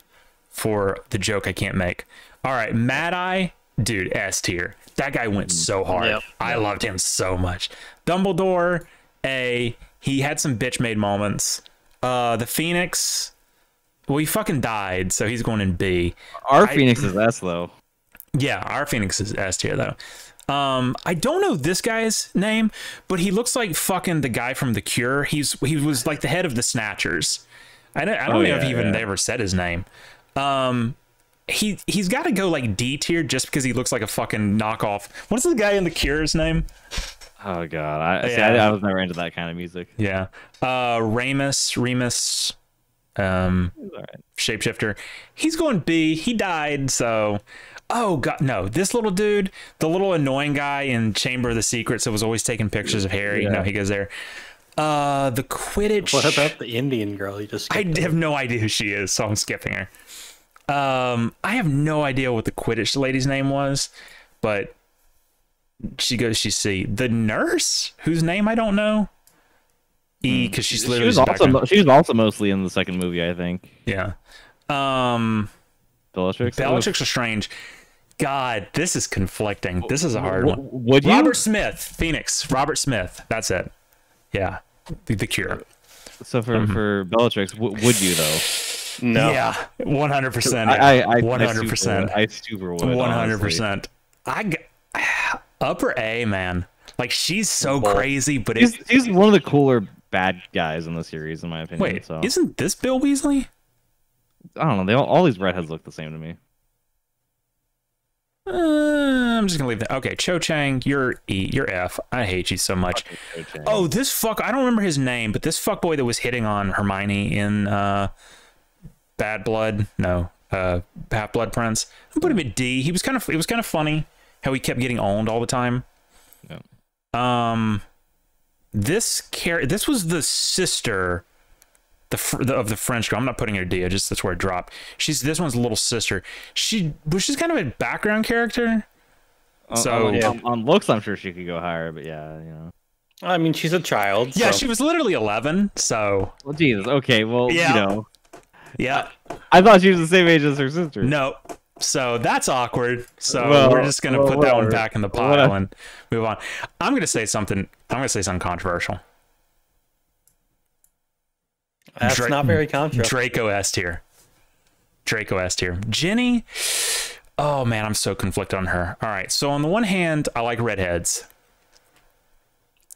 for the joke I can't make. All right, Mad Eye, dude, S tier. That guy went so hard. Yep. I loved him so much. Dumbledore, A. He had some bitch-made moments. The Phoenix, well, he fucking died, so he's going in B. Phoenix is S, though. Yeah, our Phoenix is S tier, though. I don't know this guy's name, but he looks like fucking the guy from The Cure. He was like the head of the Snatchers. I don't know if he even ever said his name. he's got to go like D tier just because he looks like a fucking knockoff. What's the guy in The Cure's name? Oh god, I was never into that kind of music. Yeah, Remus, shapeshifter. He's going B. He died, so. Oh god, no! This little dude, the little annoying guy in Chamber of the Secrets that was always taking pictures of Harry. No, he goes there. The Quidditch. What about the Indian girl? You just. I have no idea who she is, so I'm skipping her. I have no idea what the Quidditch lady's name was, but she's C. The nurse, whose name I don't know. E, because she's literally. She was also mostly in the second movie, I think. Yeah. Bellatrix. Bellatrix Lestrange. God, this is conflicting. This is a hard one. Would you? Robert Smith, Phoenix. Robert Smith. That's it. Yeah, the Cure. So for Bellatrix, would you though? No. Yeah, 100%. I 100%. I super would. 100%. Upper A, man. Like she's so crazy, but he's one of the cooler bad guys in the series, in my opinion. Wait, so. Isn't this Bill Weasley? I don't know. All these redheads look the same to me. I'm just gonna leave that. Okay, Cho Chang, you're E, you're F. I hate you so much. Oh, this fuck! I don't remember his name, but this fuckboy that was hitting on Hermione in Bad Blood, no, Half Blood Prince. I put him at D. It was kind of funny how he kept getting owned all the time. Yeah. This was the sister. Of the French girl. I'm not putting her D. That's where it dropped. This one's little sister. She's kind of a background character. On looks, I'm sure she could go higher, but yeah, you know. I mean, she's a child. Yeah, so. she was literally 11. So. Well, Jesus. Okay. Well, yeah. You know. Yeah. I thought she was the same age as her sister. No. So that's awkward. So we're just gonna put that one back in the pile and move on. I'm gonna say something controversial. That's not very controversial. Draco S tier. Ginny. Oh man, I'm so conflicted on her. All right, so on the one hand, I like redheads.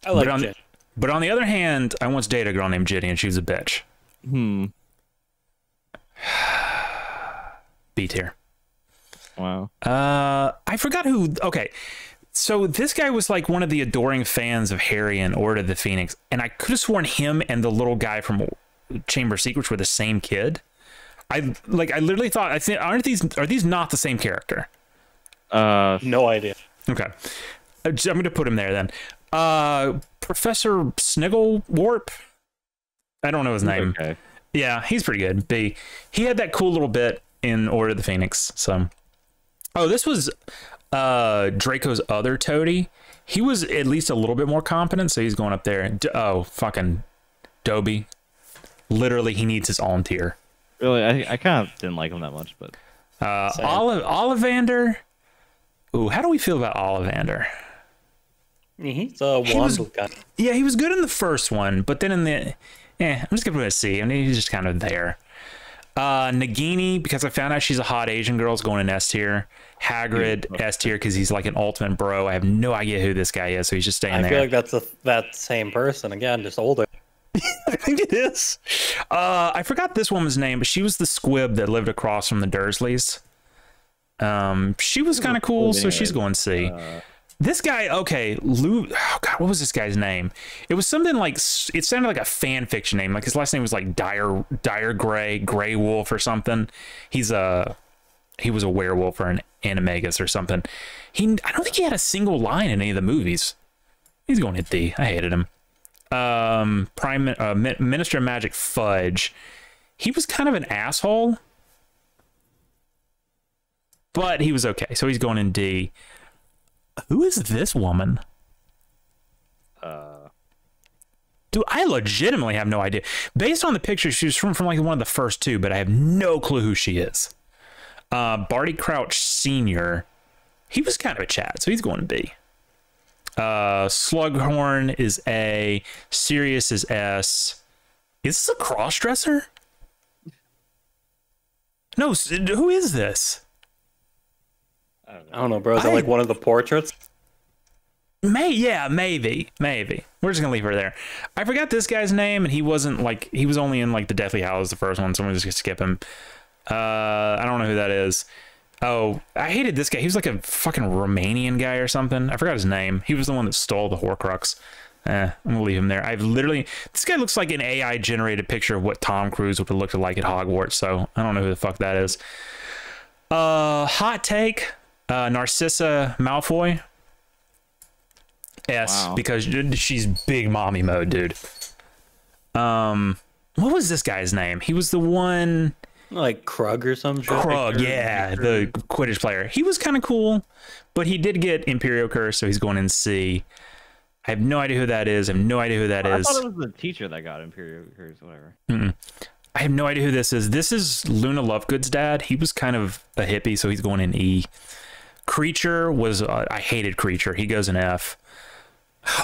I like Ginny. But on the other hand, I once dated a girl named Ginny, and she was a bitch. B tier. Wow. I forgot who. Okay, so this guy was like one of the adoring fans of Harry and Order of the Phoenix, and I could have sworn him and the little guy from Chamber of Secrets were the same kid. I literally thought, are these not the same character? No idea. Okay, I'm gonna put him there then. Professor Snigglewarp. I don't know his name. Okay. Yeah, he's pretty good. B. He had that cool little bit in Order of the Phoenix. So, this was Draco's other toady. He was at least a little bit more competent, so he's going up there. Fucking Dobby. Literally, he needs his own tier. Really, I kind of didn't like him that much, but Ollivander. Ooh, how do we feel about Ollivander? He's a wand guy. Yeah, he was good in the first one, but then in the I'm just gonna put a C. I mean, he's just kind of there. Nagini, because I found out she's a hot Asian girl, is going in S tier. Hagrid, S tier, because he's like an ultimate bro. I have no idea who this guy is, so he's just staying there. I feel like that's that same person again, just older. I think it is. I forgot this woman's name, but she was the squib that lived across from the Dursleys. She was kind of cool, so she's going C. This guy, okay, Lou. Oh God, what was this guy's name? It was something like, it sounded like a fan fiction name. Like his last name was like Dire Grey Wolf or something. He was a werewolf or an animagus or something. I don't think he had a single line in any of the movies. He's going hit D. I hated him. Minister of Magic Fudge. He was kind of an asshole, but he was okay. So he's going in D. Who is this woman? Dude, I legitimately have no idea. Based on the picture, she was from like one of the first two, but I have no clue who she is. Barty Crouch Sr. He was kind of a Chad, so he's going to B. Slughorn is A. Sirius is S. Is this a crossdresser? No, who is this? I don't know, bro. Is that like one of the portraits? Maybe. We're just gonna leave her there. I forgot this guy's name, and he was only in like the Deathly Hallows, the first one, so we're just gonna skip him. I don't know who that is. Oh, I hated this guy. He was like a fucking Romanian guy or something. I forgot his name. He was the one that stole the Horcrux. I'm gonna leave him there. This guy looks like an AI generated picture of what Tom Cruise would have looked like at Hogwarts. So I don't know who the fuck that is. Hot take, Narcissa Malfoy. S, wow. Because she's big mommy mode, dude. What was this guy's name? He was the one like Krug or some shit. Krug, yeah, the Quidditch player. He was kind of cool, but he did get Imperial Curse, so he's going in C. I have no idea who that is. I have no idea who that is. I thought it was the teacher that got Imperial Curse, whatever. I have no idea who this is. This is Luna Lovegood's dad. He was kind of a hippie, so he's going in E. Creature was, I hated Creature. He goes in F.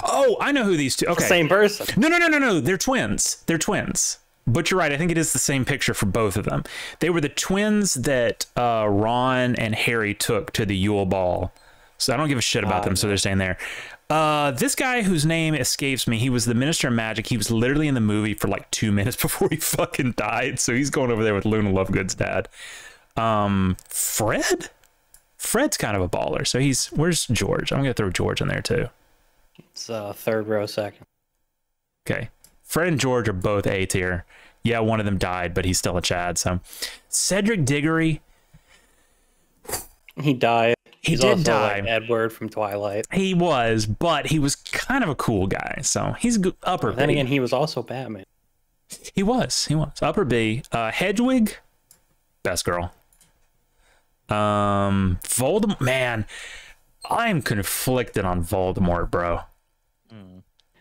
Oh, I know who these two. Okay, same person. No. They're twins. They're twins. But you're right. I think it is the same picture for both of them. They were the twins that Ron and Harry took to the Yule Ball. So I don't give a shit about them. So they're staying there. This guy whose name escapes me, he was the Minister of Magic. He was literally in the movie for like 2 minutes before he fucking died. So he's going over there with Luna Lovegood's dad. Fred? Fred's kind of a baller. So where's George? I'm going to throw George in there too. It's third row second. Okay. Fred and George are both A tier. Yeah, one of them died, but he's still a Chad. So Cedric Diggory. He died. He did die. Like Edward from Twilight. He was, but he was kind of a cool guy. So he's upper B. Then again, he was also Batman. He was. Upper B. Hedwig, best girl. Voldemort. Man, I'm conflicted on Voldemort, bro.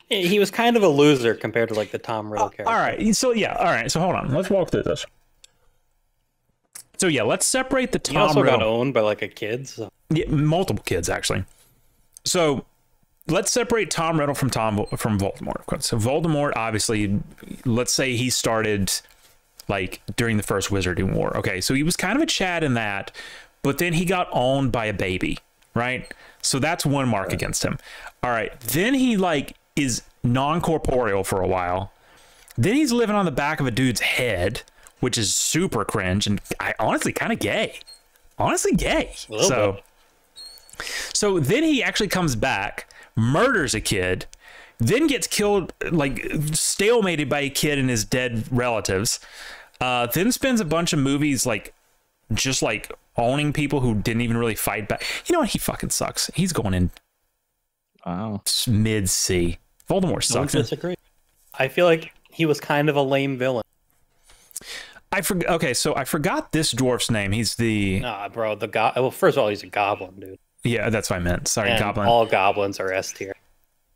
He was kind of a loser compared to like the Tom Riddle character. All right. So yeah. All right. So hold on. Let's walk through this. So yeah, let's separate the Tom Riddle. He also got owned by like a kid. So. Yeah, multiple kids actually. So let's separate Tom Riddle from Voldemort. So Voldemort, obviously, let's say he started like during the first Wizarding War. Okay, so he was kind of a Chad in that, but then he got owned by a baby, right? So that's one mark against him. All right, then he like is non-corporeal for a while. Then he's living on the back of a dude's head, which is super cringe and I honestly kind of gay. Honestly gay. So then he actually comes back, murders a kid, then gets killed, like stalemated by a kid and his dead relatives. Then spends a bunch of movies like just like owning people who didn't even really fight back. You know what? He fucking sucks. He's going in mid C. Voldemort sucks. I disagree. I feel like he was kind of a lame villain. Okay, so I forgot this dwarf's name. He's the... Nah, bro, well, first of all, he's a goblin, dude. Yeah, that's what I meant. Sorry, and goblin. All goblins are S tier.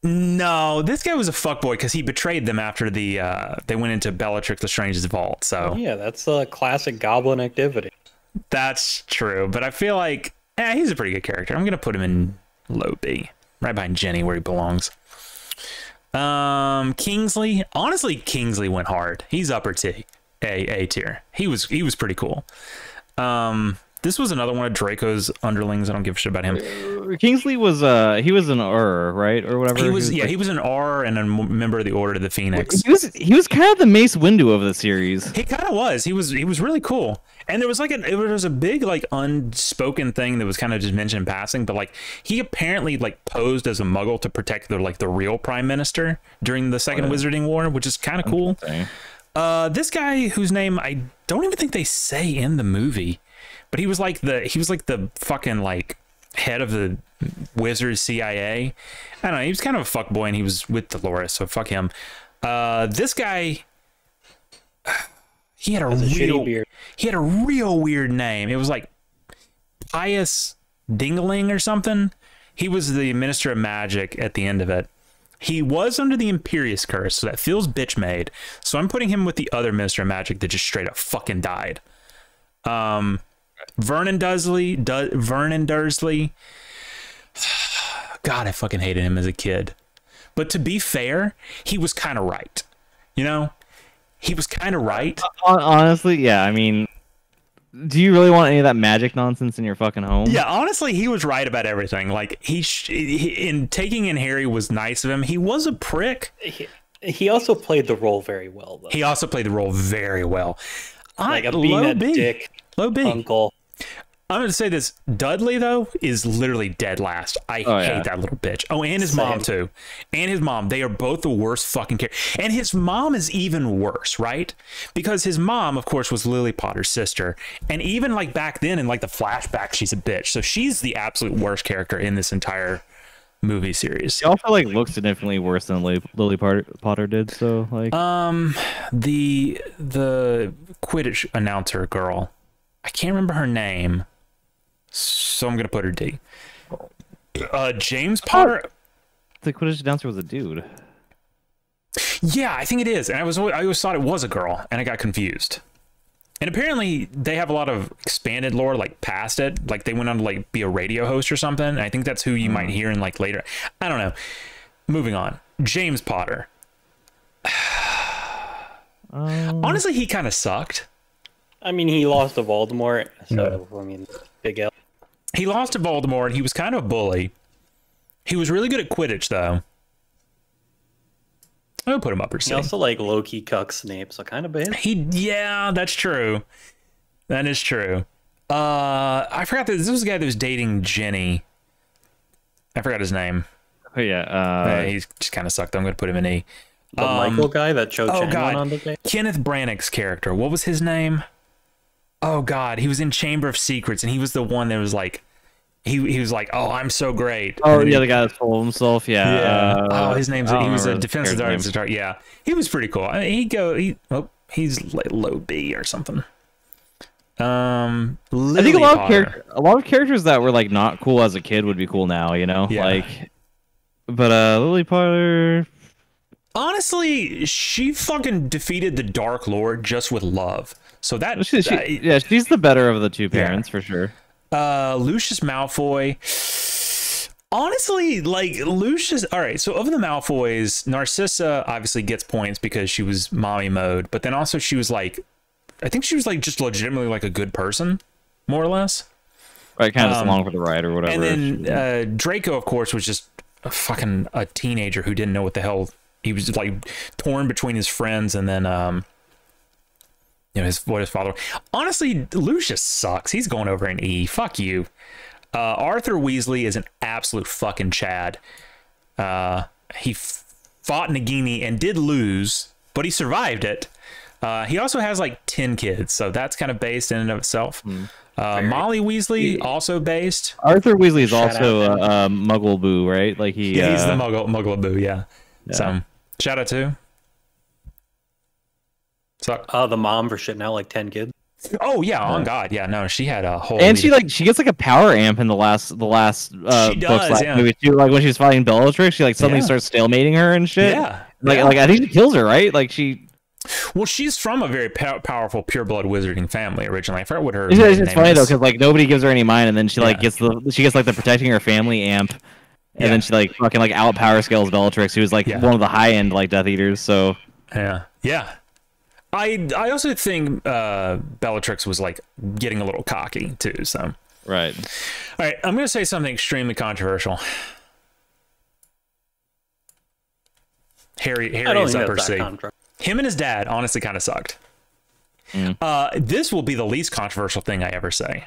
No, this guy was a fuckboy because he betrayed them after they went into Bellatrix Lestrange's vault. So yeah, that's a classic goblin activity. That's true, but I feel like he's a pretty good character. I'm gonna put him in low B, right behind Jenny, where he belongs. Kingsley, honestly, Kingsley went hard. He's upper T, A tier. He was pretty cool. This was another one of Draco's underlings. I don't give a shit about him. Kingsley was he was an R, right, or whatever. He was he was an R and a member of the Order of the Phoenix. He was kind of the Mace Windu of the series. He kind of was. He was really cool. And there was like it was a big like unspoken thing that was kind of just mentioned in passing, but like he apparently like posed as a Muggle to protect the real Prime Minister during the Second Wizarding War, which is kind of cool. This guy whose name I don't even think they say in the movie. But he was like the fucking like head of the Wizards CIA. I don't know. He was kind of a fuckboy and he was with Dolores, so fuck him. This guy, he had a real weird name. It was like Pius Dingling or something. He was the Minister of Magic at the end of it. He was under the Imperious Curse, so that feels bitch made. So I'm putting him with the other Minister of Magic that just straight up fucking died. Vernon Dursley. God, I fucking hated him as a kid. But to be fair, he was kind of right. You know? He was kind of right. Honestly, yeah. I mean, do you really want any of that magic nonsense in your fucking home? Yeah, honestly, he was right about everything. Like, he in taking in Harry was nice of him. He was a prick. He also played the role very well, though. He also played the role very well. Like, being a dick Low B. Uncle. I'm going to say this. Dudley, though, is literally dead last. I hate that little bitch. Oh, and his mom, too. And his mom. They are both the worst fucking characters. And his mom is even worse, right? Because his mom, of course, was Lily Potter's sister. And even, like, back then in, like, the flashback, she's a bitch. So she's the absolute worst character in this entire movie series. She also, like, looks significantly worse than Lily Potter did, so, like... The Quidditch announcer girl. I can't remember her name. So I'm gonna put her D. James Potter. The Quidditch announcer was a dude. Yeah, I think it is. And I always thought it was a girl, and I got confused. And apparently they have a lot of expanded lore, like past it. Like they went on to like be a radio host or something. And I think that's who you might hear in like later. I don't know. Moving on. James Potter. Honestly, he kind of sucked. I mean, he lost to Voldemort, so I mean, big L. He lost to Voldemort, and he was kind of a bully. He was really good at Quidditch, though. I would put him up or C. He also like low-key cucks Snape, so kind of bad. Yeah, that's true. That is true. I forgot that this was the guy that was dating Jenny. I forgot his name. Oh yeah, he just kind of sucked. I'm going to put him in E. The Michael guy that Cho Chang went on the date? Kenneth Branagh's character. What was his name? Oh God, he was in Chamber of Secrets, and he was the one that was like, he was like, oh, I'm so great. Oh yeah, the guy that told himself. Yeah. His name's he was a defensive artist. Yeah, he was pretty cool. I mean, he's like low B or something. I think a lot of characters that were like not cool as a kid would be cool now. You know, like, but Lily Potter. Honestly, she fucking defeated the Dark Lord just with love. So that she's the better of the two parents for sure. Lucius Malfoy. Honestly, like Lucius. All right, so of the Malfoys, Narcissa obviously gets points because she was mommy mode, but then also she was like, I think she was like just legitimately like a good person, more or less. Right, kind of along for the ride or whatever. And then Draco, of course, was just a teenager who didn't know what the hell. He was like torn between his friends and then his father. Honestly, Lucius sucks. He's going over an E. Fuck you. Arthur Weasley is an absolute fucking Chad. He fought Nagini and did lose, but he survived it. He also has like 10 kids, so that's kind of based in and of itself. Molly Weasley also based. Arthur Weasley is also a Muggle-boo, right? Like he's the Muggle-boo, yeah. So shout out to Succ. The mom for shitting out like 10 kids. Oh yeah, on God, yeah. No, she had a whole. And she gets like a power amp in the last she books does, movie too. Like when she's fighting Bellatrix, she like suddenly starts stalemating her and shit. Yeah, like I think she kills her, right? Like she. Well, she's from a very powerful pureblood wizarding family originally. I forgot what her. It's funny though, because like nobody gives her any mind, and then she like gets like the protecting her family amp, and then she like fucking like out power scales Bellatrix, who's like one of the high end like Death Eaters. So yeah. I also think Bellatrix was like getting a little cocky too. So right. All right, I'm gonna say something extremely controversial. Harry is upper C. Him and his dad honestly kind of sucked. This will be the least controversial thing I ever say.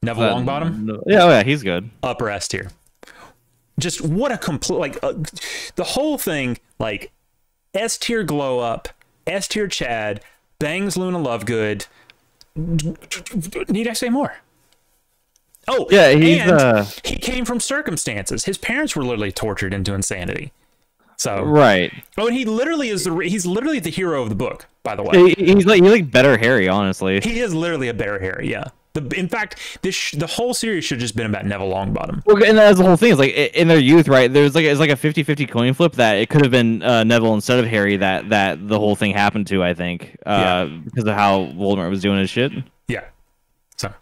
Neville Longbottom? Yeah, he's good. Upper S tier. Just what a complete, like, the whole thing, like, S tier glow up, S tier Chad, bangs Luna Lovegood. Need I say more? Oh, yeah, he came from circumstances. His parents were literally tortured into insanity. So right. Oh, and he literally is he's literally the hero of the book, by the way. He's like better Harry, honestly. He is literally a better Harry, yeah. In fact, the whole series should have just been about Neville Longbottom. Well, and that's the whole thing. Is like in their youth, right? It's like a 50-50 coin flip that it could have been Neville instead of Harry that the whole thing happened to. I think because of how Voldemort was doing his shit. Yeah. So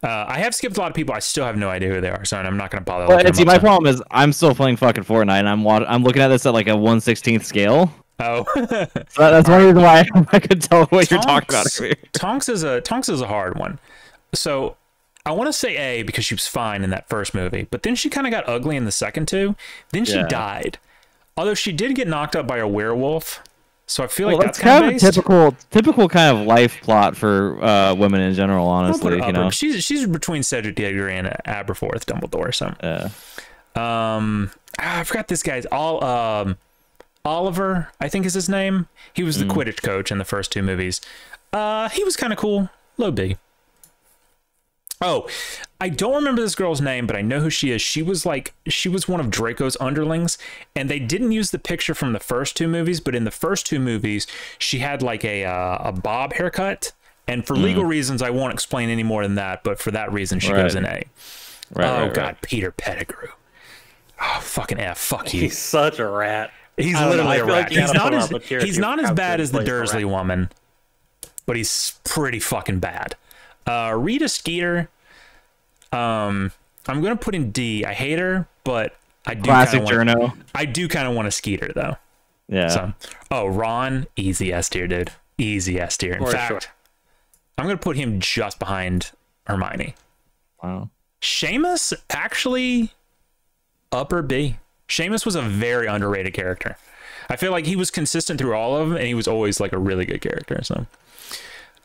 I have skipped a lot of people. I still have no idea who they are, so I'm not going to bother. Well, see, my problem is I'm still playing fucking Fortnite, and I'm looking at this at like a 1/16th scale. Oh, so that's one reason why I could tell what you're talking about here. Tonks is a hard one. So I want to say A because she was fine in that first movie, but then she kind of got ugly in the second two. Then she died. Although she did get knocked up by a werewolf So I feel like that's kind of based. a typical kind of life plot for women in general. Honestly, you know, she's between Cedric Diggory and Aberforth Dumbledore. So, I forgot this guy's Oliver, I think is his name. He was the Quidditch coach in the first 2 movies. He was kind of cool. Low B. Oh, I don't remember this girl's name, but I know who she is. She was one of Draco's underlings, and they didn't use the picture from the first 2 movies, but in the first 2 movies, she had like a bob haircut, and for legal reasons, I won't explain any more than that, but for that reason, she goes in A. God, Peter Pettigrew. Oh, fucking F. Fuck you. He's such a rat. He's literally a rat. He's not as bad as the Dursley woman, but he's pretty fucking bad. Rita Skeeter, I'm gonna put in D. I hate her, but I do kind of want to Skeeter though. Yeah. So, Ron, easy S tier, dude. Easy S tier. In fact, I'm gonna put him just behind Hermione. Wow. Seamus, actually, upper B. Seamus was a very underrated character. I feel like he was consistent through all of them, and he was always like a really good character. So,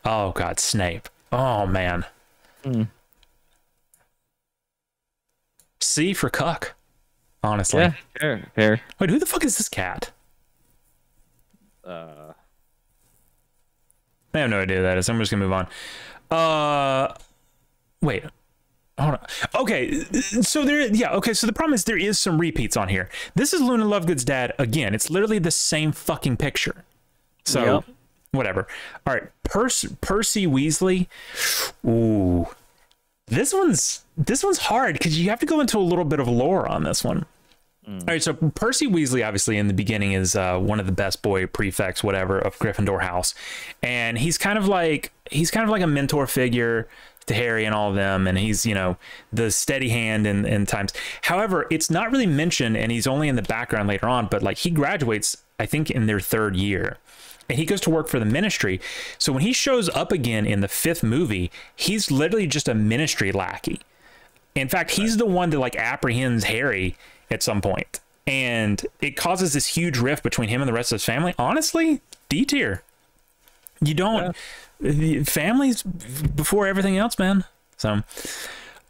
oh god, Snape. Oh man. C for cuck. Honestly. Yeah, fair. Wait, who the fuck is this cat? Uh, I have no idea who that is. I'm just gonna move on. Wait. Hold on. Okay, so so the problem is there is some repeats on here. This is Luna Lovegood's dad again. It's literally the same fucking picture. So whatever. All right, Percy Weasley. Ooh. This one's hard because you have to go into a little bit of lore on this one. All right, so Percy Weasley, obviously, in the beginning is one of the best boy prefects, whatever, of Gryffindor House, and he's kind of like a mentor figure to Harry and all of them, and he's, you know, the steady hand in times. However, it's not really mentioned, and he's only in the background later on. But like, he graduates, I think, in their 3rd year, and he goes to work for the Ministry. So when he shows up again in the 5th movie, he's literally just a Ministry lackey. In fact, he's the one that like apprehends Harry at some point, and it causes this huge rift between him and the rest of his family. Honestly, D tier. You don't families before everything else, man. So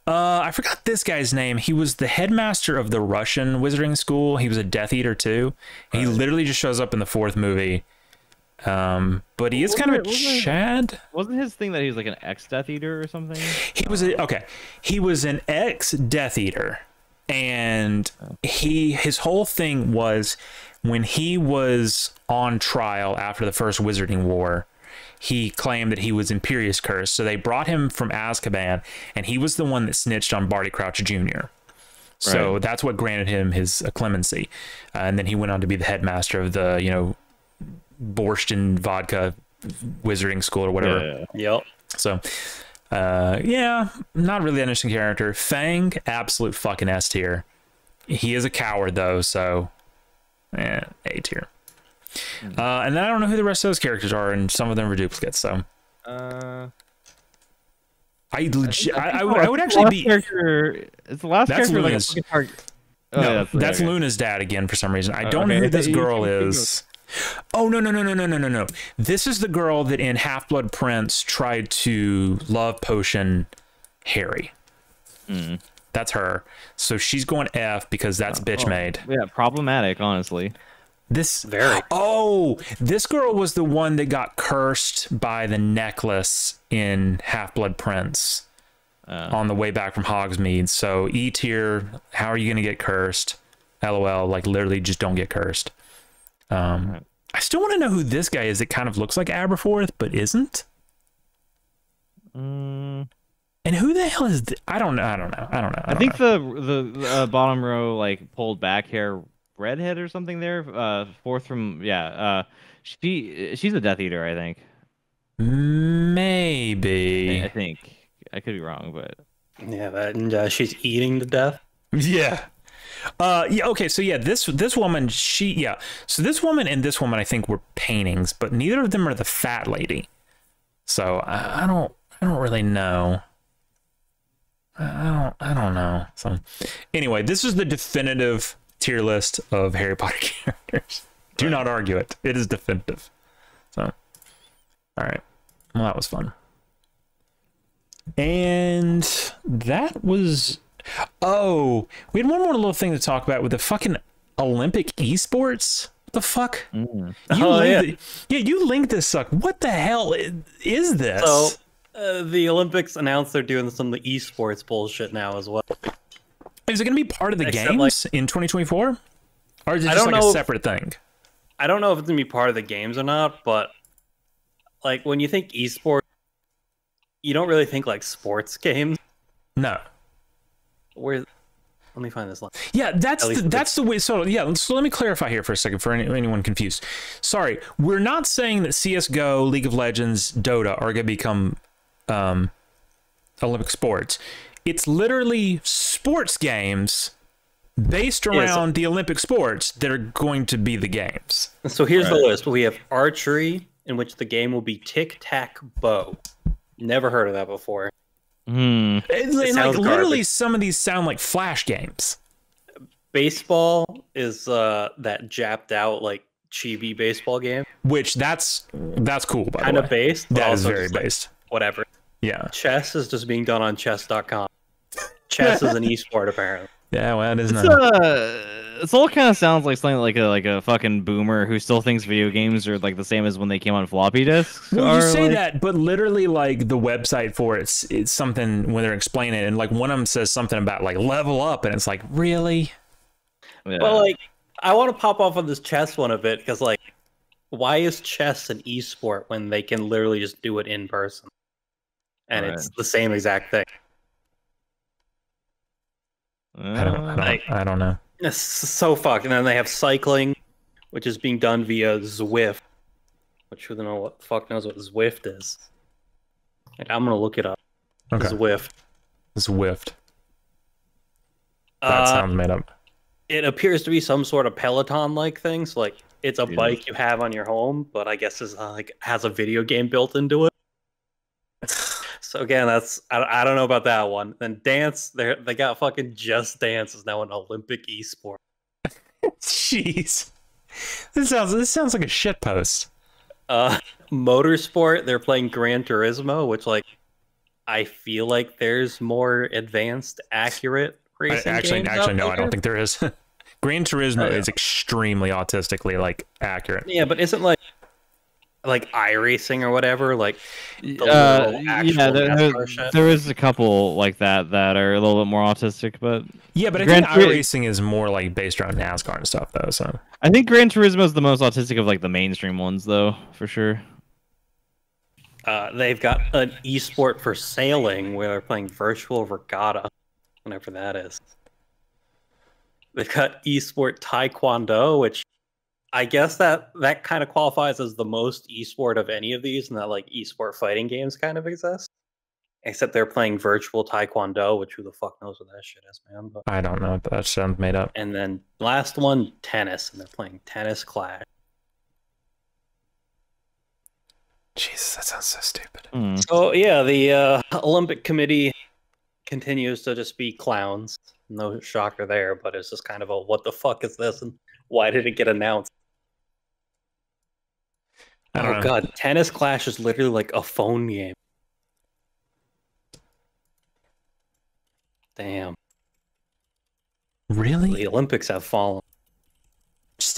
I forgot this guy's name. He was the headmaster of the Russian wizarding school. He was a Death Eater too. He literally just shows up in the 4th movie. But he is kind of a Chad. Wasn't his thing that he was like an ex-Death Eater or something? He was an ex-Death Eater, and his whole thing was when he was on trial after the first Wizarding War, he claimed that he was Imperious Cursed. So they brought him from Azkaban, and he was the one that snitched on Barty Crouch Jr. So that's what granted him his clemency. And then he went on to be the headmaster of the, you know, Borscht and Vodka Wizarding School or whatever. Yep. So, yeah, not really an interesting character. Fang, absolute fucking S tier. He is a coward though, so A tier. And then I don't know who the rest of those characters are, and some of them are duplicates. So, I would actually be. It's the last character. Luna's. That's Luna's dad again for some reason. I don't know who this girl is. Oh no! This is the girl that in Half-Blood Prince tried to love potion Harry. That's her. So she's going F because that's bitch made. Yeah, problematic, honestly. This girl was the one that got cursed by the necklace in Half-Blood Prince on the way back from Hogsmeade. So E tier, how are you gonna get cursed? LOL, like literally just don't get cursed. I still want to know who this guy is that kind of looks like Aberforth but isn't. And who the hell is I don't know. I think the bottom row like pulled back hair redhead or something there, 4th from she's a Death Eater, I think. Maybe. I think I could be wrong, but and she's eating to death. Yeah. Okay, so yeah, this woman, so this woman and this woman I think were paintings, but neither of them are the fat lady. So I don't really know. I don't know. So anyway, this is the definitive tier list of Harry Potter characters. Do not argue it. It is definitive. So, all right. Well, that was fun. And that was... Oh, we had one more little thing to talk about with the fucking Olympic esports. What the fuck? Yeah. You linked this, Succ. What the hell is this? So, the Olympics announced they're doing some of the esports bullshit now as well. Is it going to be part of the Except, games in 2024? Or is it I just don't like a know separate thing? I don't know if it's going to be part of the games or not, but like when you think esports, you don't really think like sports games. No. Let me find this line. Yeah, that's the way. So yeah, so let me clarify here for a second for anyone confused. Sorry, we're not saying that CS:GO, League of Legends, Dota are going to become Olympic sports. It's literally sports games based around the Olympic sports that are going to be the games. So here's the list. We have archery, in which the game will be tic-tac-bow. Never heard of that before. It like literally, some of these sound like Flash games. Baseball is that japped out like chibi baseball game, which that's cool. By kind the way, of based. That is very based. Whatever. Yeah. Chess is just being done on chess.com. Chess is an esport apparently. Yeah, well, it is not. It all kind of sounds like something like a fucking boomer who still thinks video games are like the same as when they came on floppy disks. Well, you say that, but literally, like the website for it's something when they're explaining it, and like one of them says something about like level up, and it's like, really? Yeah. Well, like I want to pop off on this chess one a bit because, like, why is chess an esport when they can literally just do it in person, and it's the same exact thing? I don't know. It's so fucked. And then they have cycling, which is being done via Zwift, which who know what the fuck knows what Zwift is. Like, I'm gonna look it up. Okay. Zwift. That sounds made up. It appears to be some sort of Peloton-like thing. So, like, it's a bike you have on your home, but I guess it's like has a video game built into it. So again, I don't know about that one. Then dance, they got fucking Just Dance is now an Olympic esport. Jeez, this sounds like a shit post. Motorsport, they're playing Gran Turismo, which like I feel like there's more advanced, accurate racing games Actually, no, I don't think there is. Gran Turismo is extremely autistically like accurate. Yeah, but isn't like iRacing or whatever, like there is a couple like that are a little bit more autistic, but yeah, but I think iRacing is more like based around NASCAR and stuff, though. So I think Gran Turismo is the most autistic of like the mainstream ones, though, for sure. They've got an esport for sailing where they're playing virtual regatta, whenever that is. They've got esport taekwondo, which I guess that kind of qualifies as the most esport of any of these, and that like esport fighting games kind of exist. Except they're playing virtual taekwondo, which who the fuck knows what that shit is, man. But... I don't know, but that sounds made up. And then last one, tennis, and they're playing Tennis Clash. Jesus, that sounds so stupid. So yeah, the Olympic Committee continues to just be clowns. No shocker there, but it's just kind of a what the fuck is this, and why did it get announced? Oh god, Tennis Clash is literally like a phone game. Damn. Really? The Olympics have fallen.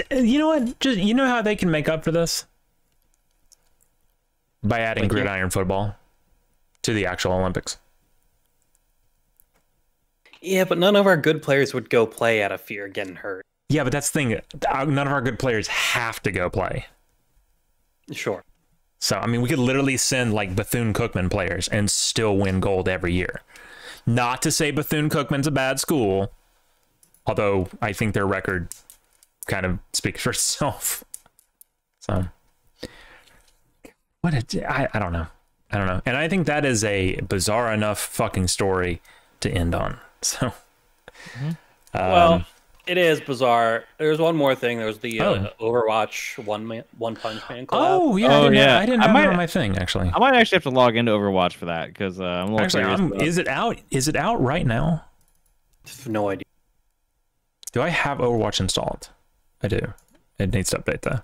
You know what? Just you know how they can make up for this? By adding gridiron football to the actual Olympics. Yeah, but none of our good players would go play out of fear of getting hurt. Yeah, but that's the thing. None of our good players have to go play. Sure. So, I mean, we could literally send like Bethune-Cookman players and still win gold every year. Not to say Bethune-Cookman's a bad school, although I think their record kind of speaks for itself. So, I don't know. I don't know. And I think that is a bizarre enough fucking story to end on. So, well, it is bizarre. There's one more thing. There's the Overwatch One Punch Man collab. Oh yeah, I didn't have it on my thing actually. I might actually have to log into Overwatch for that because I'm a little curious. Is it out? Is it out right now? No idea. Do I have Overwatch installed? I do. It needs to update though.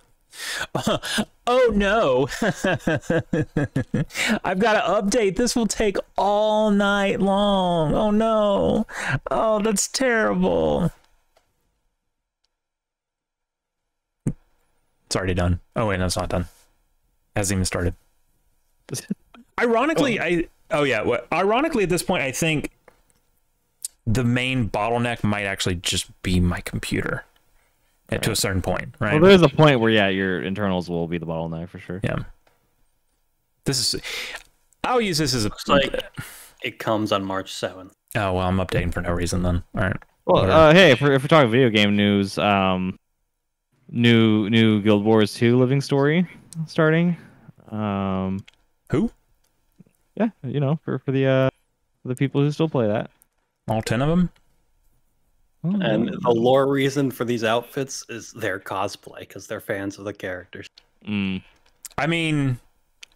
Oh no. I've got to update. This will take all night long. Oh no. Oh, that's terrible. It's already done. Oh wait, no, it's not done. It hasn't even started. Ironically, ironically at this point, I think the main bottleneck might actually just be my computer. Right. To a certain point, right? Well, there's a point where, yeah, your internals will be the bottleneck for sure. Yeah. I'll use this as a... like it comes on March 7th. Oh, well, I'm updating for no reason then. All right. Well, hey, if we're talking video game news, new Guild Wars 2 living story starting. Who? Yeah, you know, for the people who still play that. All 10 of them? And the lore reason for these outfits is their cosplay, because they're fans of the characters. I mean,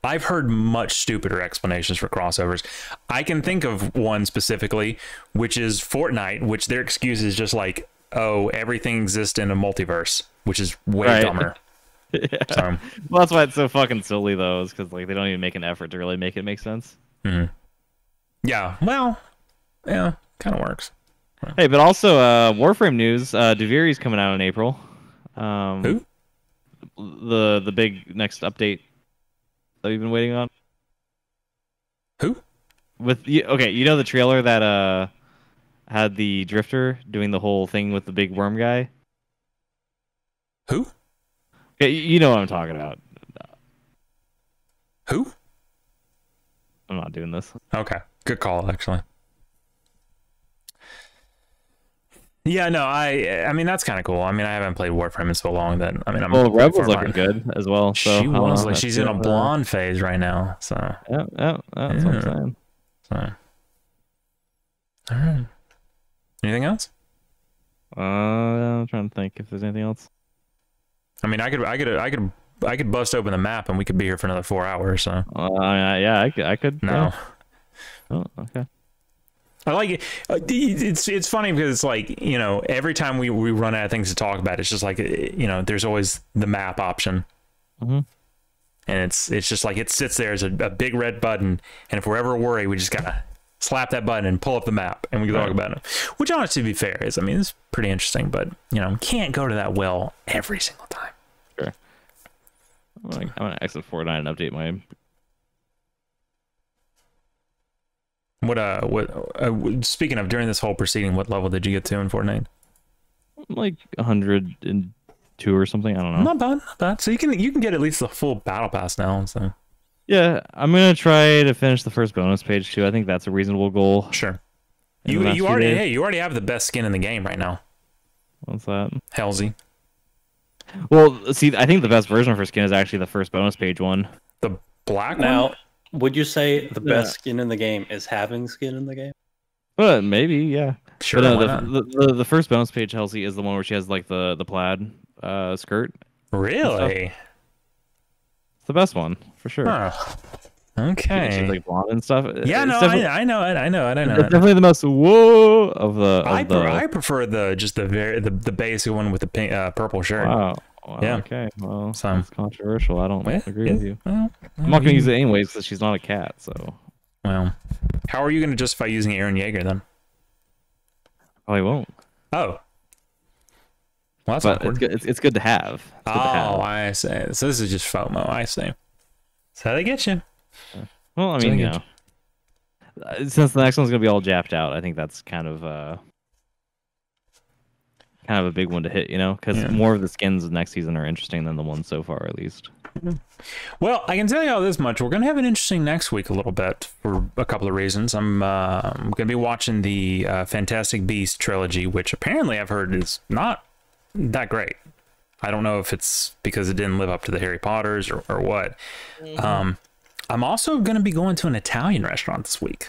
I've heard much stupider explanations for crossovers. I can think of one specifically, which is Fortnite, which their excuse is just like, oh, everything exists in a multiverse, which is way dumber. Yeah. So, well, that's why it's so fucking silly, though, is because like they don't even make an effort to really make it make sense. Yeah, well, yeah, kind of works. Hey, but also Warframe news. Duviri's coming out in April. Who? The big next update that we've been waiting on. Who? Okay, you know the trailer that had the Drifter doing the whole thing with the big worm guy? Who? Okay, you know what I'm talking about. Who? I'm not doing this. Okay, good call, actually. Yeah, no, I mean that's kind of cool. I mean, I haven't played Warframe in so long that I'm. Well, Rev was looking good as well. So she was like she's in a blonde phase right now. So yeah, that's what I'm saying. So, all right. Anything else? I'm trying to think if there's anything else. I mean, I could bust open the map and we could be here for another 4 hours. So yeah, I could. No. Yeah. Oh, okay. I like it. It's funny because it's like, you know, every time we run out of things to talk about, it's just like, you know, there's always the map option. And it's just like it sits there as a big red button, and if we're ever worried, we just gotta slap that button and pull up the map and we can talk about it. Which, honestly, to be fair, is, I mean, it's pretty interesting, but you know, can't go to that well every single time. Sure. I'm gonna exit Fortnite and update my. Speaking of, during this whole proceeding, what level did you get to in Fortnite? Like 102 or something. I don't know. Not bad, not bad. So you can get at least the full battle pass now. So yeah, I'm gonna try to finish the first bonus page too. I think that's a reasonable goal. Sure. You already have the best skin in the game right now. What's that? Halsey. Well, see, I think the best version of her skin is actually the first bonus page one. The black now, one? Would you say the best skin in the game is having skin in the game? Well, maybe, yeah. Sure. But no, the first bonus page, Halsey, is the one where she has like the plaid skirt. Really? It's the best one for sure. Huh. Okay. She's like blonde and stuff. Yeah, no, I know it. It's definitely the most whoa of the. I prefer the basic one with the pink, purple shirt. Wow. Yeah. Okay. Well, that's controversial. I don't agree with you. Well, I'm not gonna use it anyways because she's not a cat. So. Well, how are you gonna justify using Eren Yeager then? Probably won't. Oh. Well, that's awkward. It's good to have. I see. So this is just FOMO. I see. That's how they get you. Well, I mean, you know, since the next one's gonna be all japped out, I think that's kind of a big one to hit, you know, because more of the skins next season are interesting than the ones so far, at least. Well, I can tell you all this much: we're gonna have an interesting next week a little bit for a couple of reasons. I'm gonna be watching the Fantastic Beasts trilogy, which apparently I've heard is not that great. I don't know if it's because it didn't live up to the Harry Potters or what. I'm also going to be going to an Italian restaurant this week.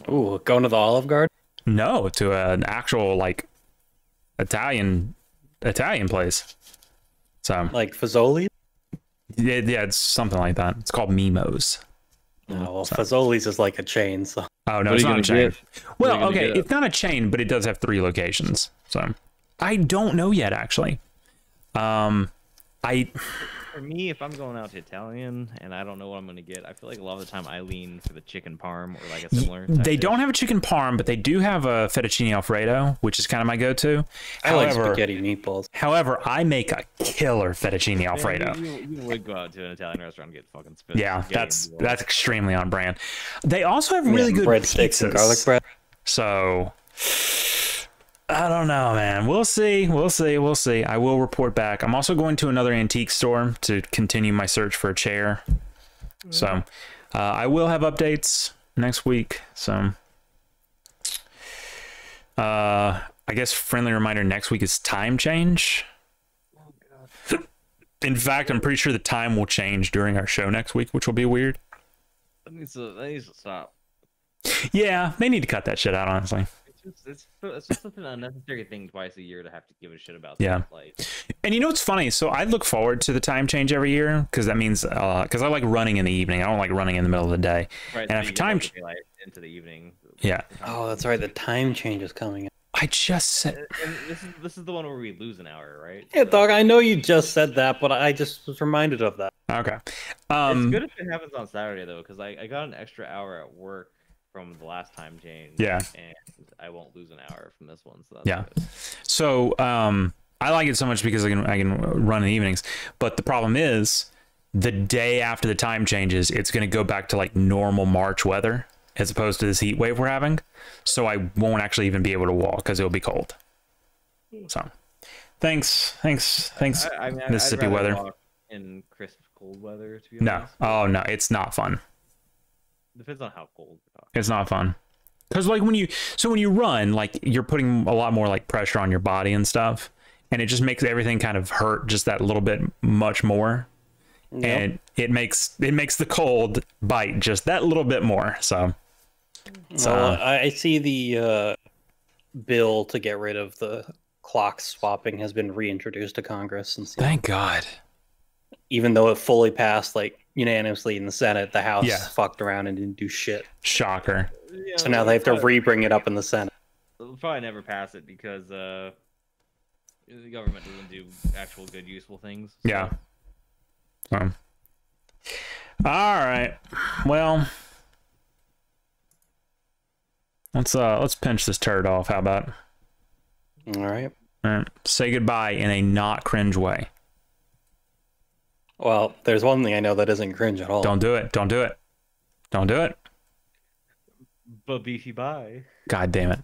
Ooh, going to the Olive Garden? No, to an actual like Italian place. So like Fazoli? Yeah, it's something like that. It's called Mimo's. Oh, well, Fazoli's is like a chain. So. Oh no, it's not a chain. Well, okay, it's not a chain, but it does have 3 locations. So I don't know yet, actually. I For me, if I'm going out to Italian and I don't know what I'm gonna get, I feel like a lot of the time I lean for the chicken parm or like a similar. Type they don't dish. have a chicken parm, but they do have a fettuccine alfredo, which is kind of my go-to. I like spaghetti meatballs. However, I make a killer fettuccine alfredo. You would go out to an Italian restaurant and get fucking spaghetti. Yeah, that's extremely on brand. They also have really good breadsticks and garlic bread. So I don't know, man. We'll see. We'll see. We'll see. I will report back. I'm also going to another antique store to continue my search for a chair. So I will have updates next week. So I guess friendly reminder, next week is time change. In fact, I'm pretty sure the time will change during our show next week, which will be weird. That needs to stop. Yeah, they need to cut that shit out, honestly. It's just such an unnecessary thing twice a year to have to give a shit about. Yeah. That. Like, and you know what's funny? So I look forward to the time change every year because that means because I like running in the evening. I don't like running in the middle of the day. right, and so after you time, get, like, into the evening. Yeah. Oh, that's right. The time change is coming. I just said. And this is the one where we lose an hour, right? Yeah, dog. I know you just said that, but I just was reminded of that. Okay. It's good if it happens on Saturday though, because I got an extra hour at work from the last time change. Yeah. And I won't lose an hour from this one. So that's good. So I like it so much because I can run in the evenings. But the problem is the day after the time changes, it's going to go back to like normal March weather as opposed to this heat wave we're having. So I won't actually even be able to walk because it'll be cold. So thanks, I mean, Mississippi I'd rather weather. walk in crisp cold weather, to be No. honest. Oh no, it's not fun. Depends on how cold we're talking. It's not fun. Because like when you run, like you're putting a lot more like pressure on your body and stuff, and it just makes everything kind of hurt just that little bit much more. Yep. And it makes the cold bite just that little bit more. So I see the bill to get rid of the clock swapping has been reintroduced to Congress, and thank God. even though it fully passed like unanimously in the Senate, the House Yeah. fucked around and didn't do shit. Shocker. Yeah, So now they have to re-bring it up in the Senate. They'll probably never pass it because the government doesn't do actual good, useful things. So. Yeah. All right. Well, let's pinch this turd off. How about? All right. All right. Say goodbye in a not cringe way. Well, there's one thing I know that isn't cringe at all. Don't do it. Don't do it. Don't do it. But beefy bye. God damn it.